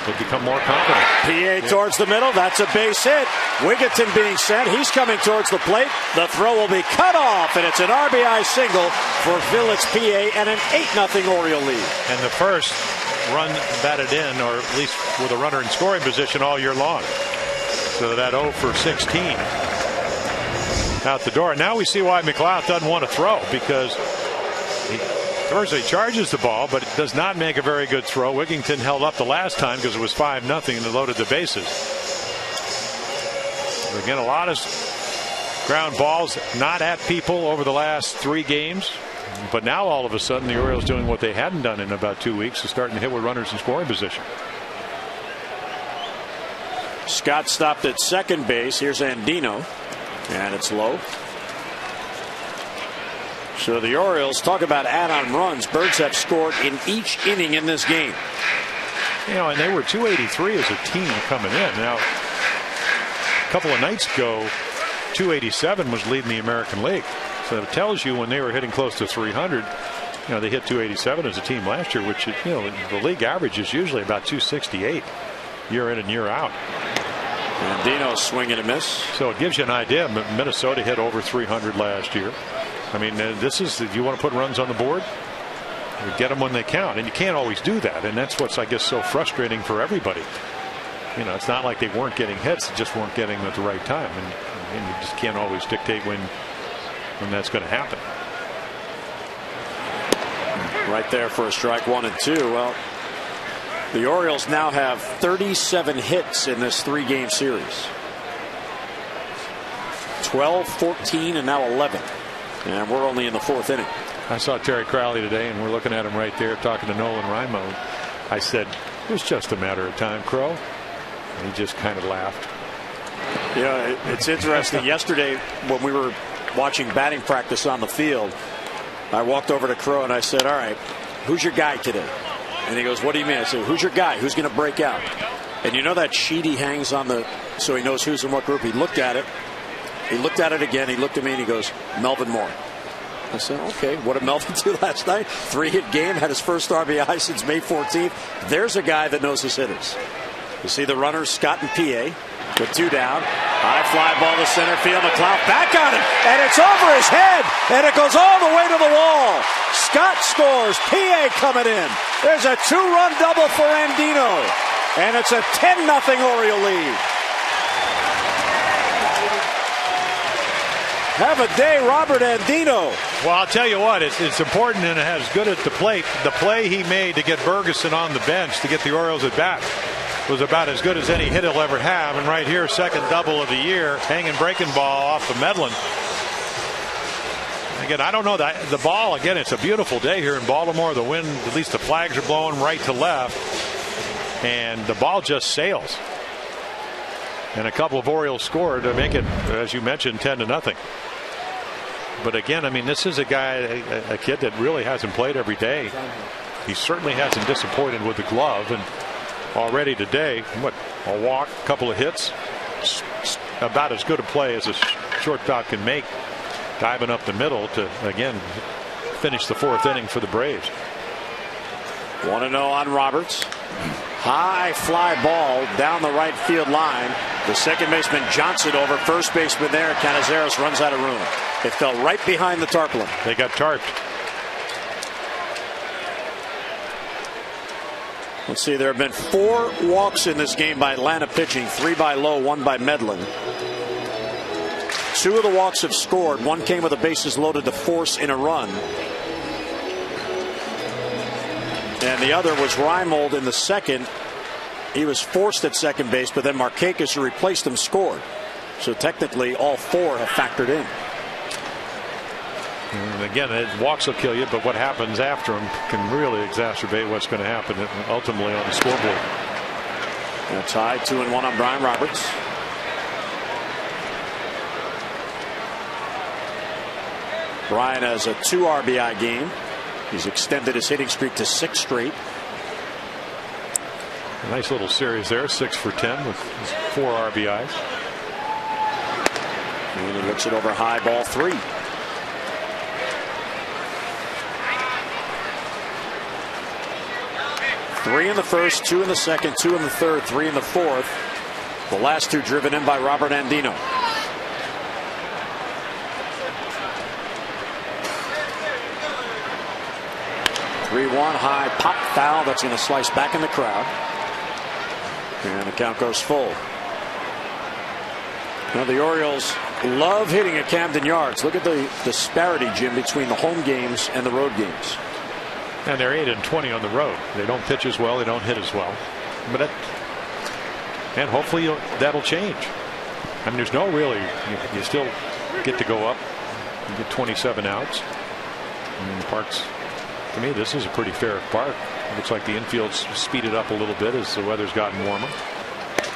They become more confident. PA towards the middle. That's a base hit. Wigginton being sent. He's coming towards the plate. The throw will be cut off, and it's an RBI single for Phillips PA and an 8-0 Oriole lead. And the first run batted in, or at least with a runner in scoring position all year long. So that 0 for 16 out the door. Now we see why McLeod doesn't want to throw, because he charges the ball, but it does not make a very good throw. Wigginton held up the last time because it was 5-0 and loaded the bases. Again, a lot of ground balls not at people over the last 3 games. But now all of a sudden the Orioles doing what they hadn't done in about 2 weeks, is starting to hit with runners in scoring position. Scott stopped at second base. Here's Andino, and it's low. So the Orioles, talk about add-on runs. Birds have scored in each inning in this game. You know, and they were 283 as a team coming in. Now, a couple of nights ago, 287 was leading the American League. So it tells you when they were hitting close to 300, they hit 287 as a team last year, which, the league average is usually about 268 year in and year out. And Dino's swing and a miss. So it gives you an idea. Minnesota hit over 300 last year. I mean, this is, if you want to put runs on the board, you get them when they count, and you can't always do that. And that's what's, I guess, so frustrating for everybody. It's not like they weren't getting hits, they just weren't getting them at the right time. And you just can't always dictate when that's going to happen. Right there for a strike, 1 and 2. Well, the Orioles now have 37 hits in this 3-game series. 12, 14, and now 11. And we're only in the 4th inning. I saw Terry Crowley today, and we're looking at him right there talking to Nolan Rimo. I said, it was just a matter of time, Crow. And he just kind of laughed. It's interesting. Yesterday, when we were watching batting practice on the field, I walked over to Crow and I said, all right, who's your guy today? And he goes, what do you mean? I said, who's your guy? Who's going to break out? And you know that sheet he hangs on so he knows who's in what group. He looked at it. He looked at it again. He looked at me and he goes, Melvin Moore. I said, okay, what did Melvin do last night? 3-hit game, had his first RBI since May 14th. There's a guy that knows his hitters. You see the runners, Scott and PA, with 2 down. High fly ball to center field. McLeod back on it, and it's over his head, and it goes all the way to the wall. Scott scores. PA coming in. There's a 2-run double for Andino, and it's a 10-0 Oriole lead. Have a day, Robert Andino. Well, I'll tell you what, it's important, and it has good at the plate. The play he made to get Bergesen on the bench to get the Orioles at bat was about as good as any hit he'll ever have. And right here, second double of the year, hanging breaking ball off the Medlin. Again, I don't know that the ball. Again, it's a beautiful day here in Baltimore. The wind, at least the flags are blowing right to left, and the ball just sails. And a couple of Orioles scored to make it, as you mentioned, 10-0. But again, I mean, this is a guy, a kid that really hasn't played every day. He certainly hasn't disappointed with the glove, and already today, a walk, a couple of hits, about as good a play as a shortstop can make, diving up the middle to again finish the 4th inning for the Braves. 1-0 on Roberts. High fly ball down the right field line. The second baseman Johnson over, first baseman there. Canizares runs out of room. It fell right behind the tarpaulin. They got tarped. Let's see, there have been 4 walks in this game by Atlanta pitching, 3 by Lowe, 1 by Medlin. 2 of the walks have scored. 1 came with the bases loaded to force in a run. And the other was Reimold in the second. He was forced at second base, but then Markakis, who replaced him, scored. So technically all 4 have factored in. And again, walks will kill you, but what happens after them can really exacerbate what's going to happen ultimately on the scoreboard. A tie, 2-1 on Brian Roberts. Brian has a 2 RBI game. He's extended his hitting streak to 6 straight. A nice little series there, 6 for 10 with 4 RBIs. And he looks it over high, ball 3. Three in the first, 2 in the second, 2 in the third, 3 in the fourth. The last 2 driven in by Robert Andino. Three-one high pop foul that's going to slice back in the crowd. And the count goes full. Now the Orioles love hitting at Camden Yards. Look at the disparity, Jim, between the home games and the road games. And they're 8-20 on the road. They don't pitch as well. They don't hit as well. But and hopefully that'll change. I mean, there's no really. You still get to go up. You get 27 outs. I mean, the park's. To me, this is a pretty fair park. It looks like the infield's speeded up a little bit as the weather's gotten warmer.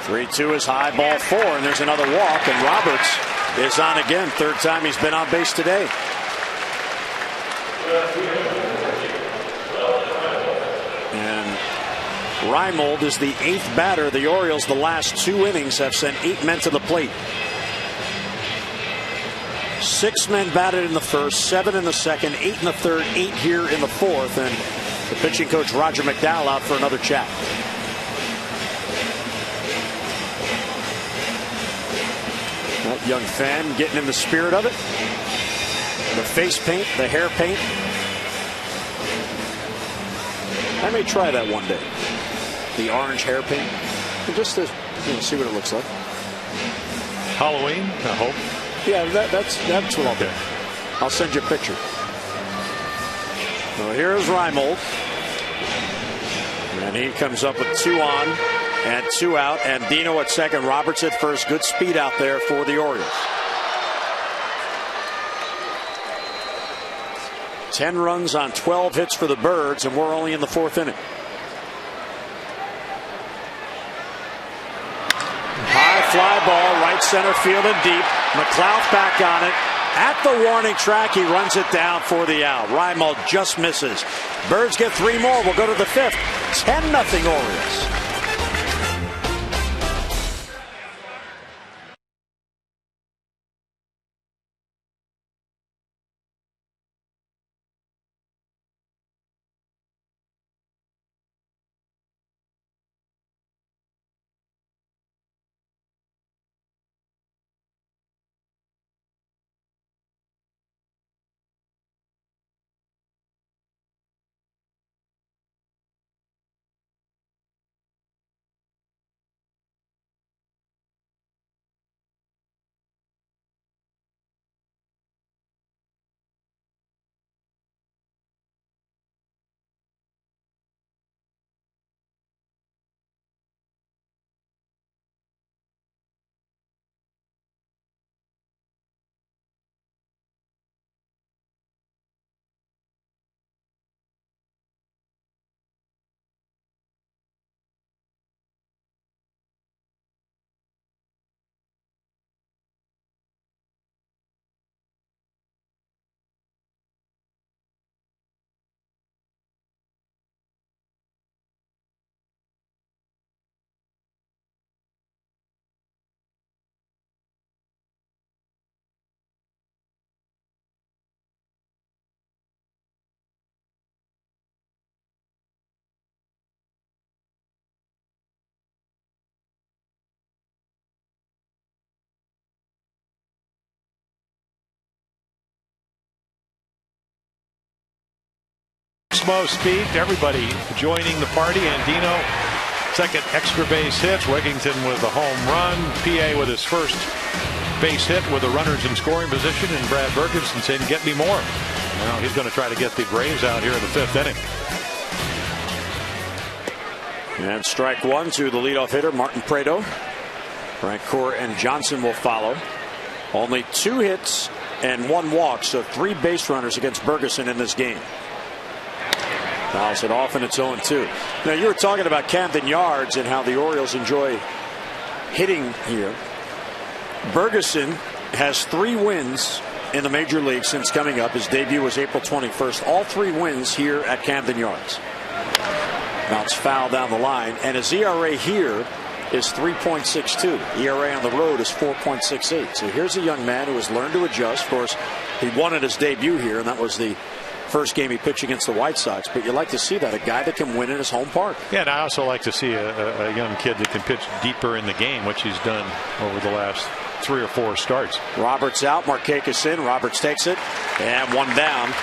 3-2 is high, ball 4, and there's another walk, and Roberts is on again. 3rd time he's been on base today. And Reimold is the 8th batter. The Orioles, the last 2 innings, have sent 8 men to the plate. 6 men batted in the first, 7 in the second, 8 in the third, 8 here in the fourth, and the pitching coach Roger McDowell out for another chat. That young fan getting in the spirit of it. The face paint, the hair paint. I may try that one day. The orange hair paint, just to see what it looks like. Halloween, I hope. Yeah, that's what I'll do. I'll send you a picture. So here's Reimold. And he comes up with 2 on and 2 out. And Dino at second. Roberts at first. Good speed out there for the Orioles. 10 runs on 12 hits for the Birds, and we're only in the 4th inning. High fly ball, right center field and deep. McLeod back on it. At the warning track, he runs it down for the out. Reimold just misses. Birds get 3 more. We'll go to the 5th. 10-0 Orioles. Turismo Speed, everybody joining the party. Andino, second extra base hit. Wigginton with a home run. PA with his first base hit with the runners in scoring position. And Brad Bergesen saying, get me more. Now he's going to try to get the Braves out here in the 5th inning. And strike one to the leadoff hitter, Martin Prado. Rancourt and Johnson will follow. Only 2 hits and 1 walk, so 3 base runners against Bergesen in this game. Fouls it off, and it's 0-2. Now, you were talking about Camden Yards and how the Orioles enjoy hitting here. Bergesen has 3 wins in the major league since coming up. His debut was April 21st. All 3 wins here at Camden Yards. Now it's foul down the line, and his ERA here is 3.62. ERA on the road is 4.68. So here's a young man who has learned to adjust. Of course, he won at his debut here, and that was the first game he pitched against the White Sox. But you like to see that, a guy that can win in his home park. Yeah, and I also like to see a young kid that can pitch deeper in the game, which he's done over the last 3 or 4 starts. Roberts out, Markakis in. Roberts takes it, and 1 down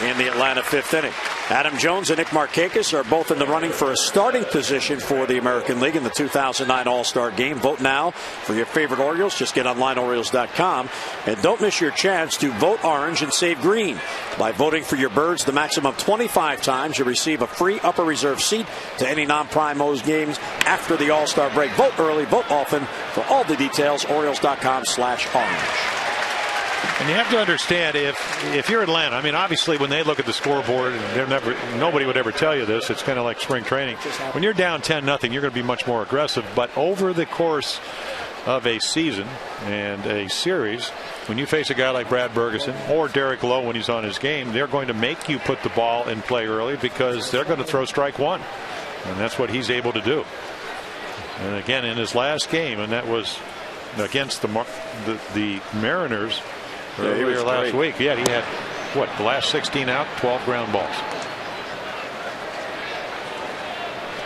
in the Atlanta 5th inning. Adam Jones and Nick Markakis are both in the running for a starting position for the American League in the 2009 All-Star Game. Vote now for your favorite Orioles. Just get online, Orioles.com. And don't miss your chance to vote orange and save green. By voting for your Birds the maximum 25 times, you receive a free upper reserve seat to any non-prime O's games after the All-Star break. Vote early, vote often. For all the details, Orioles.com/orange. And you have to understand, if you're Atlanta, I mean, obviously when they look at the scoreboard, nobody would ever tell you this. It's kind of like spring training. When you're down 10-0, you're going to be much more aggressive. But over the course of a season and a series, when you face a guy like Brad Bergesen or Derek Lowe when he's on his game, they're going to make you put the ball in play early because they're going to throw strike one. And that's what he's able to do. And again, in his last game, and that was against the Mariners, earlier last week. Yeah, he had, the last 16 out, 12 ground balls.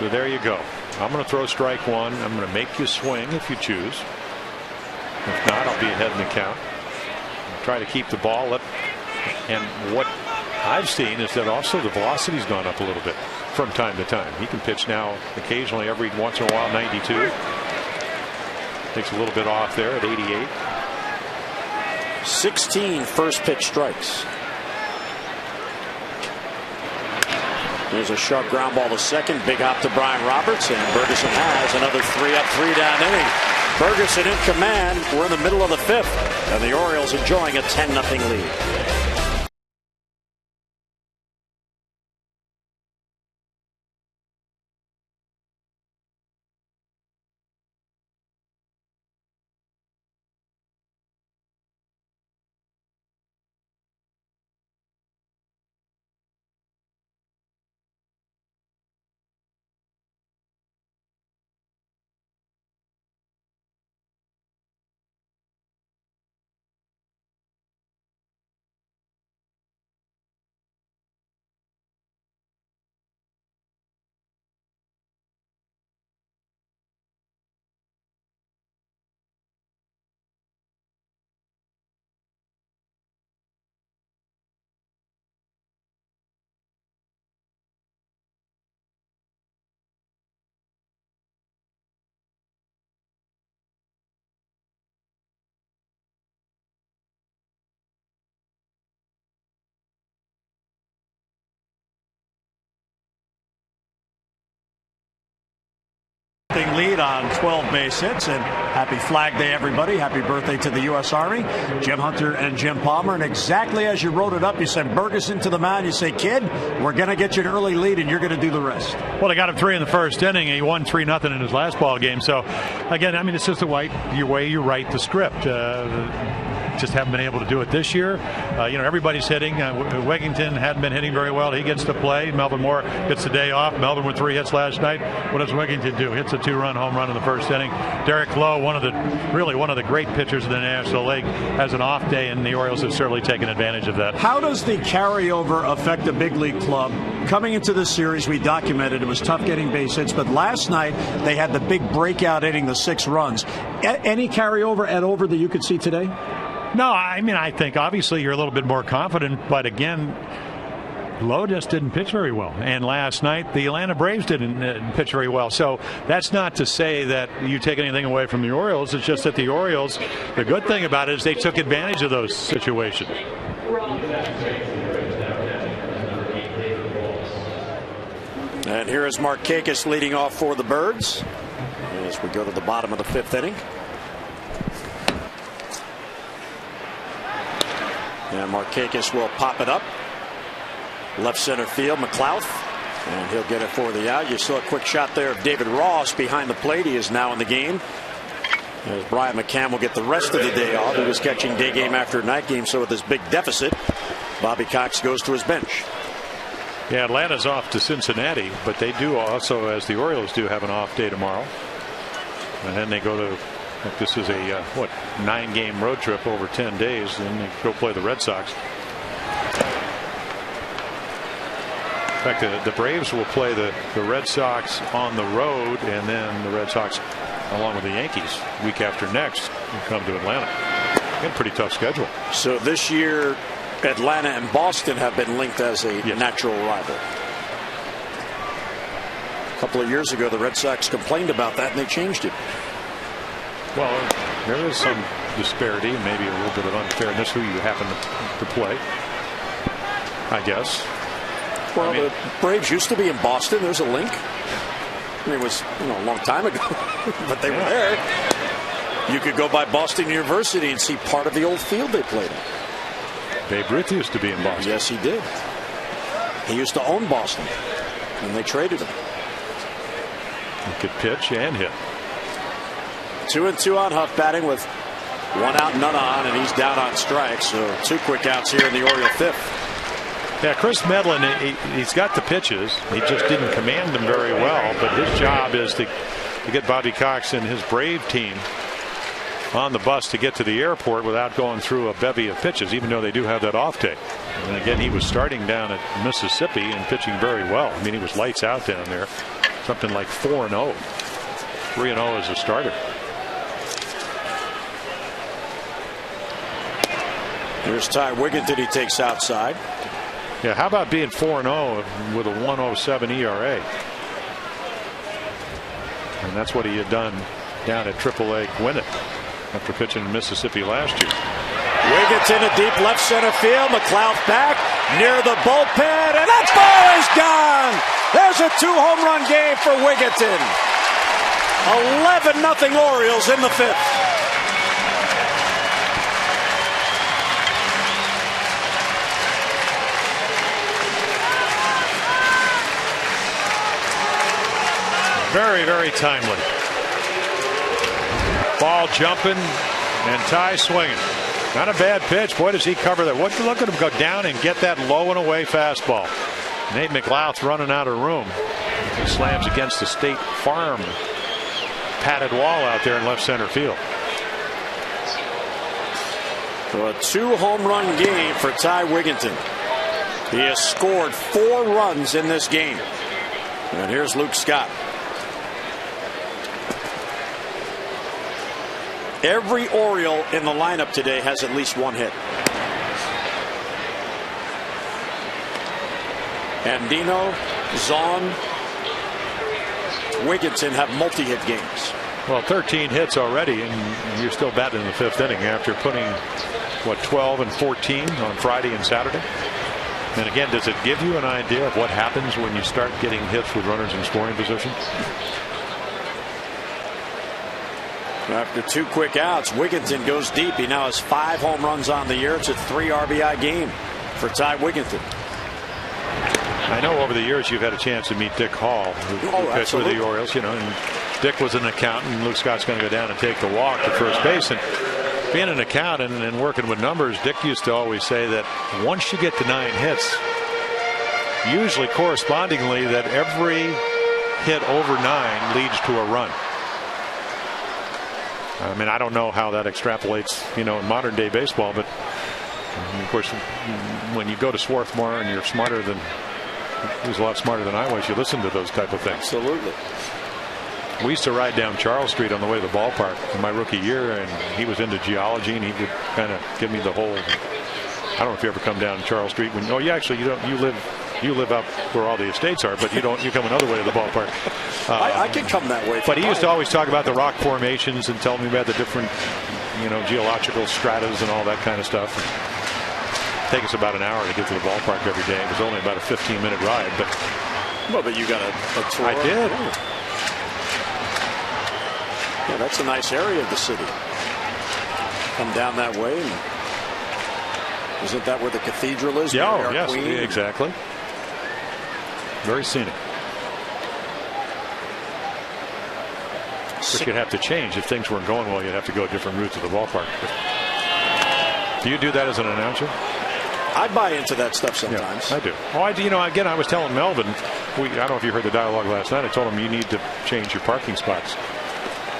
So there you go. I'm going to throw strike one. I'm going to make you swing if you choose. If not, I'll be ahead in the count. I'll try to keep the ball up. And what I've seen is that also the velocity's gone up a little bit from time to time. He can pitch now occasionally every once in a while 92. Takes a little bit off there at 88. 16 first pitch strikes. There's a sharp ground ball to second. Big hop to Brian Roberts, and Bergesen has another 3 up, 3 down inning. Bergesen in command. We're in the middle of the 5th, and the Orioles enjoying a 10-0 lead. Lead on 12 base hits, and happy Flag Day, everybody. Happy birthday to the U.S. Army. Jim Hunter and Jim Palmer. And exactly as you wrote it up, you said Bergesen to the mound. You say, kid, we're going to get you an early lead, and you're going to do the rest. Well, they got him 3 in the first inning, and he won 3-0 in his last ball game. So, again, I mean, it's just the way you write the script. Just haven't been able to do it this year. Everybody's hitting. Wigginton hadn't been hitting very well. He gets to play. Melvin Moore gets the day off. Melvin with 3 hits last night. What does Wigginton do? Hits a 2-run home run in the first inning. Derek Lowe, one of the great pitchers in the National League, has an off day, and the Orioles have certainly taken advantage of that. How does the carryover affect the big league club? Coming into this series, we documented it was tough getting base hits, but last night they had the big breakout inning, the 6 runs. Any carryover that you could see today? No, I mean, I think obviously you're a little bit more confident, but again, Lowe just didn't pitch very well. And last night, the Atlanta Braves didn't pitch very well. So that's not to say that you take anything away from the Orioles. It's just that the Orioles, the good thing about it is they took advantage of those situations. And here is Markakis leading off for the Birds as we go to the bottom of the 5th inning. And Markakis will pop it up. Left center field, McLouth. And he'll get it for the out. You saw a quick shot there of David Ross behind the plate. He is now in the game. As Brian McCann will get the rest of the day off. He was catching day game after night game. So with this big deficit, Bobby Cox goes to his bench. Yeah, Atlanta's off to Cincinnati, but they do also, as the Orioles do, have an off day tomorrow. And then they go to, this is a, 9-game road trip over 10 days. Then they go play the Red Sox. In fact, the Braves will play the Red Sox on the road, and then the Red Sox, along with the Yankees, week after next, will come to Atlanta. Got a pretty tough schedule. So this year, Atlanta and Boston have been linked as a natural rival. A couple of years ago, the Red Sox complained about that, and they changed it. Well, there is some disparity, maybe a little bit of unfairness who you happen to play, I guess. Well, the Braves used to be in Boston. There's a link. I mean, it was a long time ago, but they were there. You could go by Boston University and see part of the old field they played in. Babe Ruth used to be in Boston. Yes, he did. He used to own Boston, and they traded him. He could pitch and hit. 2-2 on Huff, batting with 1 out, none on, and he's down on strikes. So 2 quick outs here in the Oriole 5th. Yeah, Chris Medlin, he's got the pitches. He just didn't command them very well. But his job is to get Bobby Cox and his Brave team on the bus to get to the airport without going through a bevy of pitches, even though they do have that off day. And again, he was starting down at Mississippi and pitching very well. I mean, he was lights out down there. Something like 4-0. 3-0 as a starter. Here's Ty Wigginton. He takes outside. Yeah, how about being 4-0 with a 1.07 ERA? And that's what he had done down at AAA Gwinnett after pitching in Mississippi last year. Wigginton a deep left center field. McLouth back near the bullpen, and that ball is gone. There's a 2-home run game for Wigginton. 11-0 Orioles in the 5th. Very, very timely. Ball jumping and Ty swinging. Not a bad pitch. Boy, does he cover that. Look at him go down and get that low and away fastball. Nate McLouth running out of room. He slams against the State Farm padded wall out there in left center field. So a 2-home run game for Ty Wigginton. He has scored 4 runs in this game. And here's Luke Scott. Every Oriole in the lineup today has at least 1 hit. Andino, Zahn, Wigginton have multi-hit games. Well, 13 hits already, and you're still batting in the 5th inning after putting, 12 and 14 on Friday and Saturday? And again, does it give you an idea of what happens when you start getting hits with runners in scoring position? After 2 quick outs, Wigginton goes deep. He now has 5 home runs on the year. It's a 3 RBI game for Ty Wigginton. I know over the years you've had a chance to meet Dick Hall, who pitched with the Orioles, and Dick was an accountant, and Luke Scott's going to go down and take the walk to first base. And being an accountant and working with numbers, Dick used to always say that once you get to 9 hits, usually correspondingly that every hit over 9 leads to a run. I mean, I don't know how that extrapolates, in modern day baseball, but of course, when you go to Swarthmore and you're smarter than, he was a lot smarter than I was, you listen to those type of things. Absolutely. We used to ride down Charles Street on the way to the ballpark in my rookie year, and he was into geology, and he would kind of give me the whole, I don't know if you ever come down Charles Street. You live You live up where all the estates are, but you don't. You come another way to the ballpark. I can come that way. But he used to always talk about the rock formations and tell me about the different, geological stratas and all that kind of stuff. Take us about an hour to get to the ballpark every day. It was only about a 15-minute ride, but. Well, but you got a tour. I did. Yeah, that's a nice area of the city. Come down that way. And isn't that where the cathedral is? Yeah, yes, exactly. Very scenic. Of course, you'd have to change if things weren't going well. You'd have to go a different route to the ballpark. But do you do that as an announcer? I buy into that stuff sometimes. Yeah, I do. Again, I was telling Melvin. I don't know if you heard the dialogue last night. I told him you need to change your parking spots.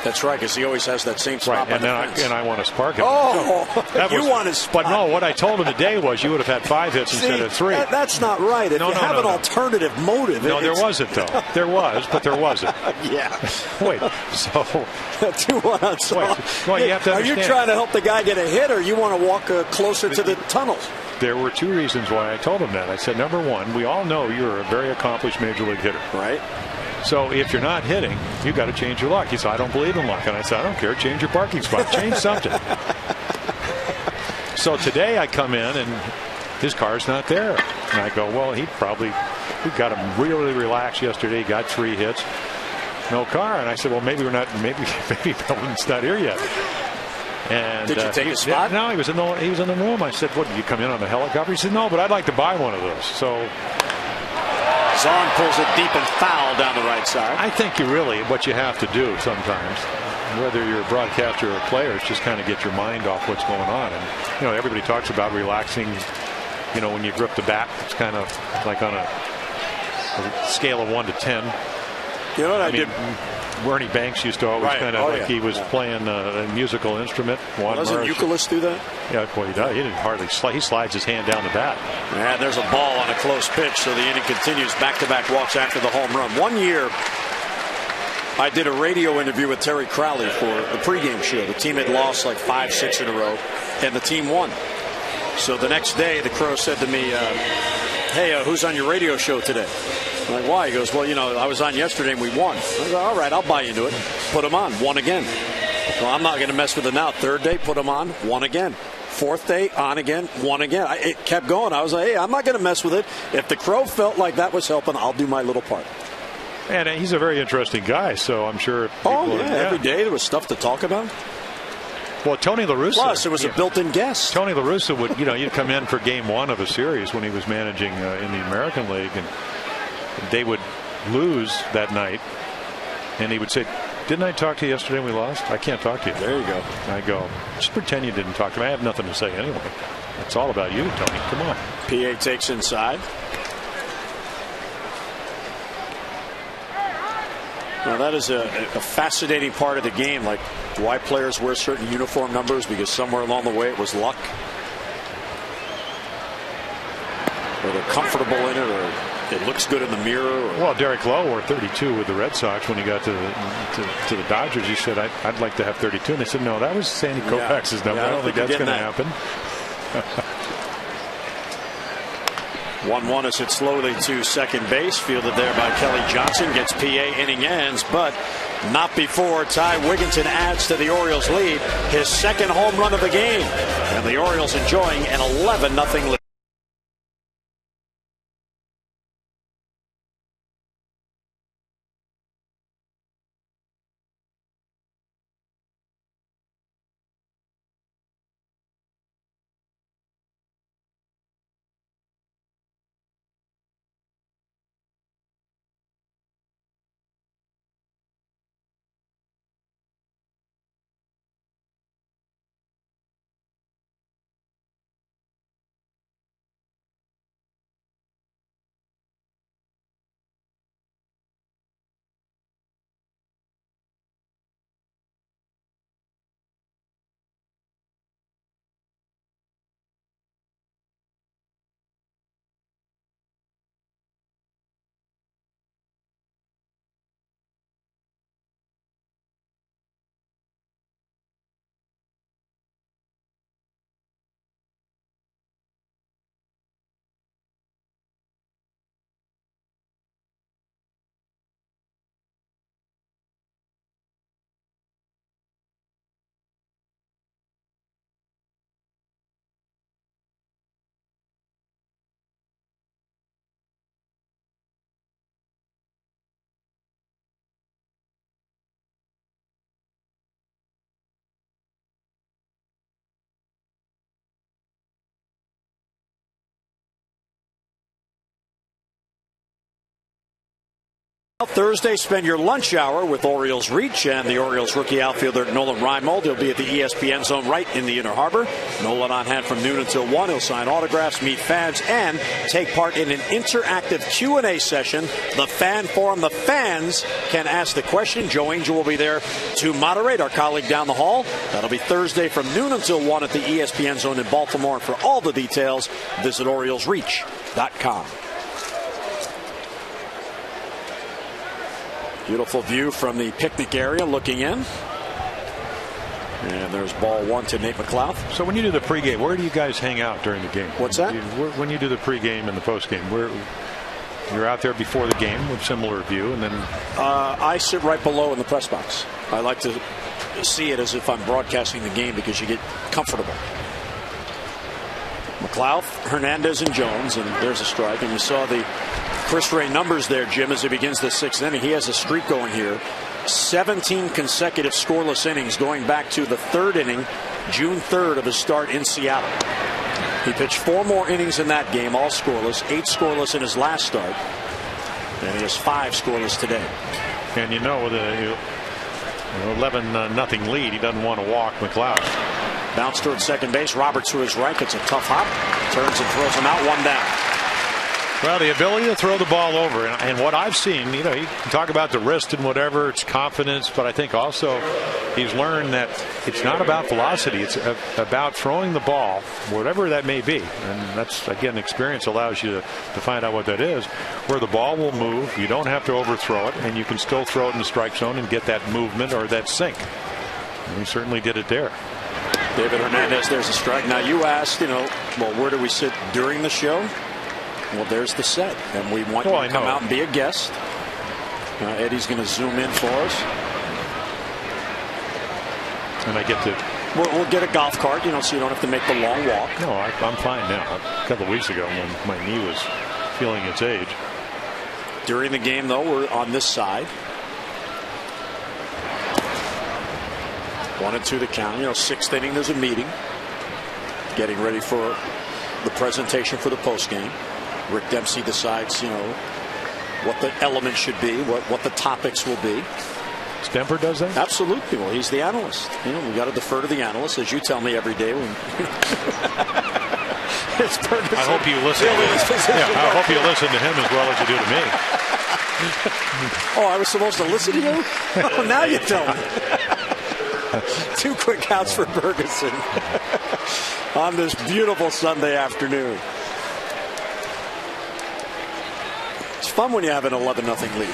That's right, because he always has that same spot. Right, and I want to spark him. Oh, you want to spot. But no, what I told him today was you would have had 5 hits instead of 3. That's not right. If you have an alternative motive. No, there wasn't, though. There was, but there wasn't. Yeah. Wait, so. 2-1 outside. Well, you have to understand. Are you trying to help the guy get a hit, or you want to walk closer to the tunnels? There were 2 reasons why I told him that. I said, number one, we all know you're a very accomplished major league hitter. Right. So if you're not hitting, you got to change your luck. He said, I don't believe in luck. And I said, I don't care. Change your parking spot. Change something. So today I come in and his car's not there. And I go, well, we got him really relaxed yesterday. He got 3 hits. No car. And I said, well, maybe Melvin's not here yet. And did you take his spot? No, he was in the room. I said, what, did you come in on the helicopter? He said, no, but I'd like to buy one of those. So Zahn pulls it deep and foul down the right side. I think what you have to do sometimes, whether you're a broadcaster or a player, is just kind of get your mind off what's going on. And everybody talks about relaxing. When you grip the bat, it's kind of like on a scale of 1 to 10. You know what I did? Bernie Banks used to always he was playing a musical instrument. Doesn't Euclid do that? Yeah, well, he does. He didn't hardly he slides his hand down the bat. And there's a ball on a close pitch, so the inning continues. Back-to-back walks after the home run. One year, I did a radio interview with Terry Crowley for the pregame show. The team had lost like 5-6 in a row, and the team won. So the next day, the Crow said to me, hey, who's on your radio show today? I'm like, why? He goes, well, I was on yesterday and we won. I go, all right, I'll buy into it. Put him on. Won again. Well, I'm not going to mess with it now. 3rd day, put him on. Won again. 4th day, on again. Won again. It kept going. I was like, hey, I'm not going to mess with it. If the Crow felt like that was helping, I'll do my little part. And he's a very interesting guy, so I'm sure. Every day there was stuff to talk about. Well, Tony La Russa. Plus, it was a built-in guest. Tony La Russa would, you'd come in for game 1 of a series when he was managing in the American League, and they would lose that night, and he would say, didn't I talk to you yesterday and we lost? I can't talk to you. There you go. I go, just pretend you didn't talk to me. I have nothing to say anyway. It's all about you, Tony. Come on. PA takes inside. Now that is a fascinating part of the game, like why players wear certain uniform numbers, because somewhere along the way it was luck, or they're comfortable in it, or it looks good in the mirror. Well, Derek Lowe wore 32 with the Red Sox when he got to the Dodgers. He said, I'd like to have 32. And they said, no, that was Sandy Koufax's number. I don't think that's going to happen. 1-1 is hit slowly to second base. Fielded there by Kelly Johnson. Gets PA, inning ends, but not before Ty Wigginton adds to the Orioles lead. His 2nd home run of the game. And the Orioles enjoying an 11-0 lead. Thursday, spend your lunch hour with Orioles Reach and the Orioles rookie outfielder Nolan Reinmold. He'll be at the ESPN Zone right in the Inner Harbor. Nolan on hand from noon until 1. He'll sign autographs, meet fans, and take part in an interactive Q&A session. The Fan Forum. The fans can ask the question. Joe Angel will be there to moderate, our colleague down the hall. That'll be Thursday from noon until 1 at the ESPN Zone in Baltimore. And for all the details, visit OriolesReach.com. Beautiful view from the picnic area looking in. And there's ball 1 to Nate McLeod. So when you do the pregame, where do you guys hang out during the game? What's that? When you do the pregame and the postgame, where you're out there before the game with similar view, and then I sit right below in the press box. I like to see it as if I'm broadcasting the game because you get comfortable. McLeod, Hernandez, and Jones, and there's a strike. And you saw the Chris Ray numbers there, Jim, as he begins the 6th inning. He has a streak going here. 17 consecutive scoreless innings going back to the 3rd inning, June 3rd of his start in Seattle. He pitched 4 more innings in that game, all scoreless, 8 scoreless in his last start. And he has 5 scoreless today. And with a 11-0 lead, he doesn't want to walk McLeod. Bounce toward second base. Roberts to his right. It's a tough hop. Turns and throws him out. 1 down. Well, the ability to throw the ball over, and what I've seen, you can talk about the wrist and whatever, it's confidence, but I think also he's learned that it's not about velocity. It's about throwing the ball, whatever that may be. And that's, again, experience allows you to find out what that is, where the ball will move. You don't have to overthrow it, and you can still throw it in the strike zone and get that movement or that sink. And he certainly did it there. David Hernandez, there's a strike. Now, you asked, well, where do we sit during the show? Well, there's the set, and we want you to come out and be a guest. Eddie's going to zoom in for us. And I get to... We'll get a golf cart, so you don't have to make the long walk. No, I'm fine now. A couple of weeks ago when my knee was feeling its age. During the game, though, we're on this side. 1-2 the count. 6th inning, there's a meeting. Getting ready for the presentation for the postgame. Rick Dempsey decides, what the elements should be, what the topics will be. Stemper does that? Absolutely. Well, he's the analyst. We got to defer to the analyst, as you tell me every day. It's Bergesen. I hope you listen. I hope you listen to him as well as you do to me. Oh, I was supposed to listen to you? Oh, now you tell me. 2 quick outs for Bergesen on this beautiful Sunday afternoon. It's fun when you have an 11-0 lead.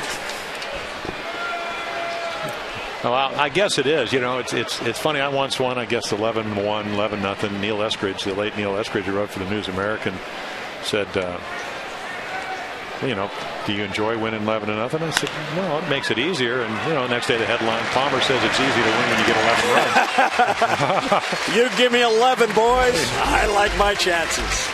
Well, I guess it is. It's funny. I once won, I guess, 11-1, 11-0. Neil Eskridge, the late Neil Eskridge, who wrote for the News American, said, do you enjoy winning 11-0? I said, no, it makes it easier. And, next day the headline, Palmer says it's easy to win when you get 11 runs. You give me 11, boys. I like my chances.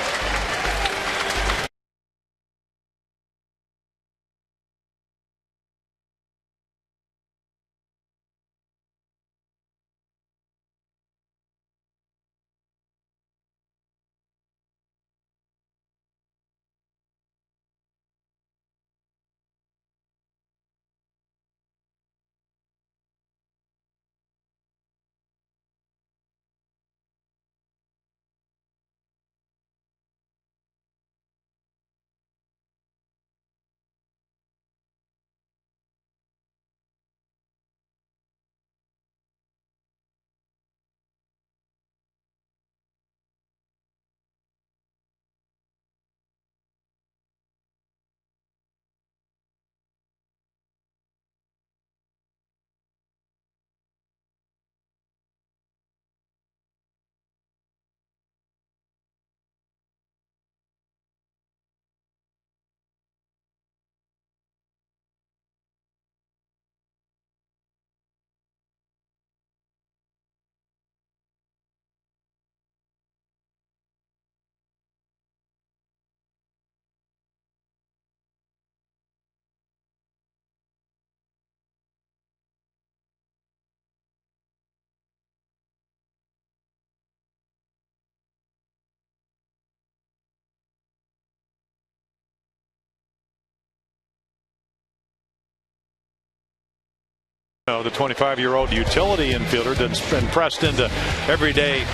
The 25-year-old utility infielder that's been pressed into everyday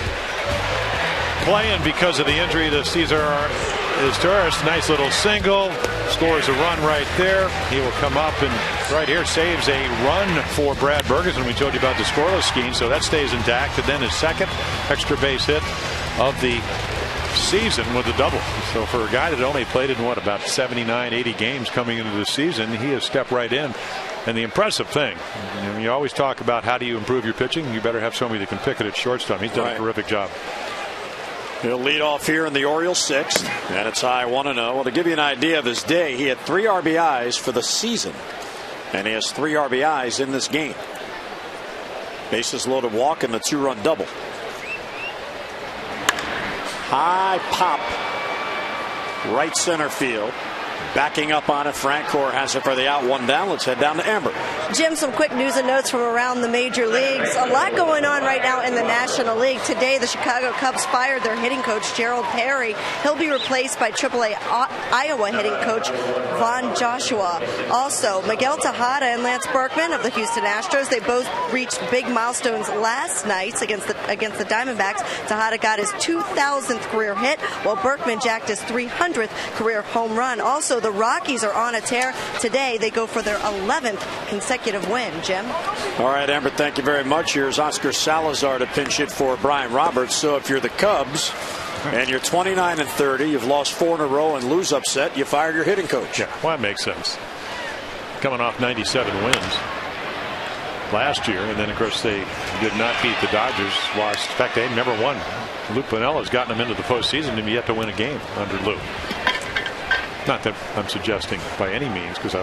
playing because of the injury to Cesar Izturis. Nice little single, scores a run right there. He will come up and right here saves a run for Brad Bergesen. We told you about the scoreless scheme, so that stays intact. And then his second extra base hit of the season with a double. So for a guy that only played in about 79, 80 games coming into the season, he has stepped right in. And the impressive thing, you always talk about how do you improve your pitching. You better have somebody that can pick it at shortstop. He's done a terrific job. He'll lead off here in the Orioles' sixth, and it's high 1-0. Well, to give you an idea of his day, he had 3 RBIs for the season, and he has 3 RBIs in this game. Bases loaded walk and the 2-run double. High pop, right center field. Backing up on it, Francoeur has it for the out, 1 down. Let's head down to Amber. Jim, some quick news and notes from around the major leagues. A lot going on right now in the National League. Today, the Chicago Cubs fired their hitting coach, Gerald Perry. He'll be replaced by AAA Iowa hitting coach Von Joshua. Also, Miguel Tejada and Lance Berkman of the Houston Astros, they both reached big milestones last night against the Diamondbacks. Tejada got his 2,000th career hit, while Berkman jacked his 300th career home run. Also, the Rockies are on a tear today. They go for their 11th consecutive win. Jim? All right, Amber, thank you very much. Here's Oscar Salazar to pinch it for Brian Roberts. So if you're the Cubs and you're 29-30, you've lost 4 in a row and lose upset, you fired your hitting coach. Yeah, well, that makes sense. Coming off 97 wins last year, and then, of course, they did not beat the Dodgers. Lost. In fact, they never won. Lou Pinella's gotten them into the postseason and yet to win a game under Lou. Not that I'm suggesting by any means, because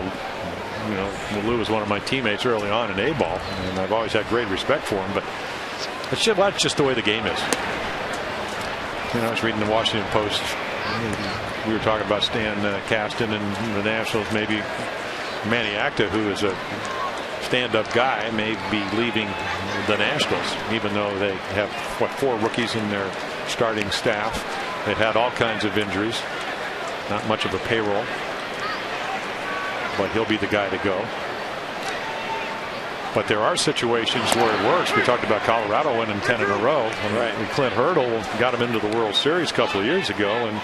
Lou was one of my teammates early on in A-ball, and I've always had great respect for him. But that's just the way the game is. I was reading the Washington Post. We were talking about Stan Kasten and the Nationals. Maybe Manny Acta, who is a stand-up guy, may be leaving the Nationals, even though they have 4 rookies in their starting staff. They've had all kinds of injuries. Not much of a payroll, but he'll be the guy to go. But there are situations where it works. We talked about Colorado winning 10 in a row. And Clint Hurdle got him into the World Series a couple of years ago, and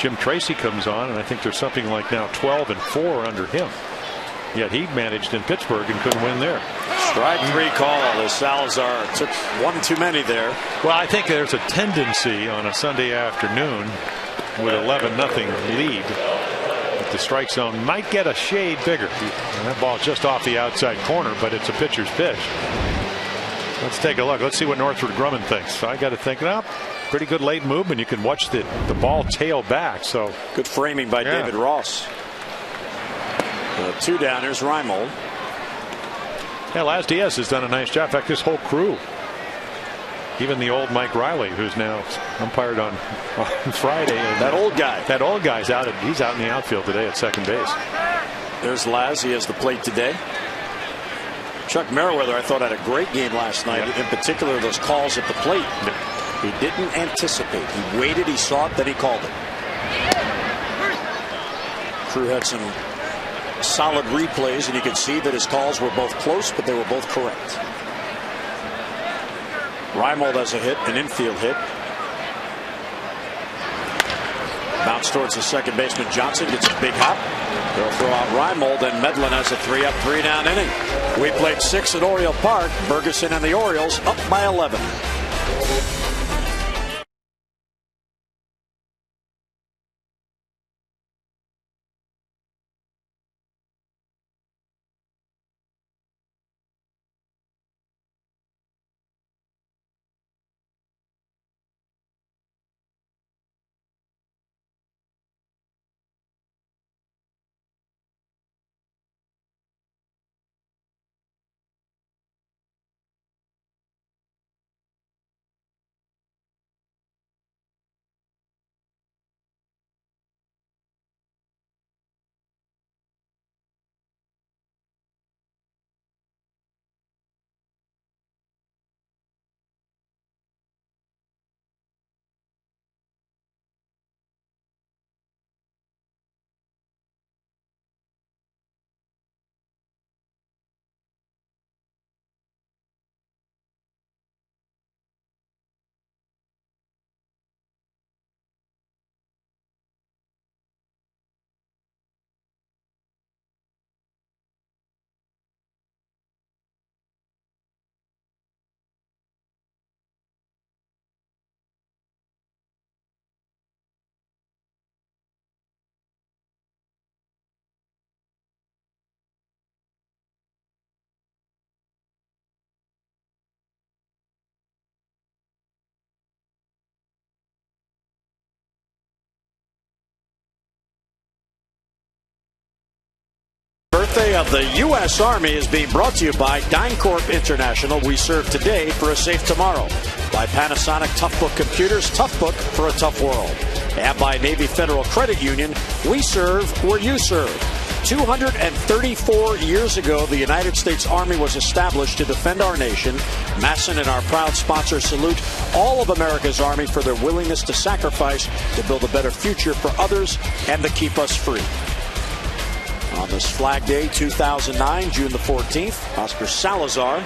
Jim Tracy comes on, and I think there's something like now 12-4 under him. Yet he managed in Pittsburgh and couldn't win there. Strike 3 call as Salazar took 1 too many there. Well, I think there's a tendency on a Sunday afternoon with 11-0 lead that the strike zone might get a shade bigger. And that ball's just off the outside corner, but it's a pitcher's pitch. Let's take a look. Let's see what Northrup Grumman thinks. So I got to think, pretty good late movement. You can watch the ball tail back. So good framing by David Ross. 2 down. Here's Reimold. Yeah, Laz Diaz has done a nice job. In fact, this whole crew. Even the old Mike Riley, who's now umpired on Friday. That old guy. That old guy's out. He's out in the outfield today at second base. There's Laz. He has the plate today. Chuck Merriweather, I thought, had a great game last night. In particular, those calls at the plate. He didn't anticipate. He waited. He saw it. Then he called it. Crew had some solid replays, and you could see that his calls were both close, but they were both correct. Reimold has a hit, an infield hit. Bounce towards the second baseman. Johnson gets a big hop. They'll throw out Reimold, and Medlin has a 3-up, 3-down inning. We played 6 at Oriole Park. Bergesen and the Orioles up by 11. birthday of the U.S. Army is being brought to you by DynCorp International. We serve today for a safe tomorrow. By Panasonic Toughbook Computers, Toughbook for a tough world. And by Navy Federal Credit Union, we serve where you serve. 234 years ago, the United States Army was established to defend our nation. Masson and our proud sponsors salute all of America's Army for their willingness to sacrifice to build a better future for others and to keep us free. On this Flag Day 2009, June the 14th, Oscar Salazar,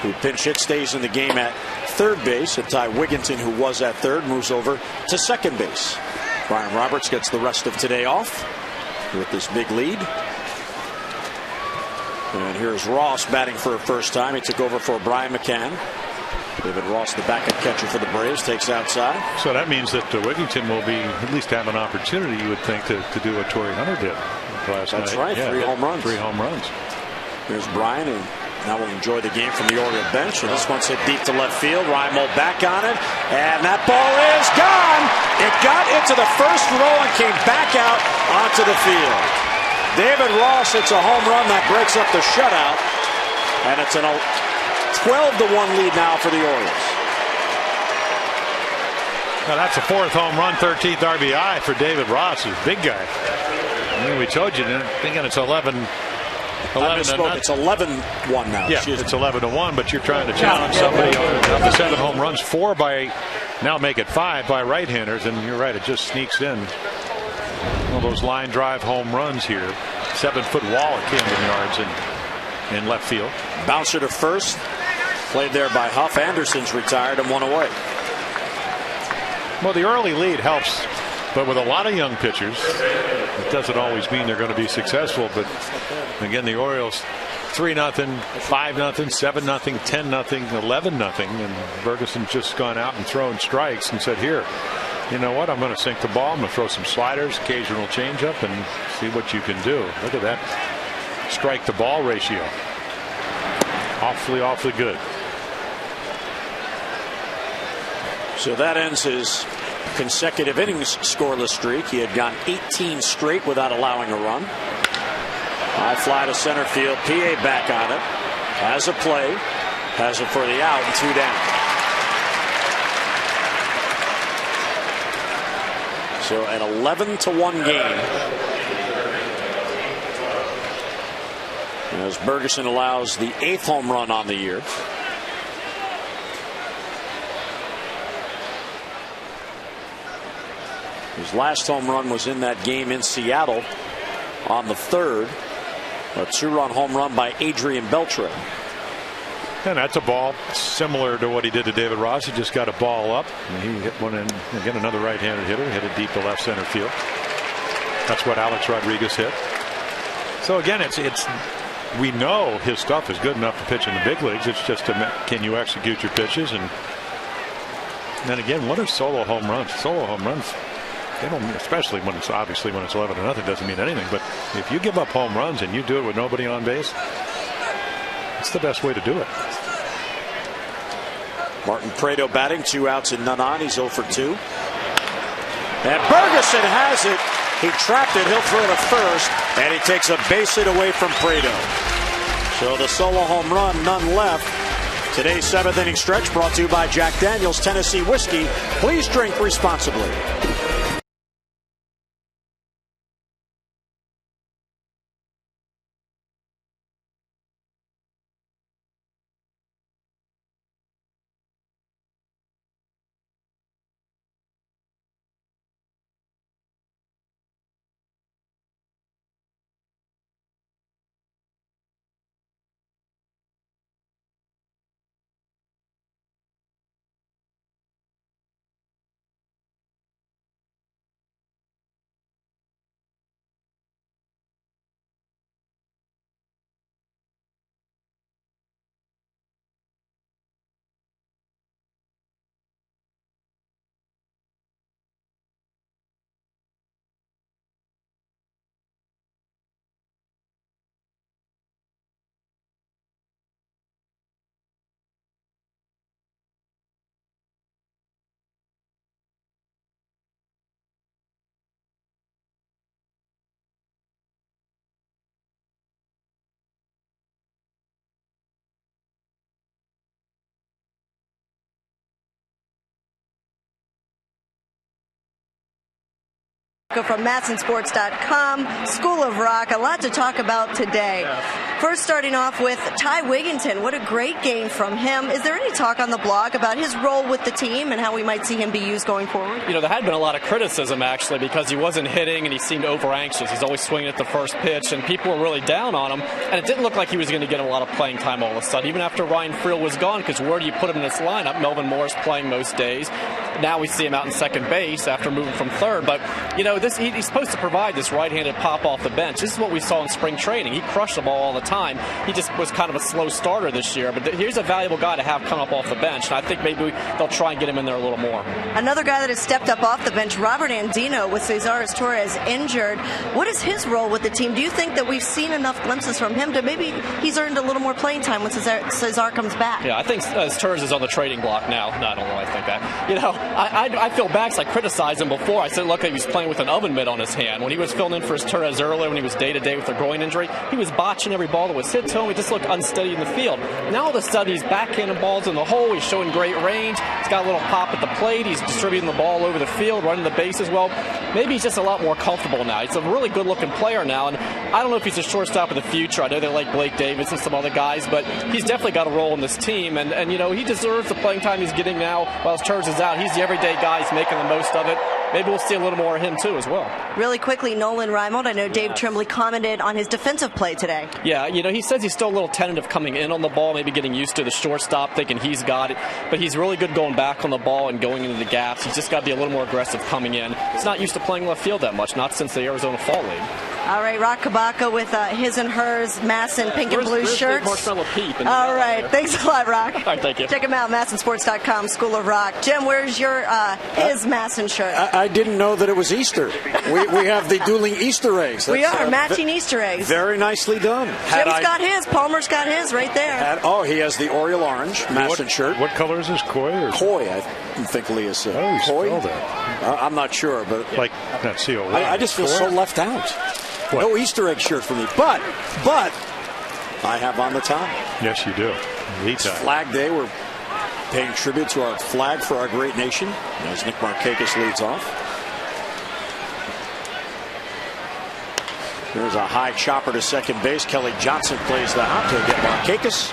who pinch hit, stays in the game at third base. And Ty Wigginton, who was at third, moves over to second base. Brian Roberts gets the rest of today off with this big lead. And here's Ross batting for a first time. He took over for Brian McCann. David Ross, the backup catcher for the Braves, takes outside. So that means that Wigginton will be at least have an opportunity, you would think, to do what Torrey Hunter did last night. That's right, yeah, 3 home runs. 3 home runs. Here's Brian, and now we'll enjoy the game from the Oriole bench. And this one's hit deep to left field. Ryan Moe back on it, and that ball is gone. It got into the first row and came back out onto the field. David Ross hits a home run that breaks up the shutout, and it's an 12-1 lead now for the Orioles. Now that's the 4th home run, 13th RBI for David Ross, who's a big guy. I mean, we told you, thinking it's 11. It's 11-1 now. Yeah, it's 11-1, but you're trying to challenge somebody on the 7 home runs, 4 by, now make it 5 by right-handers, and you're right, it just sneaks in. One of those line drive home runs here. 7-foot wall at Camden Yards in left field. Bouncer to first. Played there by Huff. Anderson's retired and 1 away. Well, the early lead helps, but with a lot of young pitchers, it doesn't always mean they're going to be successful. But again, the Orioles 3-0, 5-0, 7-0, 10-0, 11-0, and Bergesen's just gone out and thrown strikes and said, "Here, you know what? I'm going to sink the ball. I'm going to throw some sliders, occasional changeup, and see what you can do." Look at that strike to ball ratio. Awfully good. So that ends his consecutive innings scoreless streak. He had gone 18 straight without allowing a run. High fly to center field. PA back on it. Has a play. Has it for the out and 2 down. So an 11-1 game. As Bergesen allows the 8th home run on the year. His last home run was in that game in Seattle on the 3rd. A 2-run home run by Adrian Beltre. And that's a ball similar to what he did to David Ross. He just got a ball up, and he hit one in. Again, another right-handed hitter hit it deep to left center field. That's what Alex Rodriguez hit. So again, it's we know his stuff is good enough to pitch in the big leagues. It's just can you execute your pitches? And then again, what are solo home runs? Solo home runs, they don't, especially when it's 11-0, doesn't mean anything. But if you give up home runs and you do it with nobody on base, it's the best way to do it. Martin Prado batting, 2 outs and none on. He's 0 for 2. And Bergesen has it. He trapped it. He'll throw to first, and he takes a base hit away from Prado. So the solo home run, none left. Today's 7th inning stretch brought to you by Jack Daniel's Tennessee Whiskey. Please drink responsibly. From MASSonsports.com, School of Rock. A lot to talk about today. First, starting off with Ty Wigginton. What a great game from him. Is there any talk on the blog about his role with the team and how we might see him be used going forward? You know, there had been a lot of criticism, actually, because he wasn't hitting and he seemed over-anxious. He's always swinging at the first pitch, and people were really down on him. And it didn't look like he was going to get a lot of playing time all of a sudden, even after Ryan Friel was gone, because where do you put him in this lineup? Melvin Moore's playing most days. Now we see him out in second base after moving from third. But, you know, he's supposed to provide this right-handed pop off the bench. This is what we saw in spring training. He crushed the ball all the time. He just was kind of a slow starter this year. But here's a valuable guy to have come up off the bench. And I think maybe they'll try and get him in there a little more. Another guy that has stepped up off the bench, Robert Andino, with Cesar Torres injured. What is his role with the team? Do you think that we've seen enough glimpses from him to maybe he's earned a little more playing time when Cesar comes back? Yeah, I think Torres is on the trading block now. No, I don't really think that. You know, I feel bad because I criticized him before. I said, look, he was playing with an oven mitt on his hand. When he was filling in for his Torres earlier, when he was day-to-day with a groin injury, he was botching every ball that was hit to him. He just looked unsteady in the field. Now all of a sudden he's backhanding balls in the hole. He's showing great range. He's got a little pop at the plate. He's distributing the ball over the field, running the bases well. Maybe he's just a lot more comfortable now. He's a really good-looking player now, and I don't know if he's a shortstop of the future. I know they like Blake Davis and some other guys, but he's definitely got a role in this team, and you know, he deserves the playing time he's getting now while Torres is out. He's the everyday guy. He's making the most of it. Maybe we'll see a little more of him, too, as well. Really quickly, Nolan Reimold, I know Dave Tremblay commented on his defensive play today. Yeah, you know, he says he's still a little tentative coming in on the ball, maybe getting used to the shortstop, thinking he's got it. But he's really good going back on the ball and going into the gaps. He's just got to be a little more aggressive coming in. He's not used to playing left field that much, not since the Arizona Fall League. All right, Rock Kabaka with his and hers Masson pink and blue shirts. Marshmallow Pete. All right, thanks a lot, Rock. All right, thank you. Check him out, MASSonsports.com, School of Rock. Jim, where's your his Masson shirt? I didn't know that it was Easter. We have the dueling Easter eggs. We are matching Easter eggs. Very nicely done. Jim's got his. Palmer's got his right there. He has the Oriole orange Masson shirt. What color is this? Koi or Koi? I think Leah said. Oh, you Koi? spelled that. I'm not sure, but like not C-O-Y. I just feel so left out. What? No Easter egg shirt for me, but I have on the tie. Yes, you do. It's Flag Day. We're paying tribute to our flag for our great nation as Nick Markakis leads off. There's a high chopper to second base. Kelly Johnson plays the hop to get Markakis.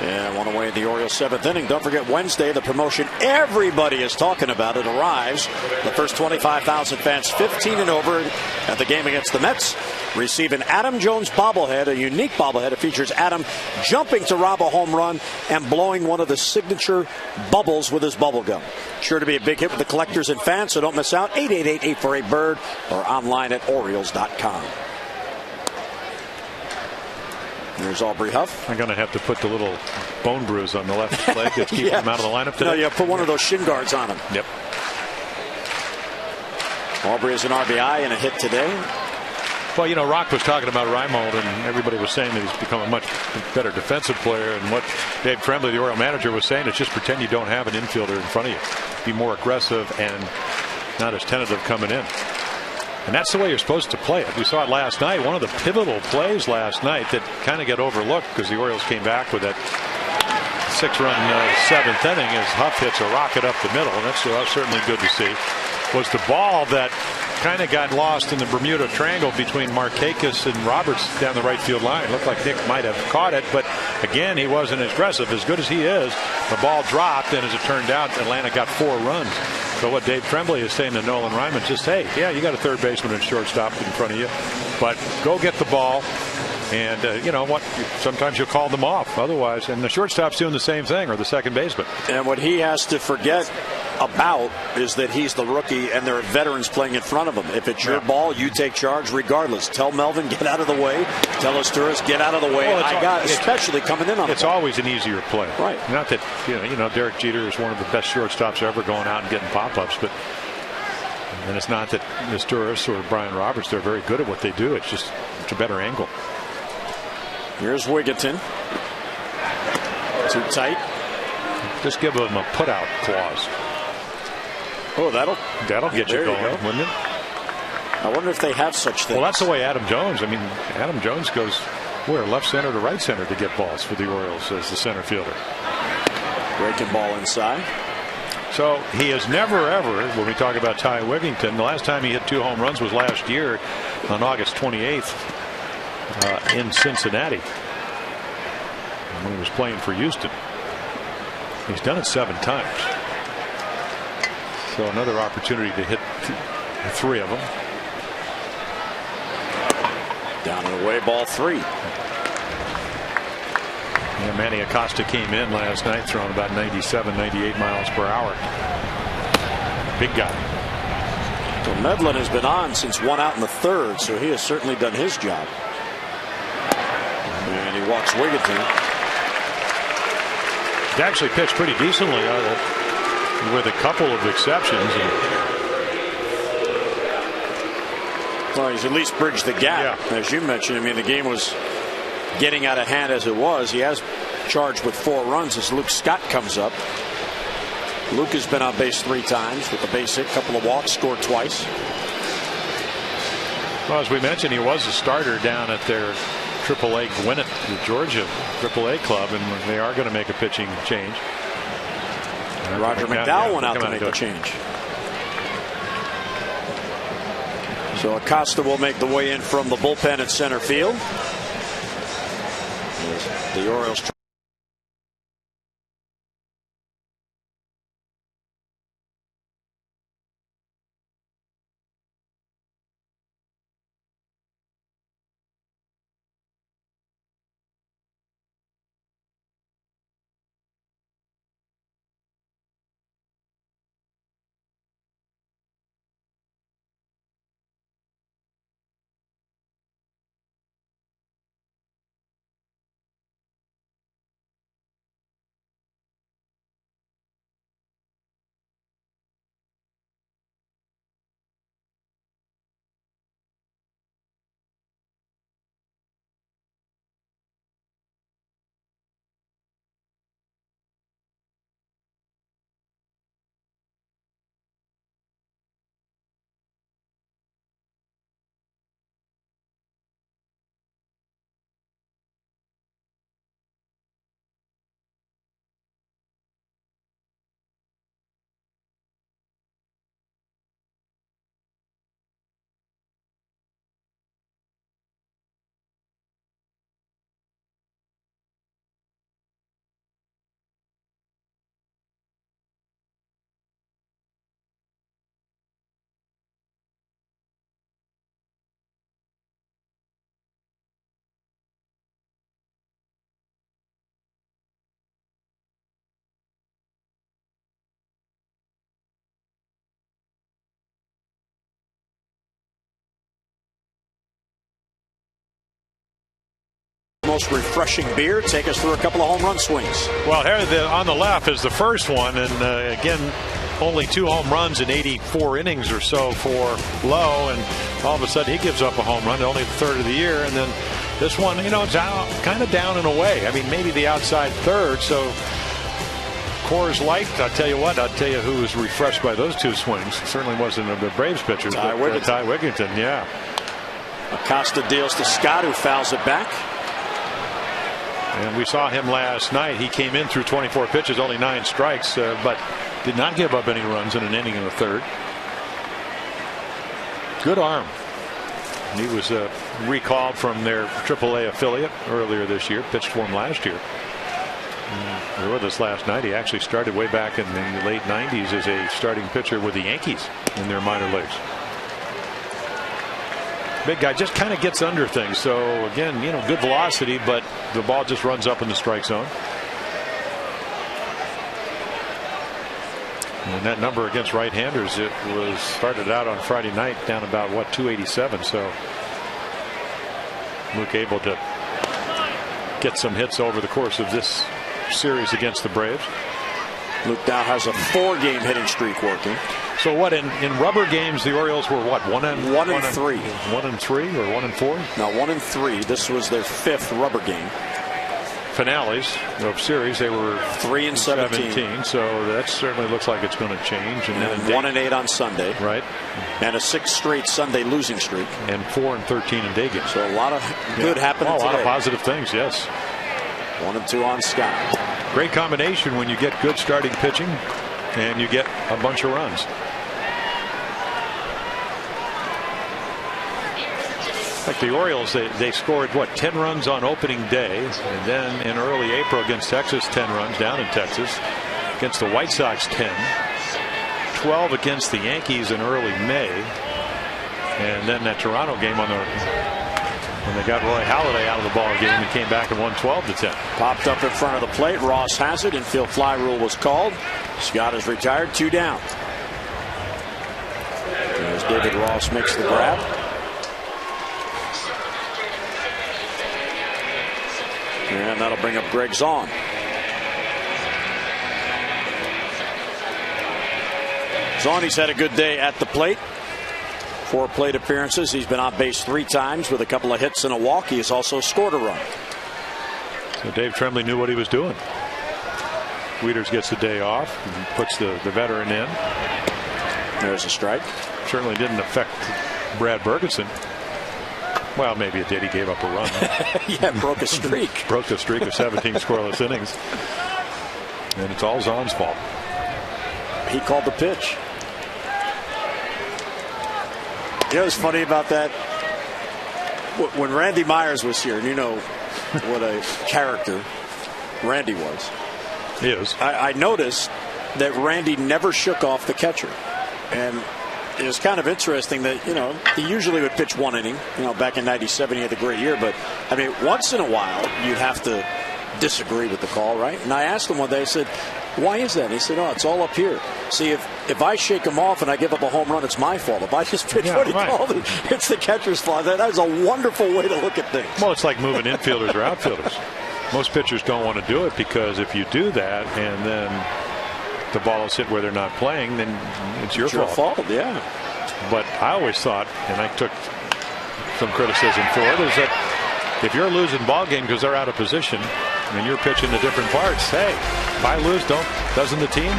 And one away in the Orioles' seventh inning. Don't forget Wednesday, the promotion everybody is talking about. It arrives. The first 25,000 fans, 15 and over, at the game against the Mets, receive an Adam Jones bobblehead, a unique bobblehead. It features Adam jumping to rob a home run and blowing one of the signature bubbles with his bubble gum. Sure to be a big hit with the collectors and fans, so don't miss out. 888-848-BIRD or online at Orioles.com. There's Aubrey Huff. I'm going to have to put the little bone bruise on the left leg that's keeping him out of the lineup today. No, you put one of those shin guards on him. Yep. Aubrey is an RBI and a hit today. Well, you know, Rock was talking about Reimold, and everybody was saying that he's become a much better defensive player. And what Dave Tremblay, the Oriole manager, was saying is just pretend you don't have an infielder in front of you. Be more aggressive and not as tentative coming in. And that's the way you're supposed to play it. We saw it last night. One of the pivotal plays last night that kind of got overlooked because the Orioles came back with that 6-run seventh inning as Huff hits a rocket up the middle. And that's certainly good to see. Was the ball that kind of got lost in the Bermuda Triangle between Markakis and Roberts down the right field line. Looked like Nick might have caught it, but again, he wasn't as aggressive. As good as he is, the ball dropped, and as it turned out, Atlanta got 4 runs. So what Dave Tremblay is saying to Nolan Reimold, just, hey, yeah, you got a third baseman and shortstop in front of you, but go get the ball. And you know what? Sometimes you'll call them off. Otherwise, and the shortstop's doing the same thing, or the second baseman. And what he has to forget about is that he's the rookie, and there are veterans playing in front of him. If it's your ball, you take charge regardless. Tell Melvin, get out of the way. Tell Asturis, get out of the way. Well, especially coming in on it's always an easier play. Right. Not that you know Derek Jeter is one of the best shortstops ever going out and getting pop-ups, but. And it's not that Asturis or Brian Roberts, they're very good at what they do. It's just it's a better angle. Here's Wigginton. Too tight. Just give him a put-out clause. Oh, that'll get you going, wouldn't it? I wonder if they have such things. Well, that's the way Adam Jones. I mean, Adam Jones goes left center to right center to get balls for the Orioles as the center fielder. Breaking ball inside. So he has never ever, when we talk about Ty Wigginton, the last time he hit 2 home runs was last year on August 28th in Cincinnati when he was playing for Houston. He's done it 7 times. So another opportunity to hit 3 of them. Down and away, ball 3. Yeah, Manny Acosta came in last night throwing about 97, 98 miles per hour. Big guy. Well, Medlin has been on since 1 out in the 3rd, so he has certainly done his job. And he walks Wigginton. He's actually pitched pretty decently with a couple of exceptions. Well, he's at least bridged the gap, as you mentioned. I mean, the game was getting out of hand as it was. He has charged with 4 runs as Luke Scott comes up. Luke has been on base 3 times with a base hit, couple of walks, scored twice. Well, as we mentioned, he was a starter down at their AAA Gwinnett, the Georgia AAA club, and they are going to make a pitching change. Roger McDowell went out to make a change. So Acosta will make the way in from the bullpen at center field. The Orioles most refreshing beer. Take us through a couple of home run swings. Well, here on the left is the first one, and again, only 2 home runs in 84 innings or so for Lowe, and all of a sudden he gives up a home run, only the 3rd of the year, and then this one, you know, it's kind of down and away. I mean, maybe the outside 3rd, so Coors Light, I'll tell you what, I'll tell you who was refreshed by those 2 swings. It certainly wasn't the Braves pitcher, Ty Wigginton. Ty Wigginton, yeah. Acosta deals to Scott, who fouls it back. And we saw him last night. He came in through 24 pitches, only 9 strikes, but did not give up any runs in an inning in the 3rd. Good arm. He was recalled from their AAA affiliate earlier this year. Pitched for him last year. They were with us last night. He actually started way back in the late 90s as a starting pitcher with the Yankees in their minor leagues. Big guy, just kind of gets under things. So again, you know, good velocity, but the ball just runs up in the strike zone. And that number against right-handers, it was started out on Friday night down about 287. So Luke able to get some hits over the course of this series against the Braves. Luke now has a 4-game hitting streak working. So what in rubber games the Orioles were what 1 and 1 and 3. 1 and 3 or 1 and 4? No, 1 and 3. This was their 5th rubber game. Finales of series they were 3 and 17. So that certainly looks like it's going to change. And then 1 and 8 on Sunday. Right. And a 6th straight Sunday losing streak. And 4 and 13 in day games. So a lot of good happening today. A lot of positive things. Yes. 1 and 2 on Scott. Great combination when you get good starting pitching and you get a bunch of runs. Like the Orioles, they scored, what, 10 runs on opening day, and then in early April against Texas, 10 runs down in Texas. Against the White Sox, 10. 12 against the Yankees in early May. And then that Toronto game when they got Roy Halladay out of the ball game and came back and won 12-10. Popped up in front of the plate. Ross has it. Infield fly rule was called. Scott is retired. 2 down. As David Ross makes the grab. And that'll bring up Bergesen. He's had a good day at the plate. 4 plate appearances. He's been on base 3 times with a couple of hits and a walk. He has also scored a run. So Dave Tremblay knew what he was doing. Wieters gets the day off and puts the veteran in. There's a strike. Certainly didn't affect Brad Bergesen. Well, maybe it did. He gave up a run. Yeah, broke a streak. Broke the streak of 17 scoreless innings. And it's all Zahn's fault. He called the pitch. You know what's funny about that? When Randy Myers was here, and you know what a character Randy was. He is. I noticed that Randy never shook off the catcher. And it was kind of interesting that, you know, he usually would pitch 1 inning. You know, back in '97, he had a great year. But, I mean, once in a while, you'd have to disagree with the call, right? And I asked him one day, I said, why is that? And he said, oh, it's all up here. See, if I shake him off and I give up a home run, it's my fault. If I just pitch what he called it, it's the catcher's fault. That is a wonderful way to look at things. Well, it's like moving infielders or outfielders. Most pitchers don't want to do it because if you do that and then the ball is hit where they're not playing, then it's your fault. Yeah. But I always thought, and I took some criticism for it, is that if you're losing ball game because they're out of position and you're pitching to different parts, hey, if I lose, doesn't the team?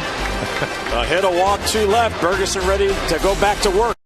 A hit, a walk, 2 left. Bergesen ready to go back to work.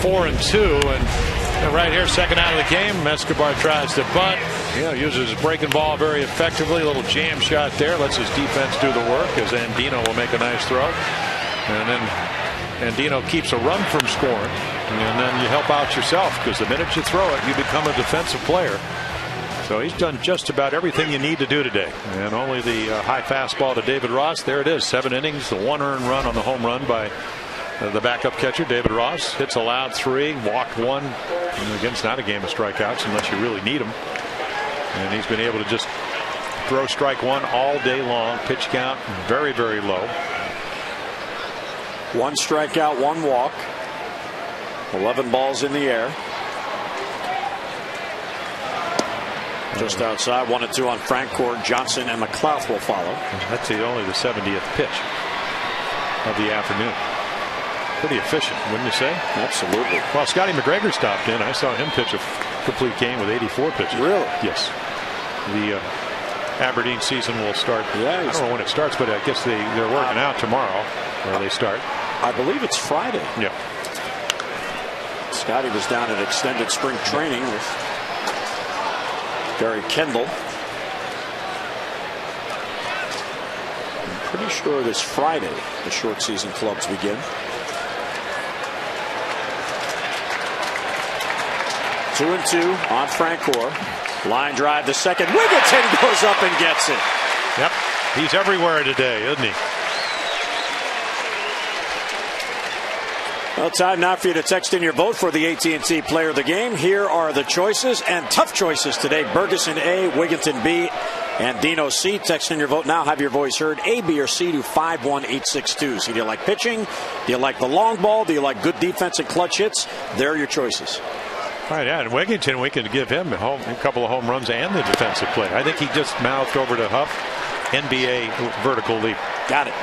Four and 2, and right here, second out of the game, Escobar tries to bunt. Uses his breaking ball very effectively. A little jam shot there, lets his defense do the work as Andino will make a nice throw, and then Andino keeps a run from scoring, and then you help out yourself because the minute you throw it, you become a defensive player. So he's done just about everything you need to do today, and only the high fastball to David Ross. There it is, 7 innings, the 1 earned run on the home run by the backup catcher, David Ross. Hits allowed 3, walked 1. And again, it's not a game of strikeouts unless you really need them. And he's been able to just throw strike 1 all day long. Pitch count very, very low. 1 strikeout, 1 walk. 11 balls in the air. Just outside, 1-2 on Francourt. Johnson and McLouth will follow. That's only the 70th pitch of the afternoon. Pretty efficient, wouldn't you say? Absolutely. Well, Scotty McGregor stopped in. I saw him pitch a complete game with 84 pitches. Really? Yes. The Aberdeen season will start. Yeah, I don't know when it starts, but I guess they're working out tomorrow, where they start. I believe it's Friday. Yeah. Scotty was down at extended spring training with Gary Kendall. I'm pretty sure this Friday the short season clubs begin. 2-2 on Francoeur. Line drive to second. Wigginton goes up and gets it. Yep. He's everywhere today, isn't he? Well, time now for you to text in your vote for the AT&T Player of the Game. Here are the choices, and tough choices today. Bergesen A, Wigginton B, and Dino C. Text in your vote now. Have your voice heard. A, B, or C to 51862. So do you like pitching? Do you like the long ball? Do you like good defense and clutch hits? There are your choices. All right, yeah, and Wigginton, we could give him a couple of home runs and the defensive play. I think he just mouthed over to Huff, NBA vertical leap. Got it.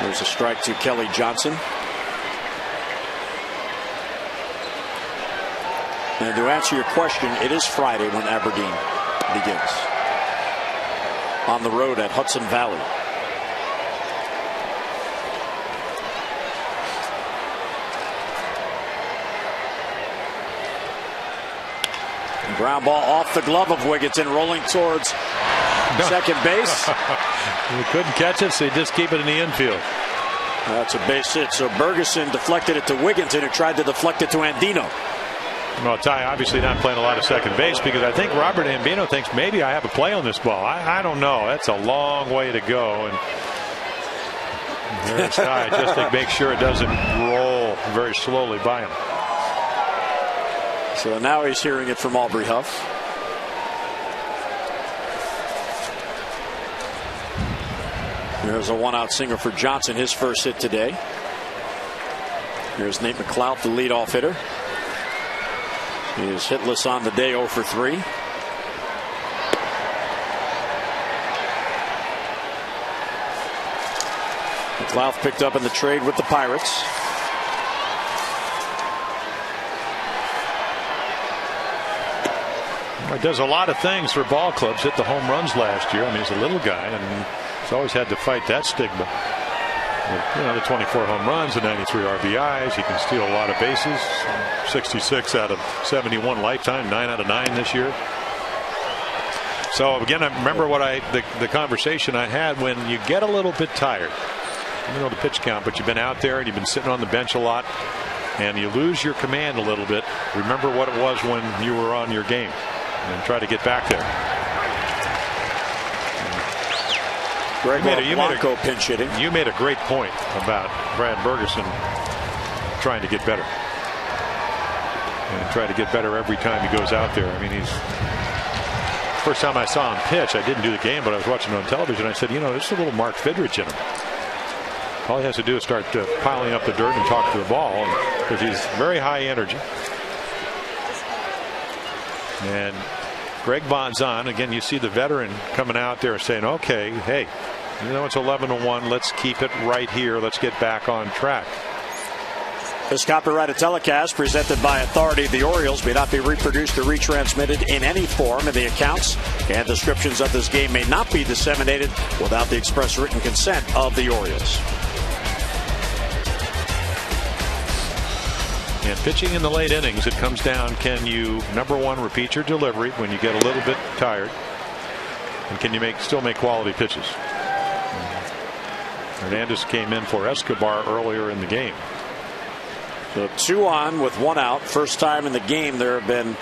There's a strike to Kelly Johnson. And to answer your question, it is Friday when Aberdeen begins. On the road at Hudson Valley. Ground ball off the glove of Wigginton, rolling towards second base. He couldn't catch it, so he just keep it in the infield. That's a base hit. So Bergesen deflected it to Wigginton, who tried to deflect it to Andino. Well, Ty obviously not playing a lot of second base because I think Robert Ambino thinks maybe I have a play on this ball. I don't know. That's a long way to go. And there's Ty just to make sure it doesn't roll very slowly by him. So now he's hearing it from Aubrey Huff. There's a one-out single for Johnson, his first hit today. Here's Nate McLeod, the leadoff hitter. He is hitless on the day, 0 for 3. McLeod picked up in the trade with the Pirates. He does a lot of things for ball clubs. Hit the home runs last year. I mean, he's a little guy, and he's always had to fight that stigma. You know, the 24 home runs, the 93 RBIs. He can steal a lot of bases. 66 out of 71 lifetime, 9 out of 9 this year. So again, I remember what the conversation I had when you get a little bit tired. You know the pitch count, but you've been out there and you've been sitting on the bench a lot, and you lose your command a little bit. Remember what it was when you were on your game, and try to get back there. Pinch hitting. You made a great point about Brad Bergesen trying to get better. And try to get better every time he goes out there. I mean, first time I saw him pitch, I didn't do the game, but I was watching on television. I said, you know, there's a little Mark Fidrich in him. All he has to do is start piling up the dirt and talk to the ball, because he's very high energy. And Greg Bonzon, again, you see the veteran coming out there saying, okay, hey, you know, it's 11-1. Let's keep it right here. Let's get back on track. This copyrighted telecast presented by authority of the Orioles may not be reproduced or retransmitted in any form, and the accounts and descriptions of this game may not be disseminated without the express written consent of the Orioles. And pitching in the late innings, it comes down, can you, number one, repeat your delivery when you get a little bit tired? And can you still make quality pitches? Hernandez came in for Escobar earlier in the game. So 2 on with 1 out. First time in the game there have been,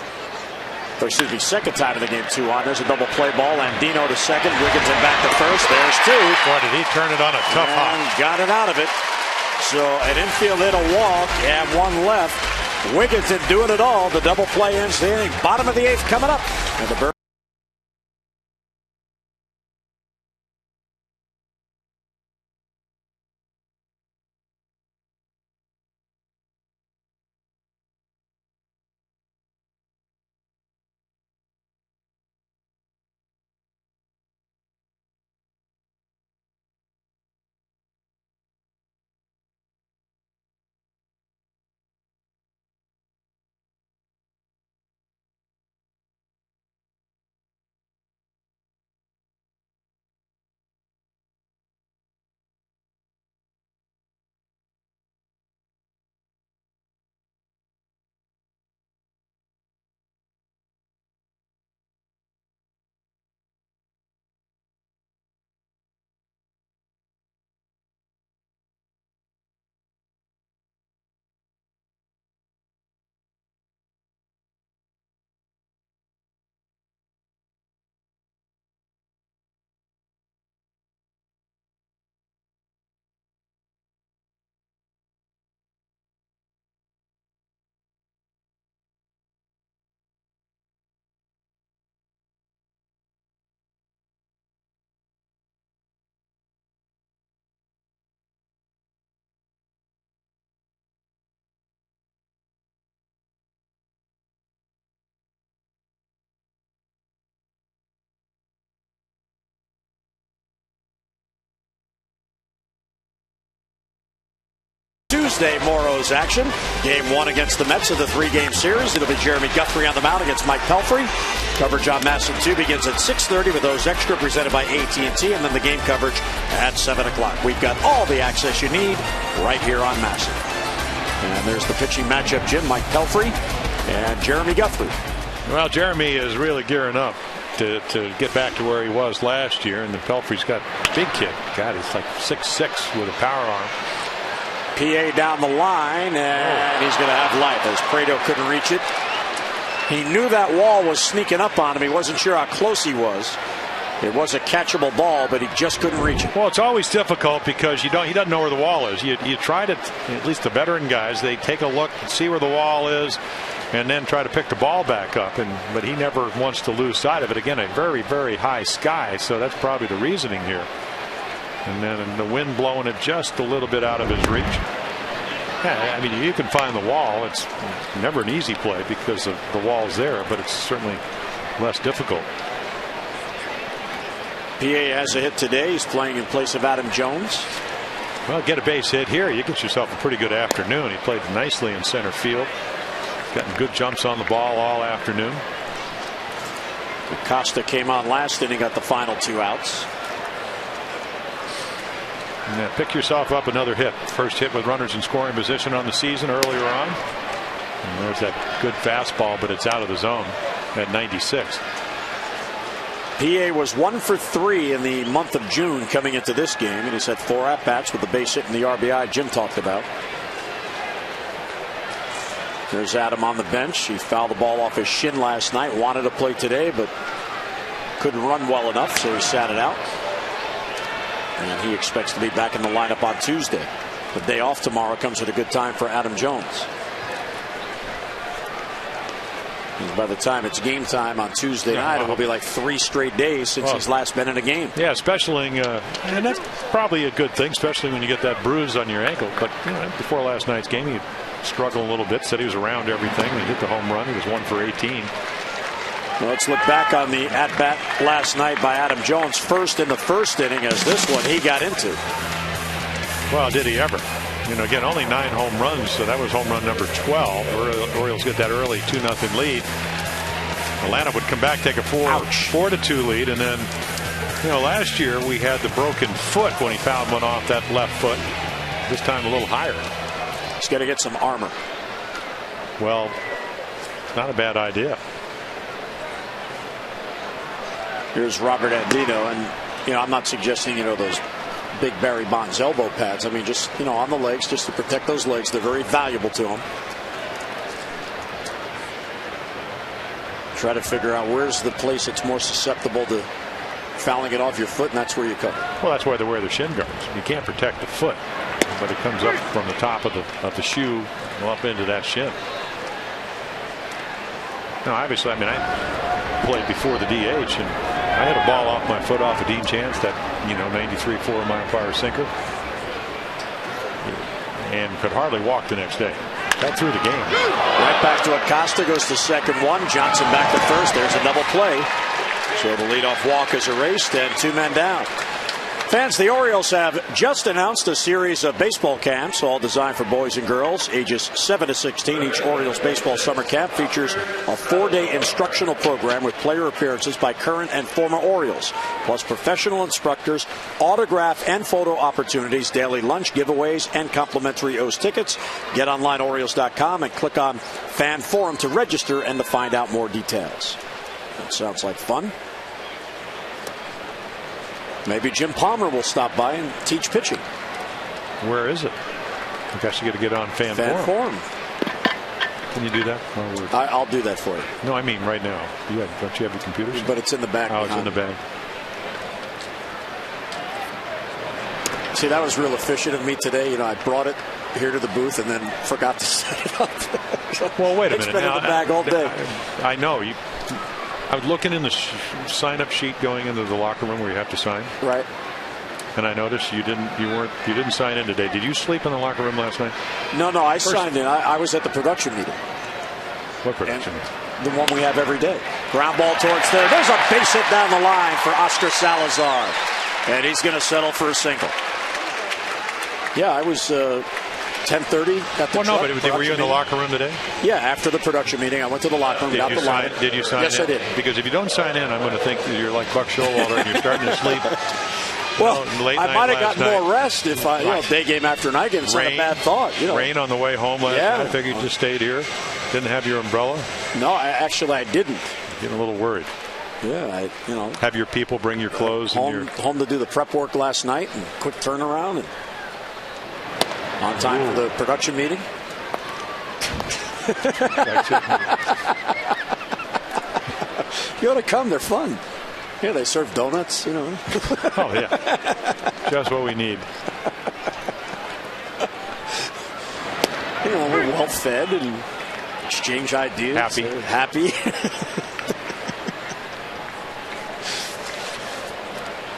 second time in the game 2 on. There's a double play ball, and Dino to second. Wigginton back to first. There's 2. Boy, did he turn it on a tough hop. Got it out of it. So an infield hit, a walk, and 1 left. Wigginton doing it all. The double play ends the inning. Bottom of the 8th coming up. And the Tuesday, Morrow's action. Game 1 against the Mets of the 3-game series. It'll be Jeremy Guthrie on the mound against Mike Pelfrey. Coverage on MASN 2 begins at 6:30 with those extra presented by AT&T, and then the game coverage at 7 o'clock. We've got all the access you need right here on MASN. And there's the pitching matchup, Jim. Mike Pelfrey and Jeremy Guthrie. Well, Jeremy is really gearing up to get back to where he was last year, and the Pelfrey's got a big kid. God, he's like 6'6" with a power arm. PA down the line, and he's going to have life as Prado couldn't reach it. He knew that wall was sneaking up on him. He wasn't sure how close he was. It was a catchable ball, but he just couldn't reach it. Well, it's always difficult because he doesn't know where the wall is. You try to, at least the veteran guys, they take a look and see where the wall is and then try to pick the ball back up. But he never wants to lose sight of it. Again, a very, very high sky, so that's probably the reasoning here. And then the wind blowing it just a little bit out of his reach. Yeah, I mean, you can find the wall. It's never an easy play because the wall's there, but it's certainly less difficult. PA has a hit today. He's playing in place of Adam Jones. Well, get a base hit here, you get yourself a pretty good afternoon. He played nicely in center field. Gotten good jumps on the ball all afternoon. Costa came on last inning, got the final 2 outs. And pick yourself up another hit. First hit with runners in scoring position on the season earlier on. And there's that good fastball, but it's out of the zone at 96. PA was 1 for 3 in the month of June coming into this game, and he's had 4 at-bats with the base hit and the RBI Jim talked about. There's Adam on the bench. He fouled the ball off his shin last night, wanted to play today, but couldn't run well enough, so he sat it out. And he expects to be back in the lineup on Tuesday. The day off tomorrow comes at a good time for Adam Jones. And by the time it's game time on Tuesday night, it will be like 3 straight days since he's last been in a game. Yeah, especially, and that's probably a good thing, especially when you get that bruise on your ankle. But before last night's game, he struggled a little bit, said he was around everything. He hit the home run. He was 1 for 18. Well, let's look back on the at-bat last night by Adam Jones. First in the first inning, as this one he got into. Well, did he ever? Again, only 9 home runs, so that was home run number 12. Orioles get that early 2-0 lead. Atlanta would come back, take a 4-2 lead, and then, last year we had the broken foot when he fouled one off that left foot. This time a little higher. He's got to get some armor. Well, not a bad idea. Here's Robert Andino, and I'm not suggesting those big Barry Bonds elbow pads. I mean, just on the legs, just to protect those legs. They're very valuable to him. Try to figure out where's the place that's more susceptible to fouling it off your foot, and that's where you cover. Well, that's why they wear the shin guards. You can't protect the foot, but it comes up from the top of the shoe up into that shin. Now, obviously, I played before the DH, and I had a ball off my foot off of Dean Chance, that 93 4-mile-per-hour sinker, and could hardly walk the next day. That threw the game. Right back to Acosta, goes to second one. Johnson back to first. There's a double play. So the leadoff walk is erased and 2 men down. Fans, the Orioles have just announced a series of baseball camps, all designed for boys and girls ages 7 to 16. Each Orioles baseball summer camp features a 4-day instructional program with player appearances by current and former Orioles, plus professional instructors, autograph and photo opportunities, daily lunch giveaways, and complimentary O's tickets. Get online Orioles.com and click on Fan Forum to register and to find out more details. That sounds like fun. Maybe Jim Palmer will stop by and teach pitching. Where is it? I guess you got to get on Fan Forum. Can you do that? I'll do that for you. No, I mean right now. Don't you have your computers? But it's in the bag. Oh, it's in the bag. See, that was real efficient of me today. I brought it here to the booth and then forgot to set it up. Well, wait a minute. It's been in the bag all day. I know. I was looking in the sign-up sheet going into the locker room where you have to sign. Right. And I noticed you didn't sign in today. Did you sleep in the locker room last night? No, I signed in. I was at the production meeting. What production meeting? The one we have every day. Ground ball towards third. There's a base hit down the line for Oscar Salazar. And he's going to settle for a single. Yeah, I was 10:30. Well, no, but were you in the locker room today? Yeah, after the production meeting, I went to the locker room. Did you sign in? Yes, I did. Because if you don't sign in, I'm going to think that you're like Buck Showalter and you're starting to sleep. Well, I might have gotten more rest if I, day game after night game. It's not a bad thought. Rain on the way home last night. I figured you just stayed here. Didn't have your umbrella? No, I didn't. Getting a little worried. Yeah, Have your people bring your clothes home to do the prep work last night and quick turnaround and on time for the production meeting. You ought to come. They're fun. Yeah, they serve donuts. Oh yeah, just what we need. We're well fed and exchange ideas. Happy.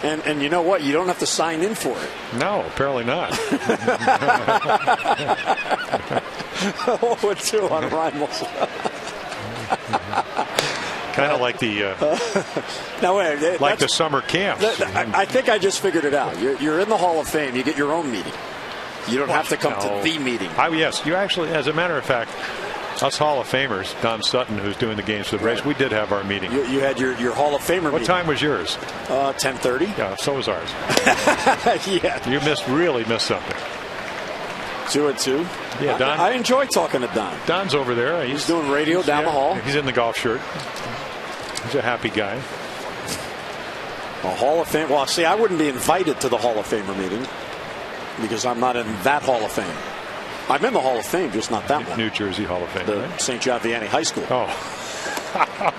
And you know what? You don't have to sign in for it. No, apparently not. 0-2 on rivals. Kind of like the the summer camp. I think I just figured it out. You're in the Hall of Fame. You get your own meeting. You don't have to come to the meeting. Yes, you actually, as a matter of fact, us Hall of Famers, Don Sutton, who's doing the games for the race, we did have our meeting. You had your Hall of Famer meeting. What time was yours? 10:30. Yeah, so was ours. Yeah. You really missed something. 2-2. Yeah, Don. I enjoy talking to Don. Don's over there. He's doing radio down the hall. He's in the golf shirt. He's a happy guy. A Hall of Fame. Well, see, I wouldn't be invited to the Hall of Famer meeting because I'm not in that Hall of Fame. I'm in the Hall of Fame, just not that one. New Jersey Hall of Fame. The right? St. John Vianney High School. Oh.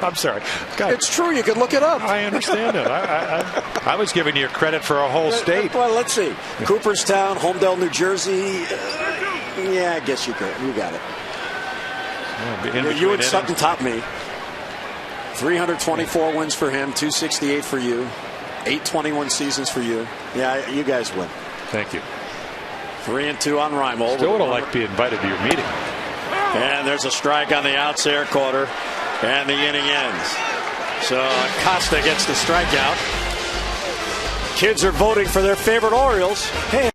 I'm sorry. God. It's true. You can look it up. I understand it. I was giving you credit for a whole state. Well, let's see. Cooperstown, Homedale, New Jersey. Yeah, I guess you could. You got it. You and Sutton topped me. 324 wins for him, 268 for you, 821 seasons for you. Yeah, you guys win. Thank you. 3-2 on Reimold. Still would have liked to be invited to your meeting. And there's a strike on the outs there, quarter, and the inning ends. So Costa gets the strikeout. Kids are voting for their favorite Orioles. Hey.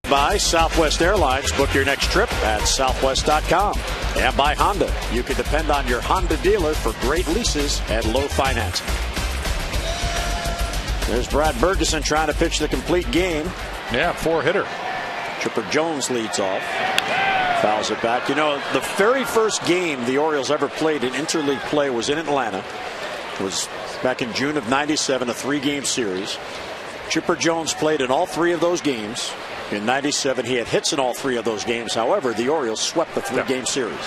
By Southwest Airlines. Book your next trip at southwest.com. And by Honda. You can depend on your Honda dealer for great leases and low financing. There's Brad Bergesen trying to pitch the complete game. Yeah, 4-hitter. Chipper Jones leads off. Fouls it back. The very first game the Orioles ever played in interleague play was in Atlanta. It was back in June of '97, a 3-game series. Chipper Jones played in all 3 of those games. In '97, he had hits in all 3 of those games. However, the Orioles swept the 3-game series.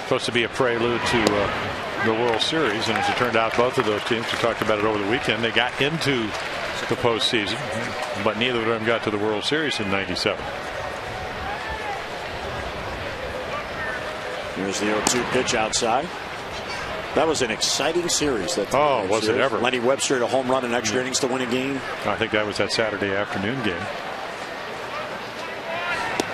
Supposed to be a prelude to the World Series, and as it turned out, both of those teams, we talked about it over the weekend, they got into the postseason, but neither of them got to the World Series in '97. Here's the 0-2 pitch outside. That was an exciting series. Oh, was it ever? Lenny Webster had a home run in extra innings to win a game. I think that was that Saturday afternoon game.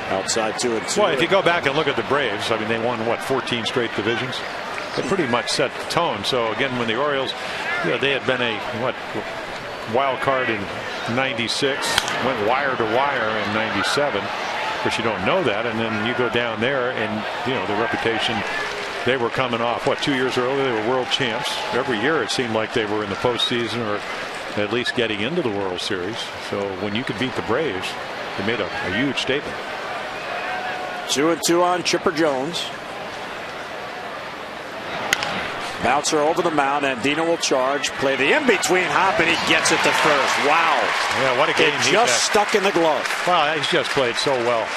Outside 2-2. Well, if you go back and look at the Braves, I mean, they won, what, 14 straight divisions? They pretty much set the tone. So, again, when the Orioles, they had been a, wild card in 96, went wire to wire in 97. Of course, you don't know that. And then you go down there and, the reputation. They were coming off, 2 years earlier, they were world champs. Every year it seemed like they were in the postseason or at least getting into the World Series. So when you could beat the Braves, they made a huge statement. 2-2 on Chipper Jones. Bouncer over the mound, and Dino will charge. Play the in-between hop, and he gets it to first. Wow. Yeah, what a game. It just stuck in the glove. Wow, he's just played so well.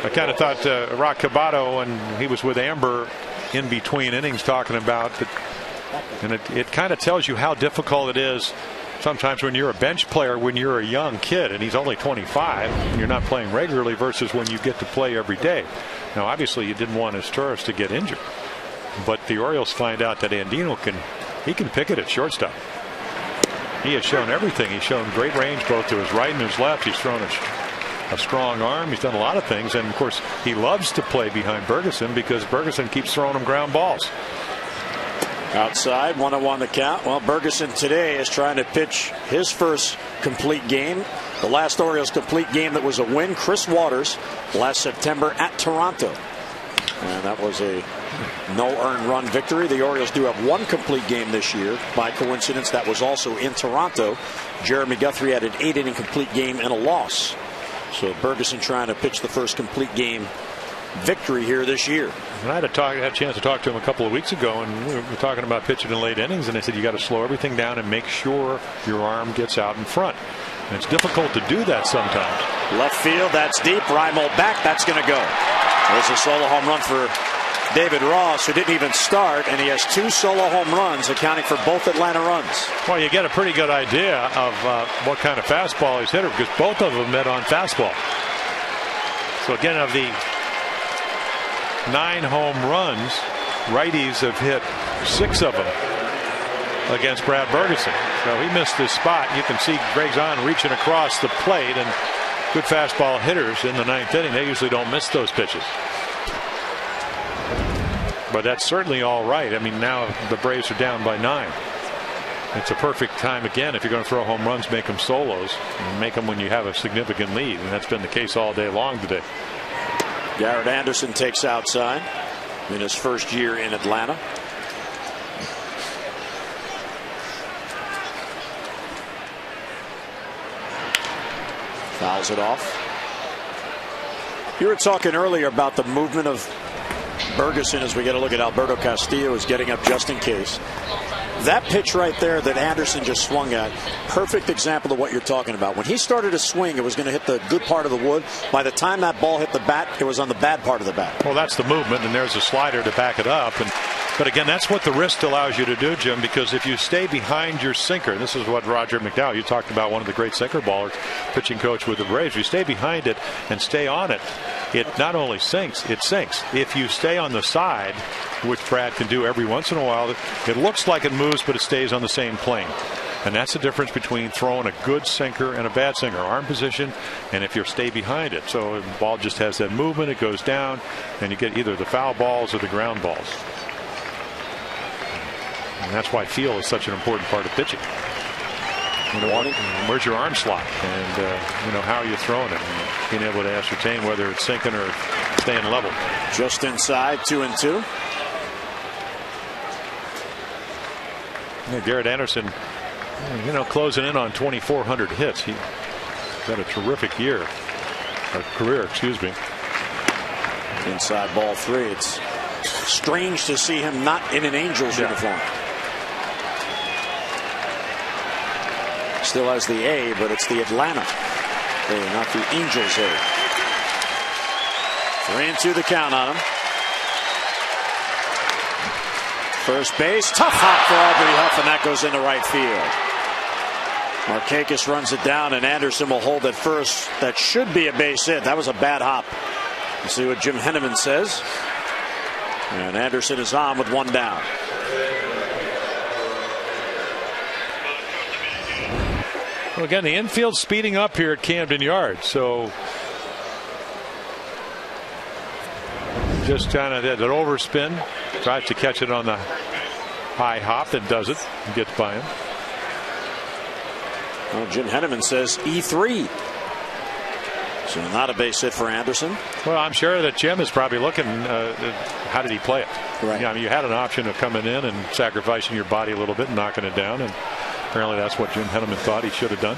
I kind of thought Rock Cabato, when he was with Amber in between innings, talking about that, and it kind of tells you how difficult it is sometimes when you're a bench player, when you're a young kid, and he's only 25, and you're not playing regularly, versus when you get to play every day. Now, obviously, you didn't want his Taurus to get injured, but the Orioles find out that Andino can pick it at shortstop. He has shown everything. He's shown great range both to his right and his left. He's thrown a strong arm. He's done a lot of things, and of course he loves to play behind Bergesen because Bergesen keeps throwing him ground balls. Outside, 1-1 the count. Well, Bergesen today is trying to pitch his first complete game. The last Orioles complete game that was a win, Chris Waters, last September at Toronto, and that was a no earned run victory. The Orioles do have one complete game this year. By coincidence, that was also in Toronto. Jeremy Guthrie had an 8-inning complete game and a loss. So Bergesen trying to pitch the first complete game victory here this year. And I had a chance to talk to him a couple of weeks ago, and we were talking about pitching in late innings, and I said you got to slow everything down and make sure your arm gets out in front. And it's difficult to do that sometimes. Left field, that's deep. Reimold back, that's going to go. There's a solo home run for David Ross, who didn't even start, and he has 2 solo home runs, accounting for both Atlanta runs. Well, you get a pretty good idea of what kind of fastball he's hit, because both of them met on fastball. So again, of the 9 home runs, righties have hit 6 of them against Brad Bergesen. So he missed his spot. You can see Bergesen reaching across the plate, and good fastball hitters in the 9th inning, they usually don't miss those pitches. But that's certainly all right. I mean, now the Braves are down by 9. It's a perfect time again. If you're going to throw home runs, make them solos, and make them when you have a significant lead, and that's been the case all day long today. Garrett Anderson takes outside in his first year in Atlanta. Fouls it off. You were talking earlier about the movement of Bergesen as we get a look at Alberto Castillo is getting up just in case. That pitch right there that Anderson just swung at, perfect example of what you're talking about. When he started to swing, it was going to hit the good part of the wood. By the time that ball hit the bat, it was on the bad part of the bat. Well, that's the movement, and there's a slider to back it up. But again, that's what the wrist allows you to do, Jim, because if you stay behind your sinker, and this is what Roger McDowell, you talked about one of the great sinker ballers, pitching coach with the Braves, you stay behind it and stay on it. It not only sinks, it sinks. If you stay on the side, which Brad can do every once in a while, it looks like it moves, but it stays on the same plane. And that's the difference between throwing a good sinker and a bad sinker. Arm position, and if you stay behind it. So the ball just has that movement, it goes down, and you get either the foul balls or the ground balls. And that's why feel is such an important part of pitching. Where's your arm slot, and how are you throwing it, and being able to ascertain whether it's sinking or staying level. Just inside, 2-2. Yeah, Garrett Anderson, closing in on 2,400 hits. He had a terrific year, or career, excuse me. Inside ball 3. It's strange to see him not in an Angels uniform. Still has the A, but it's the Atlanta A, not the Angels A. 3-2 the count on him. First base, tough hop for Aubrey Huff, and that goes into right field. Markakis runs it down, and Anderson will hold at first. That should be a base hit. That was a bad hop. Let's see what Jim Henneman says. And Anderson is on with one down. Well, again, the infield speeding up here at Camden Yards. So just kind of did an overspin. Tries to catch it on the high hop and does it. And gets by him. Well, Jim Henneman says E3. So not a base hit for Anderson. Well, I'm sure that Jim is probably looking, how did he play it? Right. I mean, you had an option of coming in and sacrificing your body a little bit and knocking it down. And apparently that's what Jim Henneman thought he should have done.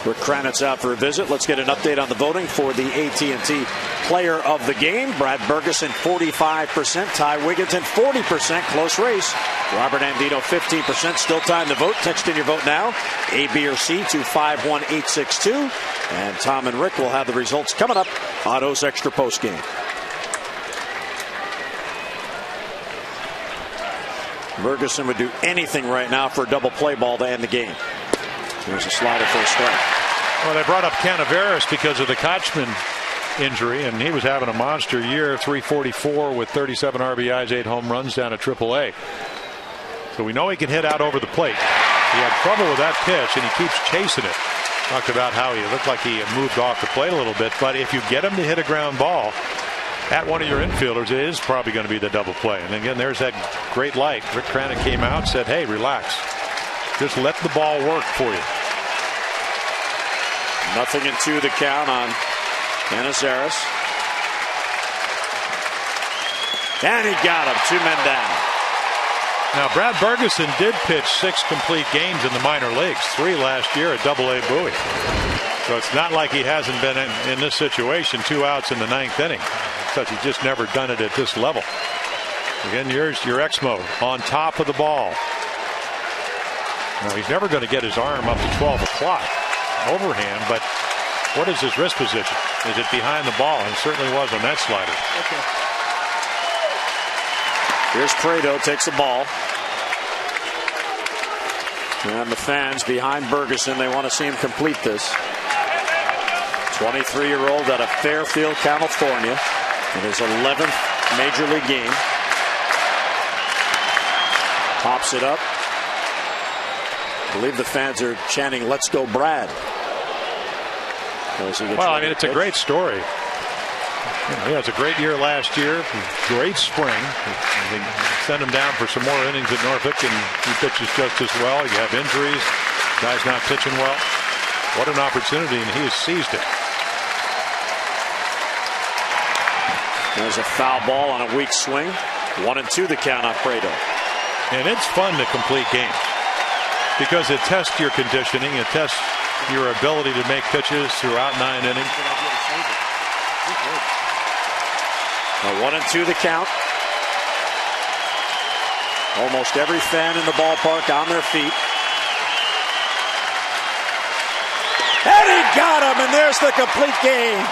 Rick Kranitz out for a visit. Let's get an update on the voting for the AT&T player of the game. Brad Bergesen, 45%. Ty Wigginton, 40%. Close race. Robert Andino, 15%. Still time to vote. Text in your vote now. A, B, or C to 51862. And Tom and Rick will have the results coming up on O's Extra Post Game. Bergesen would do anything right now for a double play ball to end the game. There's a slider for a strike. Well, they brought up Canaveras because of the Kochman injury, and he was having a monster year, 344 with 37 RBIs, 8 home runs down at AAA. So we know he can hit out over the plate. He had trouble with that pitch, and he keeps chasing it. Talked about how he looked like he moved off the plate a little bit, but if you get him to hit a ground ball at one of your infielders, it is probably going to be the double play. And again, there's that great light. Rick Kranitz came out and said, hey, relax. Just let the ball work for you. Nothing in 2 the count on Canaveras. And he got him. 2 men down. Now, Brad Bergesen did pitch 6 complete games in the minor leagues, 3 last year at AA Bowie. So it's not like he hasn't been in this situation. 2 outs in the 9th inning. Because he's just never done it at this level. Again, here's your X-Mode on top of the ball. Now, he's never going to get his arm up to 12 o'clock overhand, but what is his wrist position? Is it behind the ball? And it certainly was on that slider. Okay. Here's Prado, takes the ball. And the fans behind Bergesen, they want to see him complete this. 23-year-old out of Fairfield, California, in his 11th major league game. Pops it up. I believe the fans are chanting, "Let's go, Brad." Well, I mean, it's a great story. He has a great year last year, great spring. They send him down for some more innings at Norfolk, and he pitches just as well. You have injuries, guy's not pitching well. What an opportunity, and he has seized it. There's a foul ball on a weak swing. 1-2 the count on Prado. And it's fun to complete games because it tests your conditioning, it tests your ability to make pitches throughout 9 innings. 1-2 the count. Almost every fan in the ballpark on their feet. And he got him, and there's the complete game.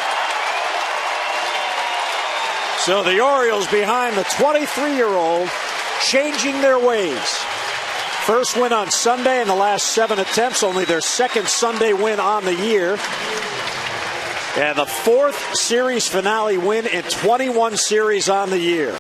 So the Orioles behind the 23-year-old, changing their ways. First win on Sunday in the last 7 attempts, only their 2nd Sunday win on the year. And the 4th series finale win in 21 series on the year.